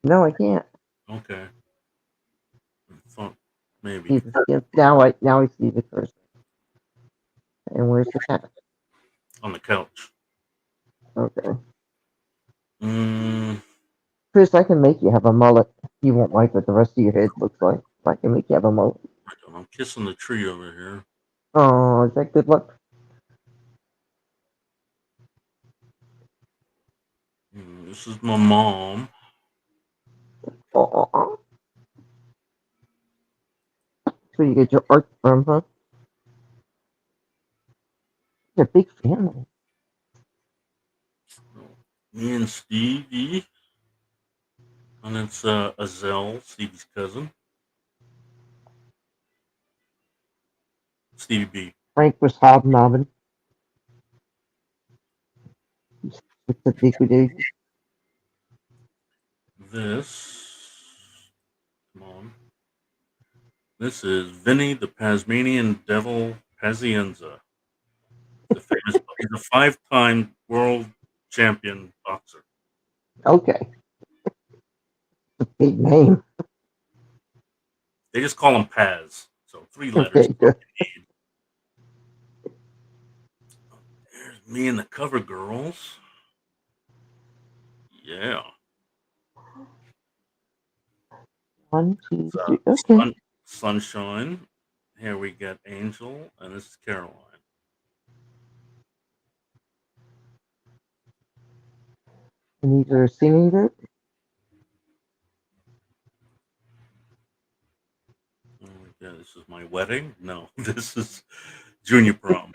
No, I can't. Okay. I thought maybe See the skin. Now I see the cursor. And where's the cat? on the couch. Okay. Mm, Chris, I can make you have a mullet. You won't like what the rest of your head looks like. I can make you have a mullet. I don't know. I'm kissing the tree over here. Oh, is that good luck? This is my mom. Oh. So you get your art from, huh? You're a big family. Me and Stevie. And it's Azelle, Stevie's cousin. Stevie B. Frank was hobnobbing with the big. This, come on. This is Vinny the Tasmanian Devil Pazienza. He's a 5-time world champion boxer. Okay. A big name. They just call him Paz. So 3 letters. Okay, good. There's me and the cover girls. Yeah. 1, 2, 3. Okay. Sunshine. Here we got Angel, and this is Caroline. And these are a singing group? Oh, yeah, this is my wedding. No, this is junior prom.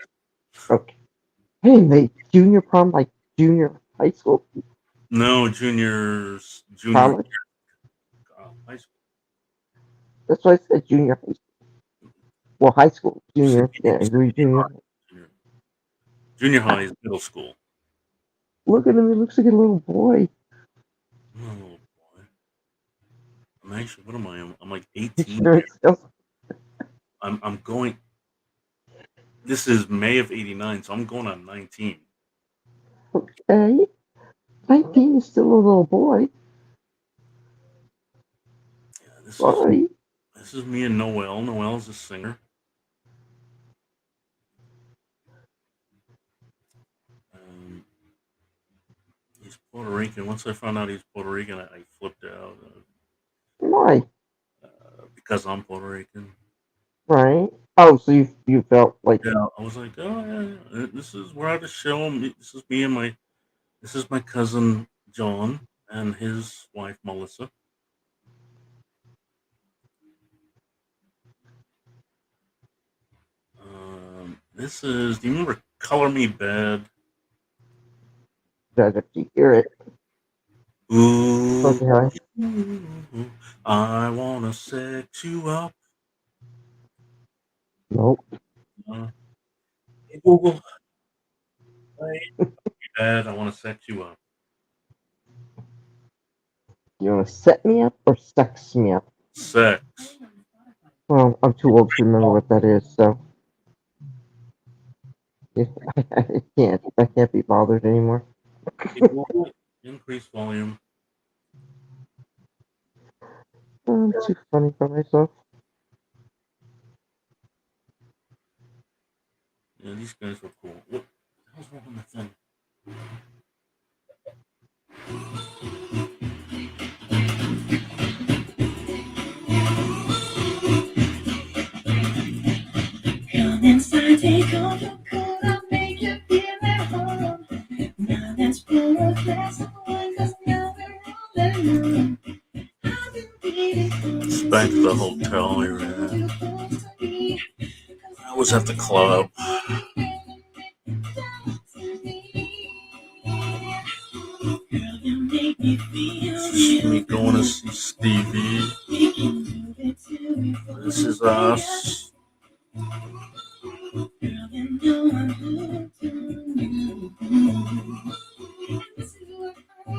Okay. Hey, they junior prom like junior high school? No, junior College? high school. That's why I said junior high school. Well, high school. Junior. Yeah, agree, junior. Junior high is middle school. Look at him. He looks like a little boy. Oh boy. I'm actually, what am I? I'm like 18. Sure, I'm going. This is May of '89, so I'm going on 19. okay. 19 is still a little boy. Yeah, Sorry. this is me and Noel. Noel's a singer. He's Puerto Rican. Once I found out he's Puerto Rican, I flipped out. Why? because I'm Puerto Rican. Right. Oh, so you felt like Yeah, I was like, oh yeah, this is we're at a show. This is me and this is my cousin John and his wife Melissa. This is. Do you remember Color Me Bad? that if you hear it. Ooh, Okay. I wanna set you up. Nope. Hey Google, play Bad. I wanna set you up. You want to set me up or sex me up? Sex. Well, I'm too old to remember what that is, so I can't. I can't be bothered anymore. Hey Google, increase volume. I'm too funny for myself. Yeah, these guys were cool. What the hell's wrong with the thing? Come inside, take off your coat, I'll make you feel at home. Now let's pour a glass of wine, 'cause now we're all alone. I've been waiting for It's you back to the to hotel we were feel at. close to me. I was at the club. Girl, you make me feel This is me going to see Stevie. we can move it till we fall This is us. Girl, you know I'm hooked on you. This is what I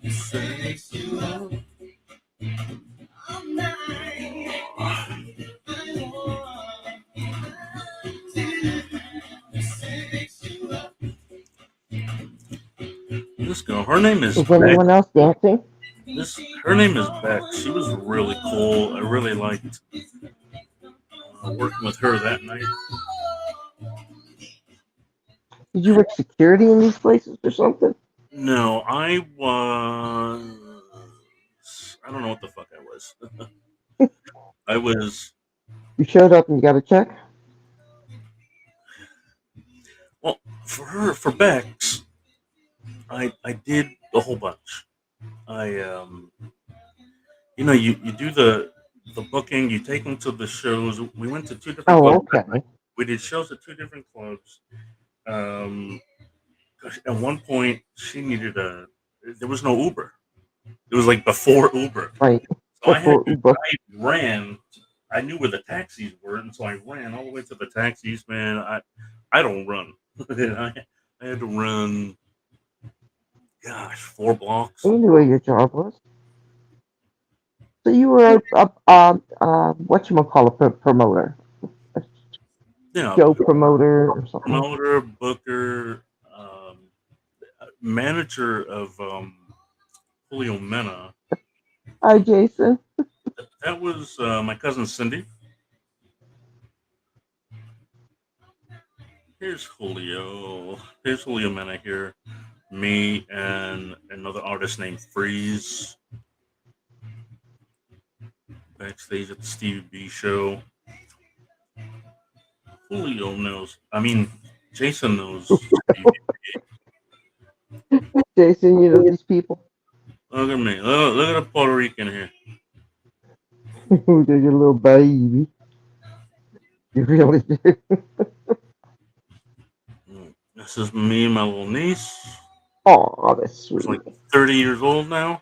do. Sex you up all night. I want to sex you up. This girl, her name is Is Beck. anyone else dancing? Her name is Beck. She was really cool. I really liked working with her that night. Did you work security in these places or something? No, I was. I don't know what the fuck I was. I was. You showed up and you got a check? Well, for Beck's, I did a whole bunch. You do the booking. You take them to the shows. We went to two different Oh, clubs. okay. We did shows at two different clubs. At one point, she needed there was no Uber. It was like before Uber. Right. So Before Uber. I ran. I knew where the taxis were, and so I ran all the way to the taxis. Man, I don't run. I had to run. Gosh, 4 blocks. You knew what your job was. So you were a promoter, Yeah, show promoter or something. promoter, booker, manager of Julio Mena. Hi, Jason. That was my cousin Cindy. Here's Julio. Here's Julio Mena here. Me and another artist named Freeze. Backstage at the Stevie B show. Julio knows. I mean, Jason knows. Jason, you know these people. Look at me. Look at a Puerto Rican here. You're your little baby. You really do. This is me and my little niece. Oh, that's sweet. She's like 30 years old now.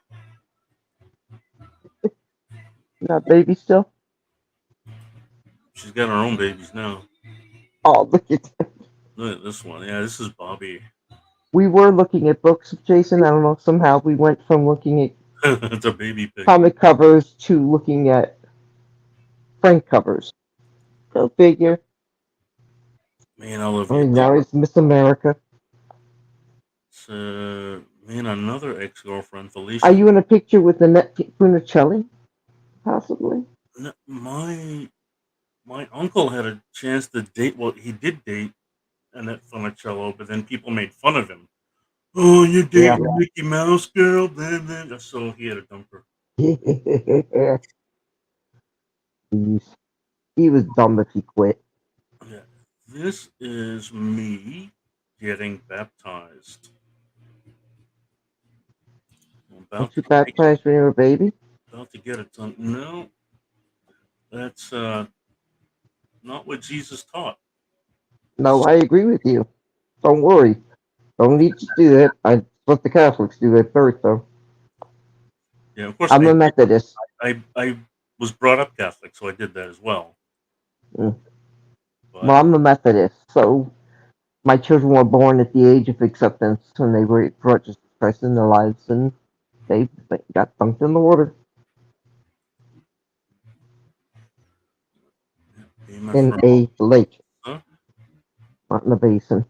Not baby still? She's got her own babies now. Oh, look at that. Look at this one. Yeah, this is Bobby. We were looking at books, Jason. I don't know. Somehow we went from looking at It's a baby pig. comic covers to looking at front covers. Go figure. Man, I love I you. mean, now he's Miss America. Man, another ex-girlfriend, Felicia. Are you in a picture with Annette Funicelli? Possibly. My uncle had a chance to date. Well, he did date Annette Funicello, but then people made fun of him Oh, you're Yeah. dating Mickey Mouse girl? Then. So he had a dumper. He was dumb if he quit. Yeah. This is me getting baptized. I'm Weren't you baptized when you were a baby? about to get it done. No, that's not what Jesus taught. No, I agree with you. Don't worry. Don't need to do that. I let the Catholics do it first, though. Yeah, of course. I'm a Methodist. I was brought up Catholic, so I did that as well. Mm. But Well, I'm a Methodist, so my children were born at the age of acceptance when they were brought Jesus Christ in their lives, and they got dunked in the water my in friend, a lake, huh? not in a basin.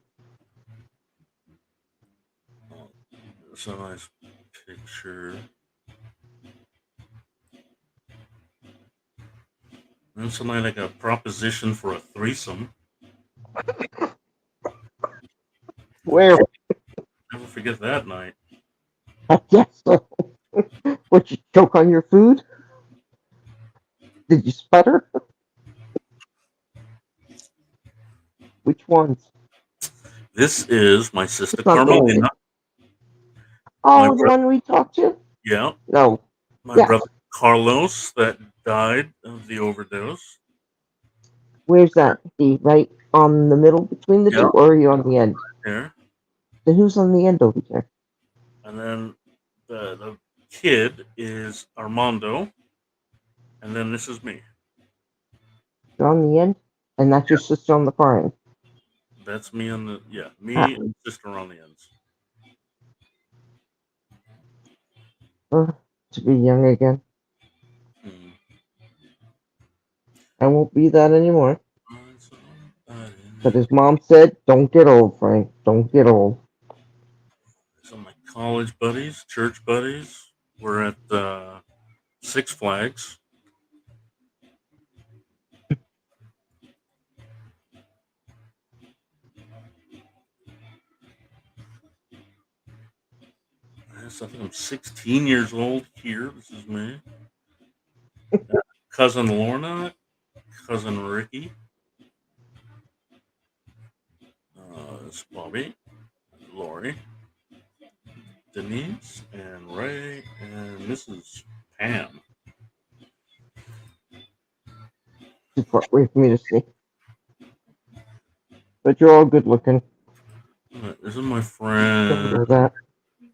It's a nice picture. And somebody like a proposition for a threesome. Where? Never forget that night. I guess so. Would you choke on your food? Did you sputter? Which ones? This is my sister It's not Carmelina. Oh, the one we talked to? Yeah, No. my Yeah. brother Carlos that died of the overdose. Where's that? The right on the middle between the Yeah. two, or are you on the end? There. Then who's on the end over there? And then the kid is Armando. And then this is me. You're on the end, and that's your sister on the far end. That's me on the me Ah. and sister on the ends. To be young again. Hmm. I won't be that anymore. But his mom said, "Don't get old, Frank. Don't get old." Some of my college buddies, church buddies, were at Six Flags. Yes, I think I'm 16 years old here. This is me. Cousin Lorna, cousin Ricky. It's Bobby, Lori, Denise, and Ray, and Mrs. Pam. Too far away for me to see. But you're all good looking. This is my Don't friend, know that.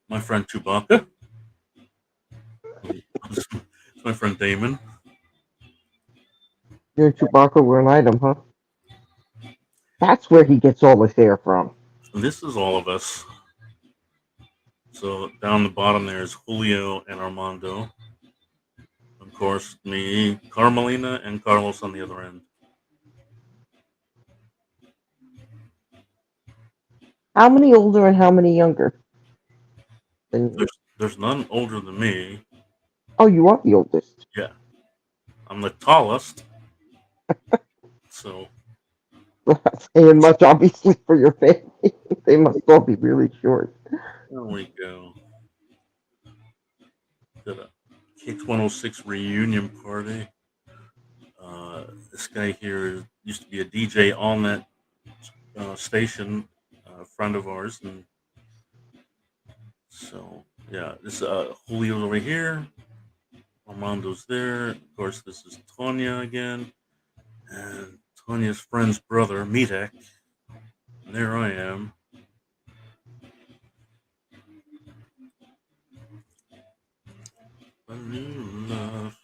Chewbacca. This is my friend Damon. You and Chewbacca were an item, huh? That's where he gets all his hair from. And this is all of us. So down the bottom there is Julio and Armando. Of course, me, Carmelina, and Carlos on the other end. How many older and how many younger? There's none older than me. Oh, you are the oldest. Yeah. I'm the tallest. So. That's saying much, obviously, for your family. They must all be really short. There we go. Did a Kicks 106 reunion party. This guy here used to be a DJ on that station, a friend of ours, and so yeah, this Julio's over here. Armando's there. Of course, this is Tonya again, and Tonya's friend's brother, Mitek. And there I am. A new love.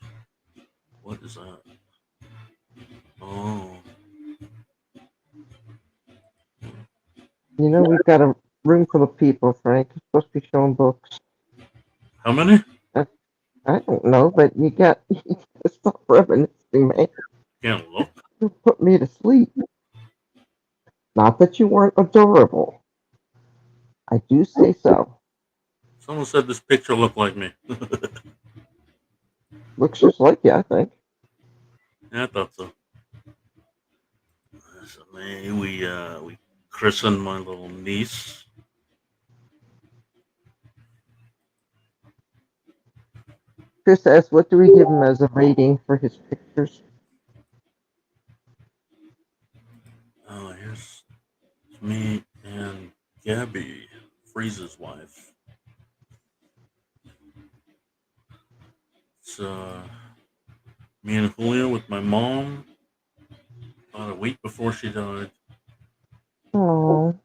What is that? Oh. You know, we've got a room full of people, Frank. You're supposed to be showing books. How many? I don't know, but you got to stop reminiscing, man. Can't look. You put me to sleep. Not that you weren't adorable. I do say so. Someone said this picture looked like me. Looks just like you, I think. Yeah, I thought so. So we christened my little niece. Chris asks, what do we give him as a rating for his pictures? Here's me and Gabby, Freeze's wife. It's me and Julio with my mom about a week before she died. Oh,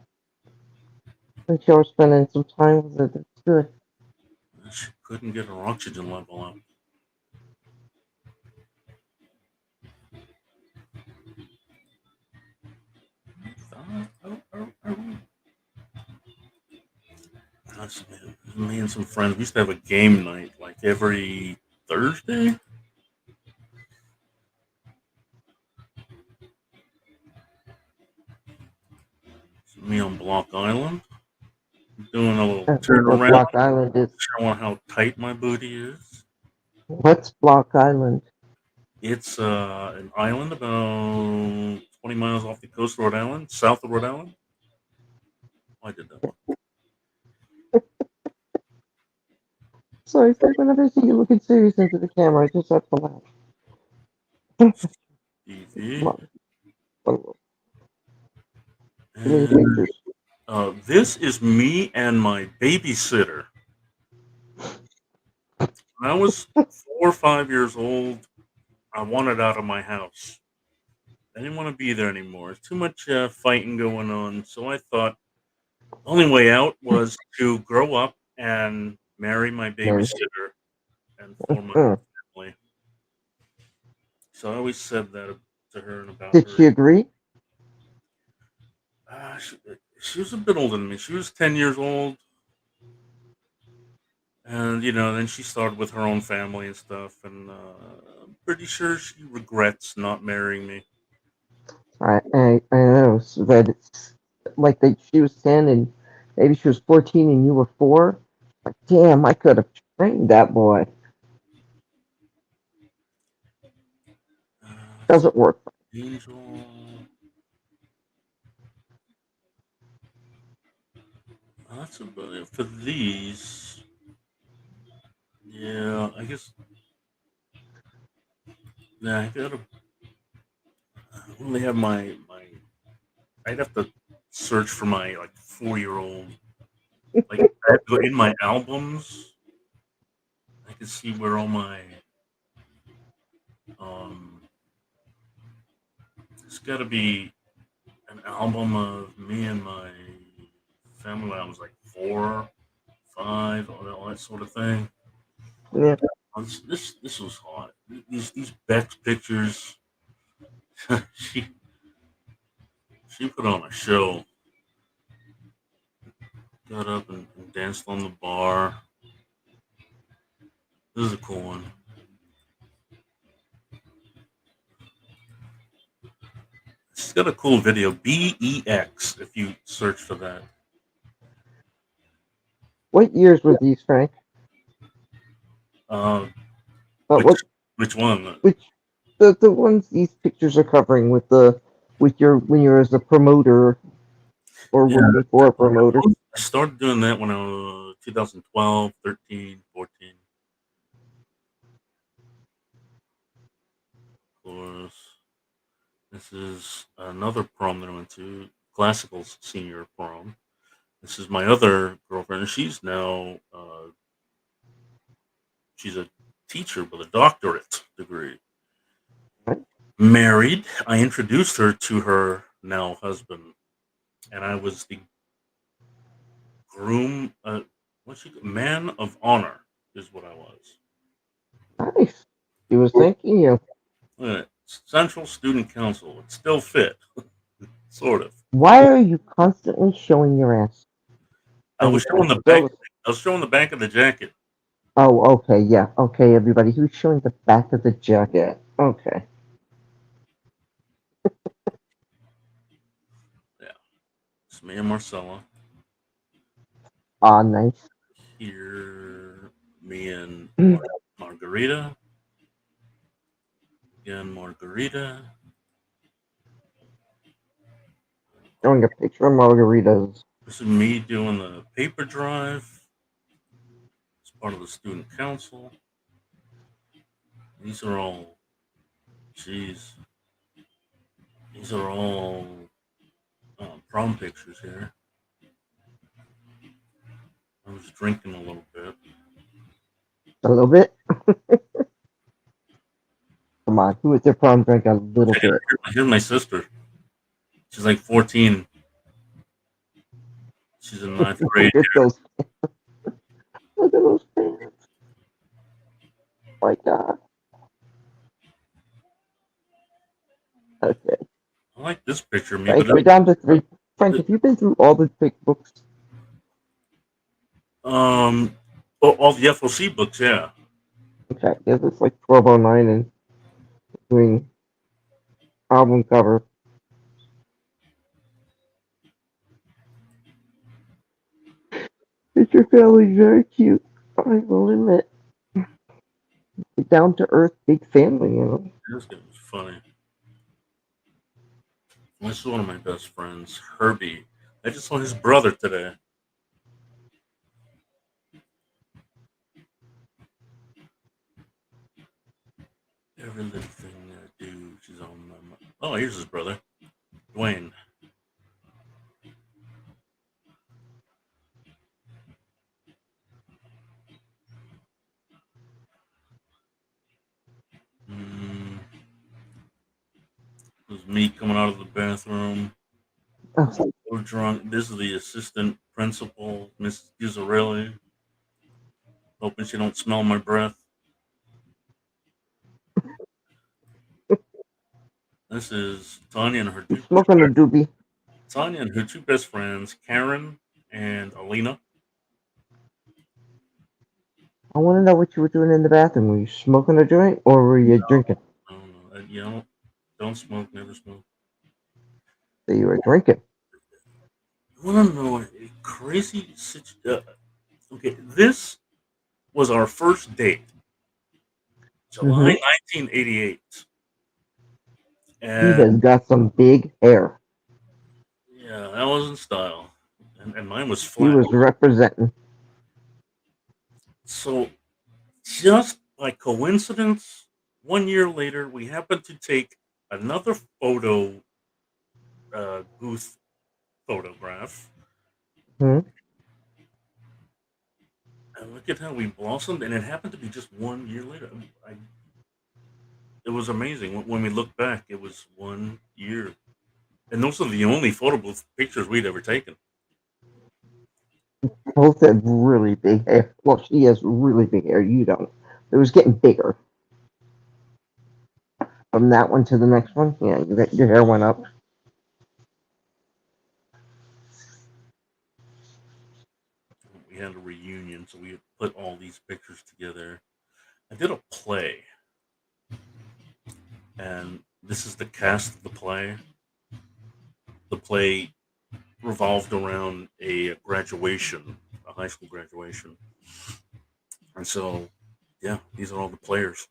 and you're spending some time with her. That's good. She couldn't get her oxygen level up. Me and some friends, we used to have a game night like every Thursday. Me on Block Island, doing a little I think turn what around, Block Island is. showing how tight my booty is. What's Block Island? It's an island about 20 miles off the coast of Rhode Island, south of Rhode Island. I did that one. Sorry, whenever I see you looking serious into the camera, I just have to laugh. TV. Look at the And, pictures. this is me and my babysitter. When I was 4 or 5 years old, I wanted out of my house. I didn't want to be there anymore. Too much fighting going on. So I thought the only way out was to grow up and marry my babysitter and form my family. So I always said that to her and about Did her. she agree? She was a bit older than me. She was 10 years old. And, then she started with her own family and stuff. And I'm pretty sure she regrets not marrying me. I know so that it's like she was 10 and maybe she was 14 and you were 4. Like, damn, I could have trained that boy. Doesn't work. Angel. That's about it for these. Yeah, I guess. Yeah, I gotta. I only have my. I'd have to search for my 4-year-old. Like I have to go in my albums. I can see where all my. Um, it's got to be an album of me and my family when I was like 4, 5, all that sort of thing. Yeah. This was hot. These Beck's pictures. she put on a show. Got up and danced on the bar. This is a cool one. She's got a cool video. BEX. If you search for that. What years were these, Frank? Which one? The ones these pictures are covering with your when you're as a promoter or working for a promoter. I started doing that when I was 2012, 13, 14. Of course, this is another prom that I went to, Classical's senior prom. This is my other girlfriend, and she's now she's a teacher with a doctorate degree. Married. I introduced her to her now husband, and I was the groom. Man of honor is what I was. Nice. He was thanking you. Central Student Council. It still fit, sort of. Why are you constantly showing your ass? I was showing the back. I was showing the back of the jacket. Oh, okay, yeah, okay, everybody. He was showing the back of the jacket. Okay. Yeah, it's me and Marcella. Ah, nice. Here, me and Margarita. Again, Margarita. Showing a picture of margaritas. This is me doing the paper drive. It's part of the student council. These are all. Jeez. These are all prom pictures here. I was drinking a little bit. A little bit. Come on, who at their prom drink a little bit? Here's my sister. She's like 14. She's in ninth grade. Look at those. Look at those pants. My God. Okay. I like this picture of me, Frank, but we're down to 3. Frank, have you been through all the big books? all the FOC books, yeah. Okay, this is like 1209 and doing album cover. It's your family very cute. I will admit. Down to earth, big family, you know. This guy was funny. This is one of my best friends, Herbie. I just saw his brother today. Every little thing I do, she's on my mind. Oh, here's his brother, Dwayne. This was me coming out of the bathroom. Oh, We're drunk. This is the assistant principal, Miss Gizzarelli. Hoping she don't smell my breath. This is Tanya and her two smoking a doobie. Tanya and her two best friends, Karen and Alina. I want to know what you were doing in the bathroom. Were you smoking a joint or were you drinking? I don't know. You know, don't smoke, never smoke. So you were drinking. I want to know a crazy situation. Okay, this was our first date, July 1988. He has got some big hair. Yeah, that was in style. And mine was He flat. was representing. So, just by coincidence, 1 year later, we happened to take another photo booth photograph. Hmm? And look at how we blossomed, and it happened to be just 1 year later. It was amazing. When we look back, it was 1 year. And those are the only photo booth pictures we'd ever taken. Both have really big hair. Well, she has really big hair. You don't. It was getting bigger. From that one to the next one, yeah, your hair went up. We had a reunion, so we had put all these pictures together. I did a play, and this is the cast of the play. The play revolved around a graduation, a high school graduation. And so, yeah, these are all the players.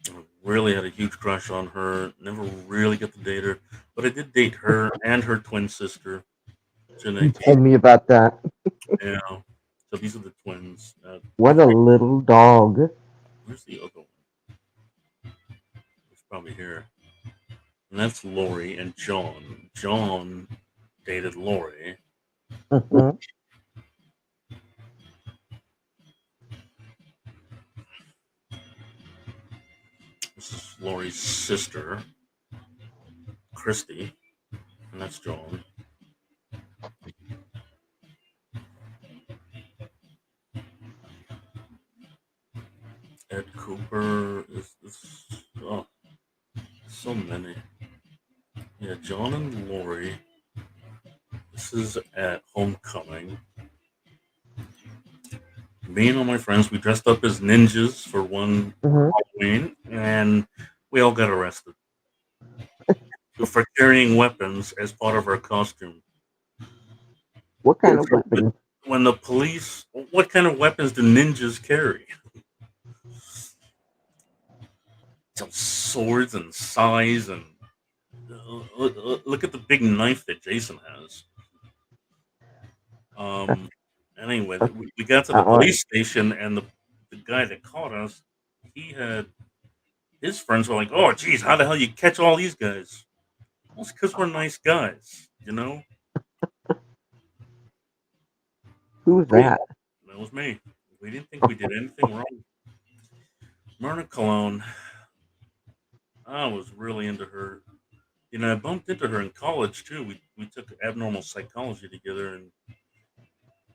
I really had a huge crush on her. Never really got to date her, but I did date her and her twin sister, You Janae. told me about that. Yeah. So these are the twins. What a little dog. Where's the other one? It's probably here. And that's Lori and John. John dated Lori. Mm-hmm. This is Lori's sister, Christy. And that's John. Ed Cooper is oh, so many. Yeah, John and Lori. This is at homecoming. Me and all my friends, we dressed up as ninjas for one Halloween, and we all got arrested for carrying weapons as part of our costume. What kind of weapon? When the police, what kind of weapons do ninjas carry? Some swords and sais, and look at the big knife that Jason has. Anyway, we got to the police station, and the guy that caught us, he had his friends were like, "Oh, geez, how the hell you catch all these guys?" Well, it's because we're nice guys, you know. Who was that? That was me. We didn't think we did anything wrong. Myrna Cologne, I was really into her. You know, I bumped into her in college too. We took abnormal psychology together, and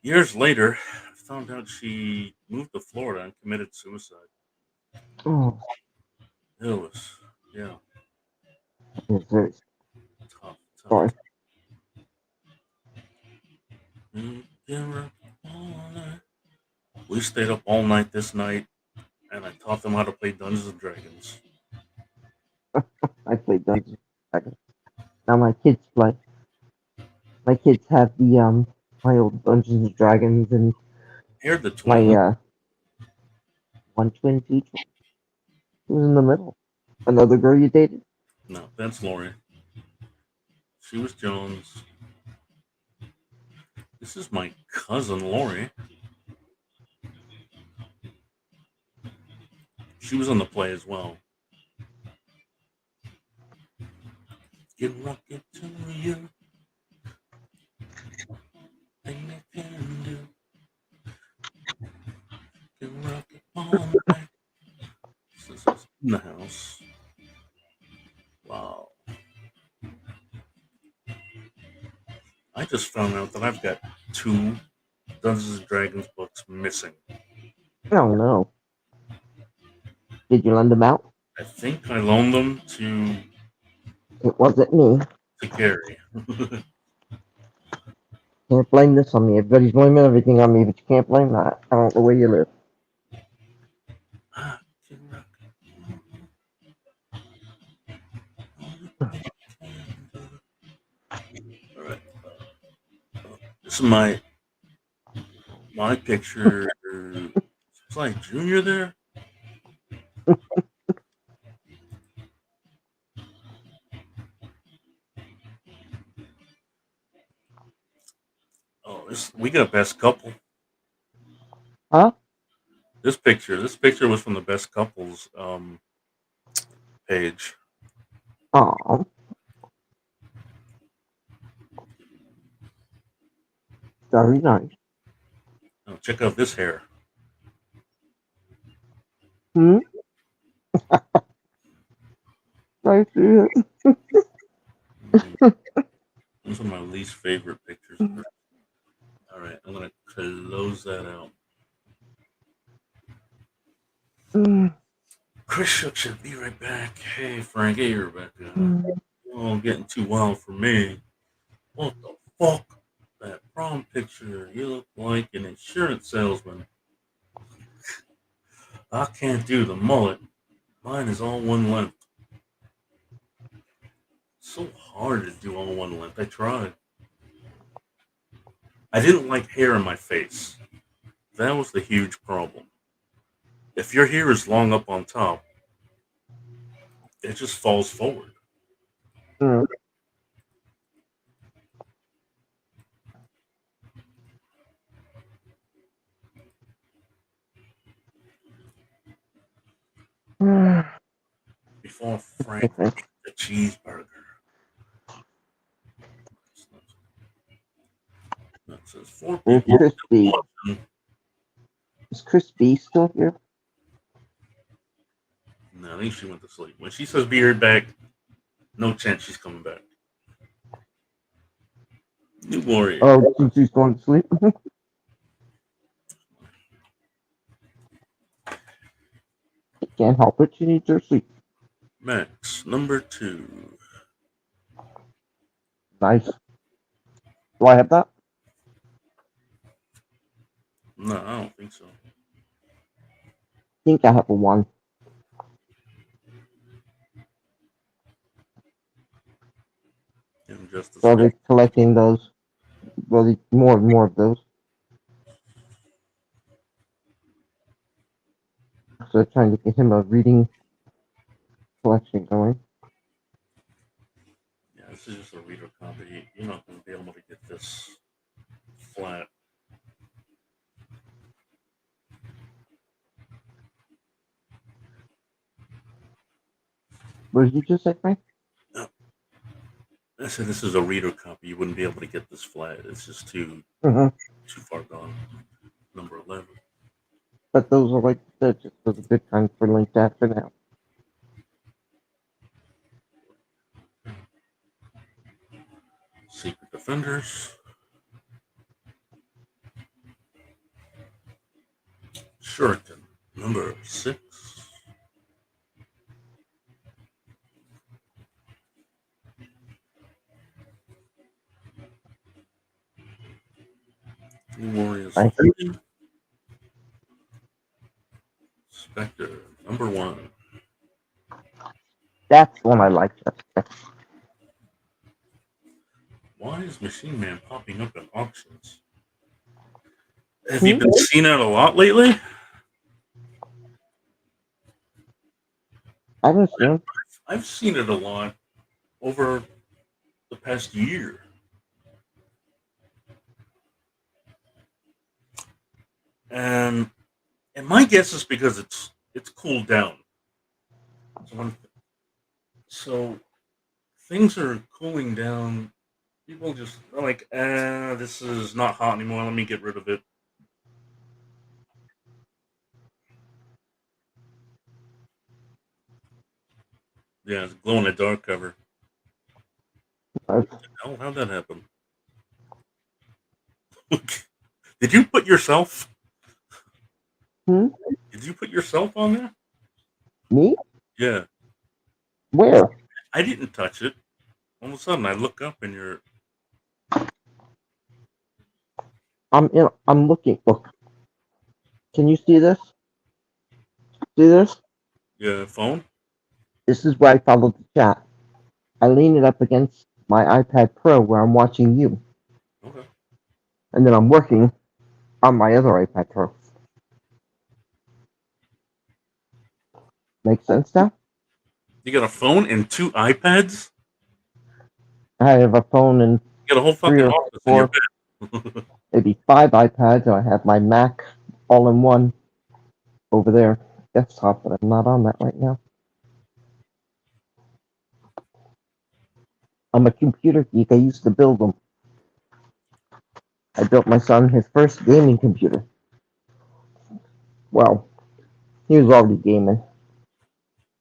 years later, I found out she moved to Florida and committed suicide. Oh, It was, yeah, it's very tough, tough. sorry. We stayed up all night this night, and I taught them how to play Dungeons and Dragons. I played Dungeons and Dragons. Now my kids play. My kids have the my old Dungeons and Dragons and Here, the my twin. one twin, two twin. Who's in the middle? Another girl you dated? No, that's Lori. She was Jones. This is my cousin Lori. She was on the play as well. Get rocket to you. Thing they can do. Get rocket all night. This is in the house. Wow. I just found out that I've got 2 Dungeons and Dragons books missing. Oh no. Did you lend them out? I think I loaned them to It wasn't me. Gary. Can't blame this on me. Everybody's blaming everything on me, but you can't blame that. I don't know where you live. All right. This is my picture. It's like Junior there. Oh, we got best couple. Huh? This picture was from the best couples page. Oh. Very nice. Oh, check out this hair. Hmm? I see it. Those are my least favorite pictures of her. All right, I'm gonna close that out. Chris Shook should be right back. Hey, Frank. Hey, Rebecca. Oh, getting too wild for me. What the fuck? That prom picture. You look like an insurance salesman. I can't do the mullet. Mine is all one length. So hard to do all one length. I tried. I didn't like hair in my face. That was the huge problem. If your hair is long up on top, it just falls forward. Mm. Before Frank ate the cheeseburger. That says 4 Where's people. Crispy? Is Crispy still here? No, I think she went to sleep. When she says be right back, no chance she's coming back. New Warrior. Oh, since she's going to sleep? Can't help it. She needs her sleep. Max, number 2. Nice. Do I have that? No, I don't think so. I think I have a 1. Injustice. So they're collecting those. Well, more and more of those. So they're trying to get him a reading collection going. Yeah, this is just a reader copy. You're not going to be able to get this flat. What did you just say, Frank? I said this is a reader copy. You wouldn't be able to get this flat. It's just too Mm-hmm. far gone. Number 11. But those are like they're just for the good times for linked that for now. Secret Defenders. Shuriken. Number 6. Warriors Thank 3. Spectre. Number 1. That's the one I like. Why is Machine Man popping up in auctions? Have Hmm? you been seeing it a lot lately? I don't know. I've seen it a lot over the past year. And my guess is because it's cooled down. So things are cooling down. People just are like, this is not hot anymore. Let me get rid of it. Yeah, it's glow in the dark cover. How'd that happen? Did you put yourself? Hmm? Did you put yourself on there? Me? Yeah. Where? I didn't touch it. All of a sudden, I look up and you're. I'm looking. Look. Can you see this? See this? Yeah, phone? This is where I followed the chat. I lean it up against my iPad Pro where I'm watching you. Okay. And then I'm working on my other iPad Pro. Make sense now? You got a phone and 2 iPads? I have a phone and You got a whole 3 fucking or office in your 4, bed. maybe 5 iPads, and I have my Mac all in one over there. Desktop, but I'm not on that right now. I'm a computer geek. I used to build them. I built my son his first gaming computer. Well, he was already gaming,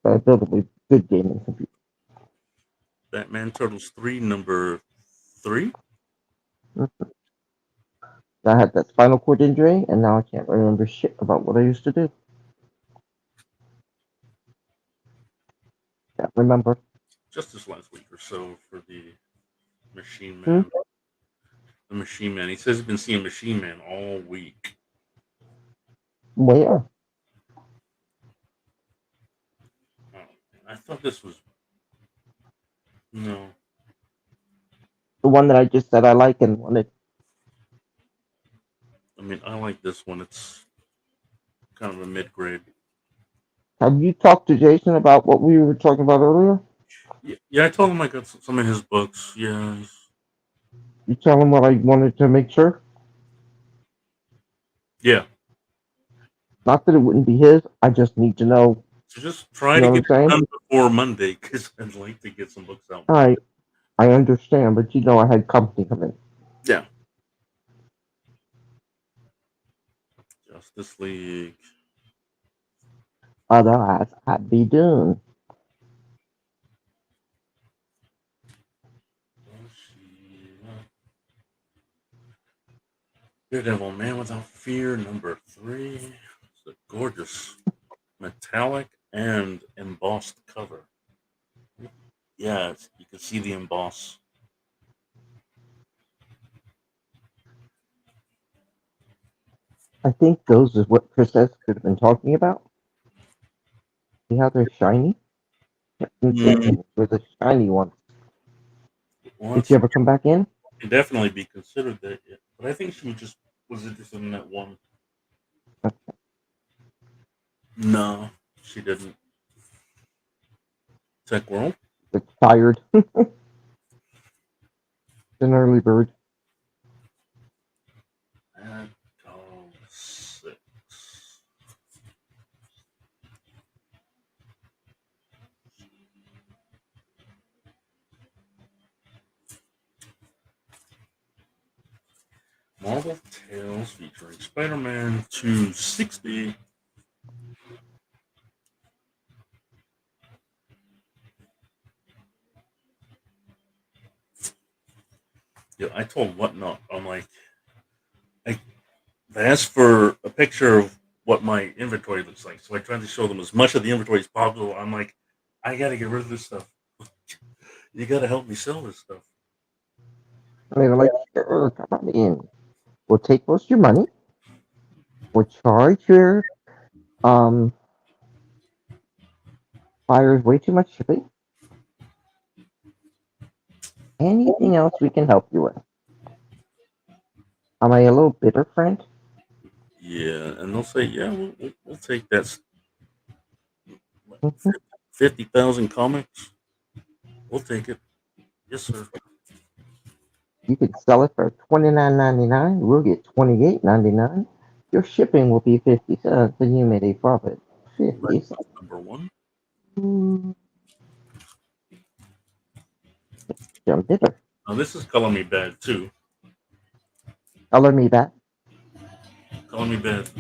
but I built a good gaming computer. Batman Turtles 3, number 3? I had that spinal cord injury, and now I can't remember shit about what I used to do. Can't remember. Just this last week or so for the Machine Hmm? Man. The Machine Man. He says he's been seeing Machine Man all week. Where? Oh, I thought this was. No. The one that I just said I like and wanted. I mean, I like this one. It's kind of a mid grade. Have you talked to Jason about what we were talking about earlier? Yeah, I told him I got some of his books. Yeah. You tell him what I wanted to make sure? Yeah. Not that it wouldn't be his, I just need to know. So just try You to know what get I'm saying? it done before Monday because I'd like to get some books out. I understand, but you know I had company come in. Yeah. Justice League. Otherwise, I'd be doomed. Daredevil Man Without Fear, number 3. It's a gorgeous metallic and embossed cover. Yeah, you can see the emboss. I think those is what Chris S could have been talking about. See how they're shiny? They're the shiny ones. Well, Did you ever come back in? can definitely be considered that, yeah. But I think she was interested in that one. No, she didn't. Tech World. It's tired. It's an early bird. Atom 6. Marvel Tales featuring Spider-Man 260. Yeah, I told Whatnot, I'm like, I asked for a picture of what my inventory looks like. So I tried to show them as much of the inventory as possible. I'm like, I gotta get rid of this stuff. You gotta help me sell this stuff. And they were like, sure, come on in. We'll take most of your money. We'll charge your buyers way too much shipping. Anything else we can help you with? Am I a little bitter, friend? Yeah, and they'll say, yeah, we'll take that. Mhm. 50,000 comics. We'll take it. Yes, sir. You could sell it for $29.99. We'll get $28.99. Your shipping will be 50 cents, and you made a profit. 50 cents. Number one. I'm bitter. Now, this is Color Me Bad, too. Color me back. Color Me Bad.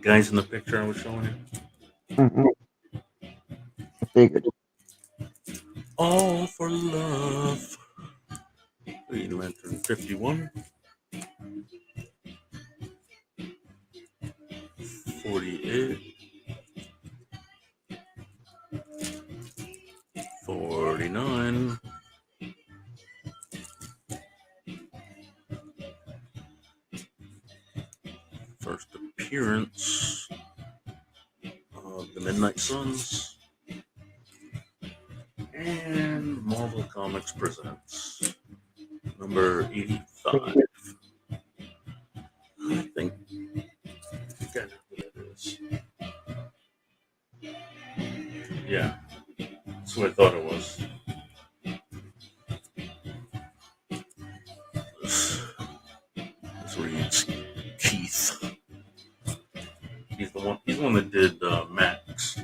Guys in the picture I was showing you. Mm-hmm. Figured. All for love. Green Lantern 51. 48. 49. First appearance of the Midnight Suns. And Marvel Comics Presents. Number 85. I think I know who that is. Yeah, that's what I thought it was. This reads Keith. He's the one. He's the one that did Max.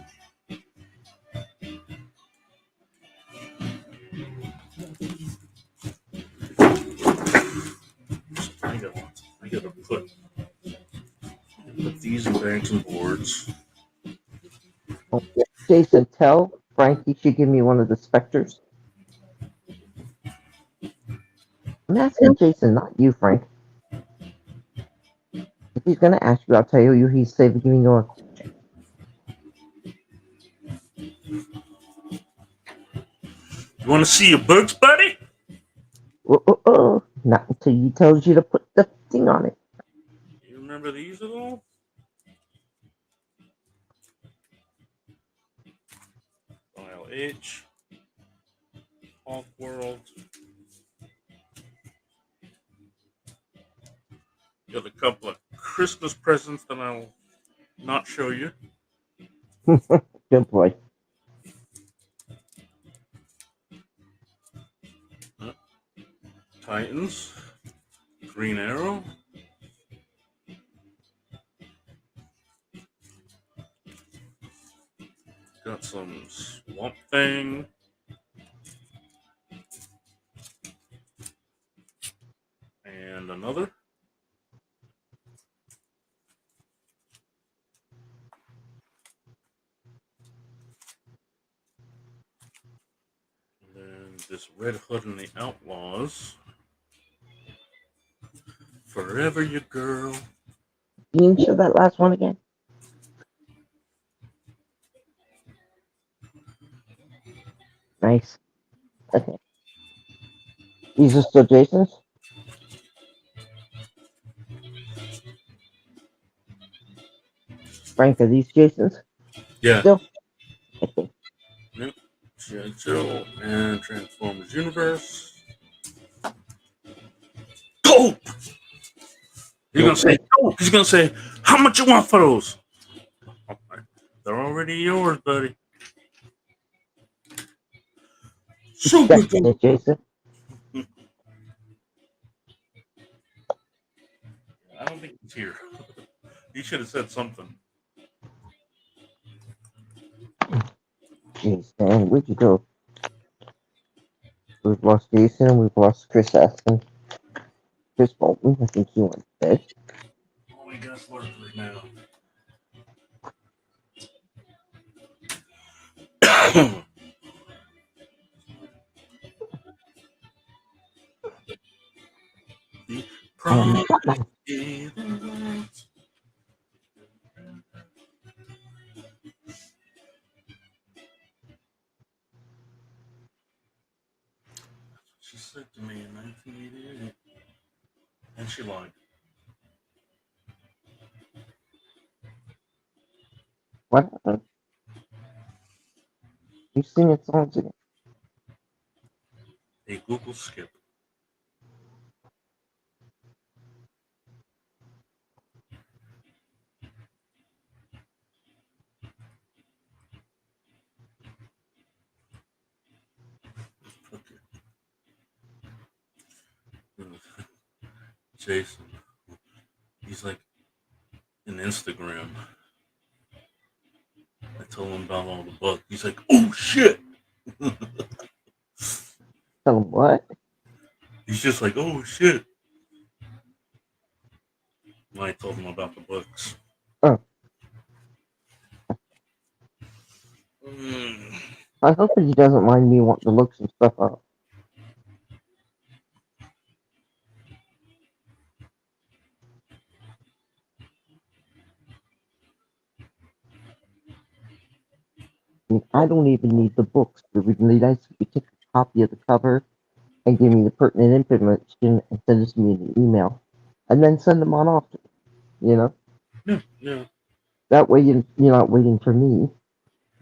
I gotta put these in bags and boards. Oh, Jason, tell Frank he should give me one of the specters. I'm asking Jason, not you, Frank. If he's gonna ask you, I'll tell you he's saving giving you a. You want to see your books, buddy? Not until he tells you to put the thing on it. You remember these at all? File H. Hawk World. Got a couple of Christmas presents that I'll not show you. Good boy. Titans. Green Arrow. Got some Swamp Thing. And another. And then this Red Hood and the Outlaws. Forever Your Girl. Can you show that last one again? Nice. Okay. These are still Jason's? Frank, are these Jason's? Yeah. Still? Okay. Yep. G.I. Joe and Transformers Universe. Go! He's gonna say, "Oh!" He's gonna say, "How much you want for those?" They're already yours, buddy. Super Accepting it, Jason. I don't think he's here. He should have said something. Jeez, man, where'd you go? We've lost Jason, we've lost Chris Aston. Chris Bolton. I think he went to bed. Oh my gosh, work right now. The promise Batman. is right. She said to me in 1988, and she lied. What happened? You singing songs again? A Google skip. Okay. Jason, he's like in Instagram. I told him about all the books. He's like, oh shit. Tell him what? He's just like, oh shit. And I told him about the books. Oh. Mm. I hope that he doesn't mind me wanting to look some stuff up. I mean, I don't even need the books. It would be nice if you take a copy of the cover and give me the pertinent information and send it to me in an email. And then send them on off. You know? Yeah, yeah. That way you're not waiting for me.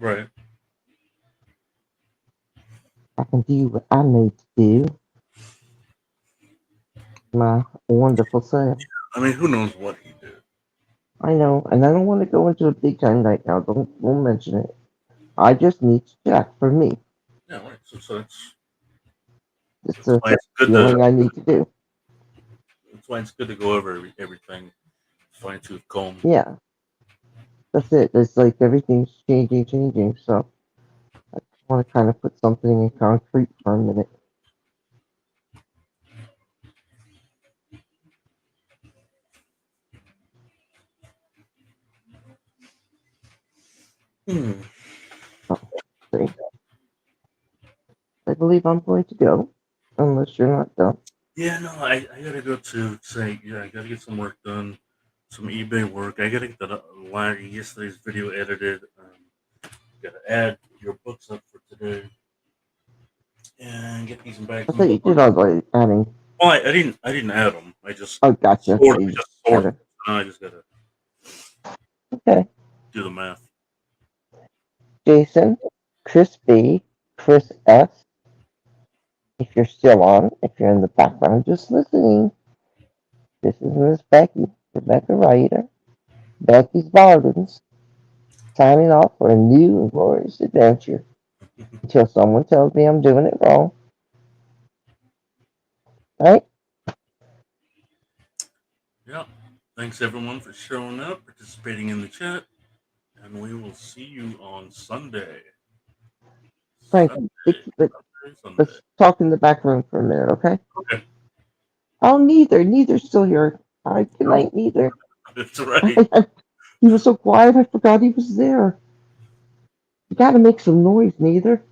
Right. I can do what I need to do. My wonderful self. I mean, who knows what he did? I know, and I don't want to go into it big time right now. Don't mention it. I just need to check for me. Yeah, right. So It's that's why a it's good feeling to. I need to do. That's why it's good to go over everything, fine tooth comb. Yeah, that's it. It's like everything's changing. So I want to kind of put something in concrete for a minute. Hmm. See, I believe I'm going to go, unless you're not done. Yeah, no, I gotta go to say, yeah, I gotta get some work done, some eBay work. I gotta get yesterday's video edited. Gotta add your books up for today and get these bags. I thought you did all the adding. Oh, I didn't add them. I just Oh, gotcha. sorted. You Just sorted. added. Now I just gotta Okay. do the math. Jason, Chris B, Chris S. If you're still on, if you're in the background just listening, this is Miss Becky, Rebecca Ryder, Becky's Bargains, signing off for a new and glorious adventure until someone tells me I'm doing it wrong. Right? Yeah. Thanks everyone for showing up, participating in the chat, and we will see you on Sunday. Frank, Sunday. let's talk in the back room for a minute, okay? Okay. Oh, neither's still here. All right, good night, neither. That's right. He was so quiet, I forgot he was there. You gotta make some noise, neither.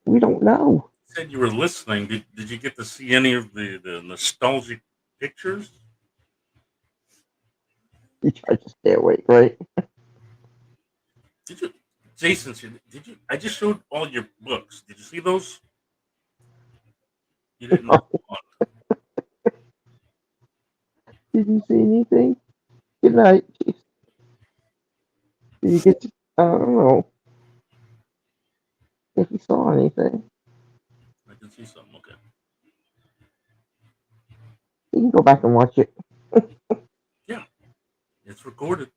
We don't know. You said you were listening. Did you get to see any of the nostalgic pictures? You tried to stay awake, right? Did you, Jason? Did you? I just showed all your books. Did you see those? You didn't. Did you see anything? Good night. Did you get to, I don't know if you saw anything. I can see some. Okay. You can go back and watch it. Yeah, it's recorded.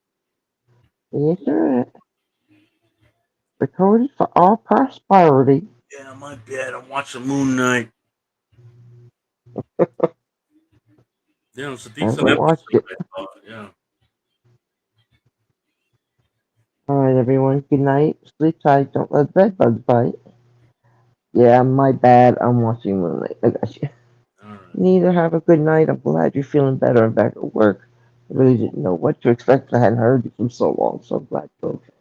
Yes, sir. Recorded for all prosperity. Yeah, my bad. I'm watching Moon Knight. Yeah, it's a decent haven't watched episode. it. I thought. Yeah. All right, everyone. Good night. Sleep tight. Don't let bed bugs bite. Yeah, my bad. I'm watching Moonlight. I got you. All right. Neither. Have a good night. I'm glad you're feeling better and back at work. I really didn't know what to expect. I hadn't heard you from so long, so I'm glad you're okay.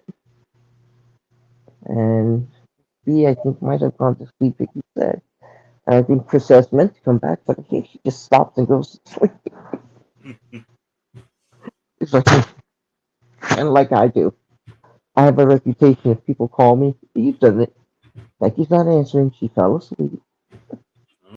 And B, I think, might have gone to sleep, like you said. And I think Chris has meant to come back, but I think she just stops and goes to sleep. It's like, kind of like I do. I have a reputation if people call me, you've done it. Like he's not answering, she fell asleep.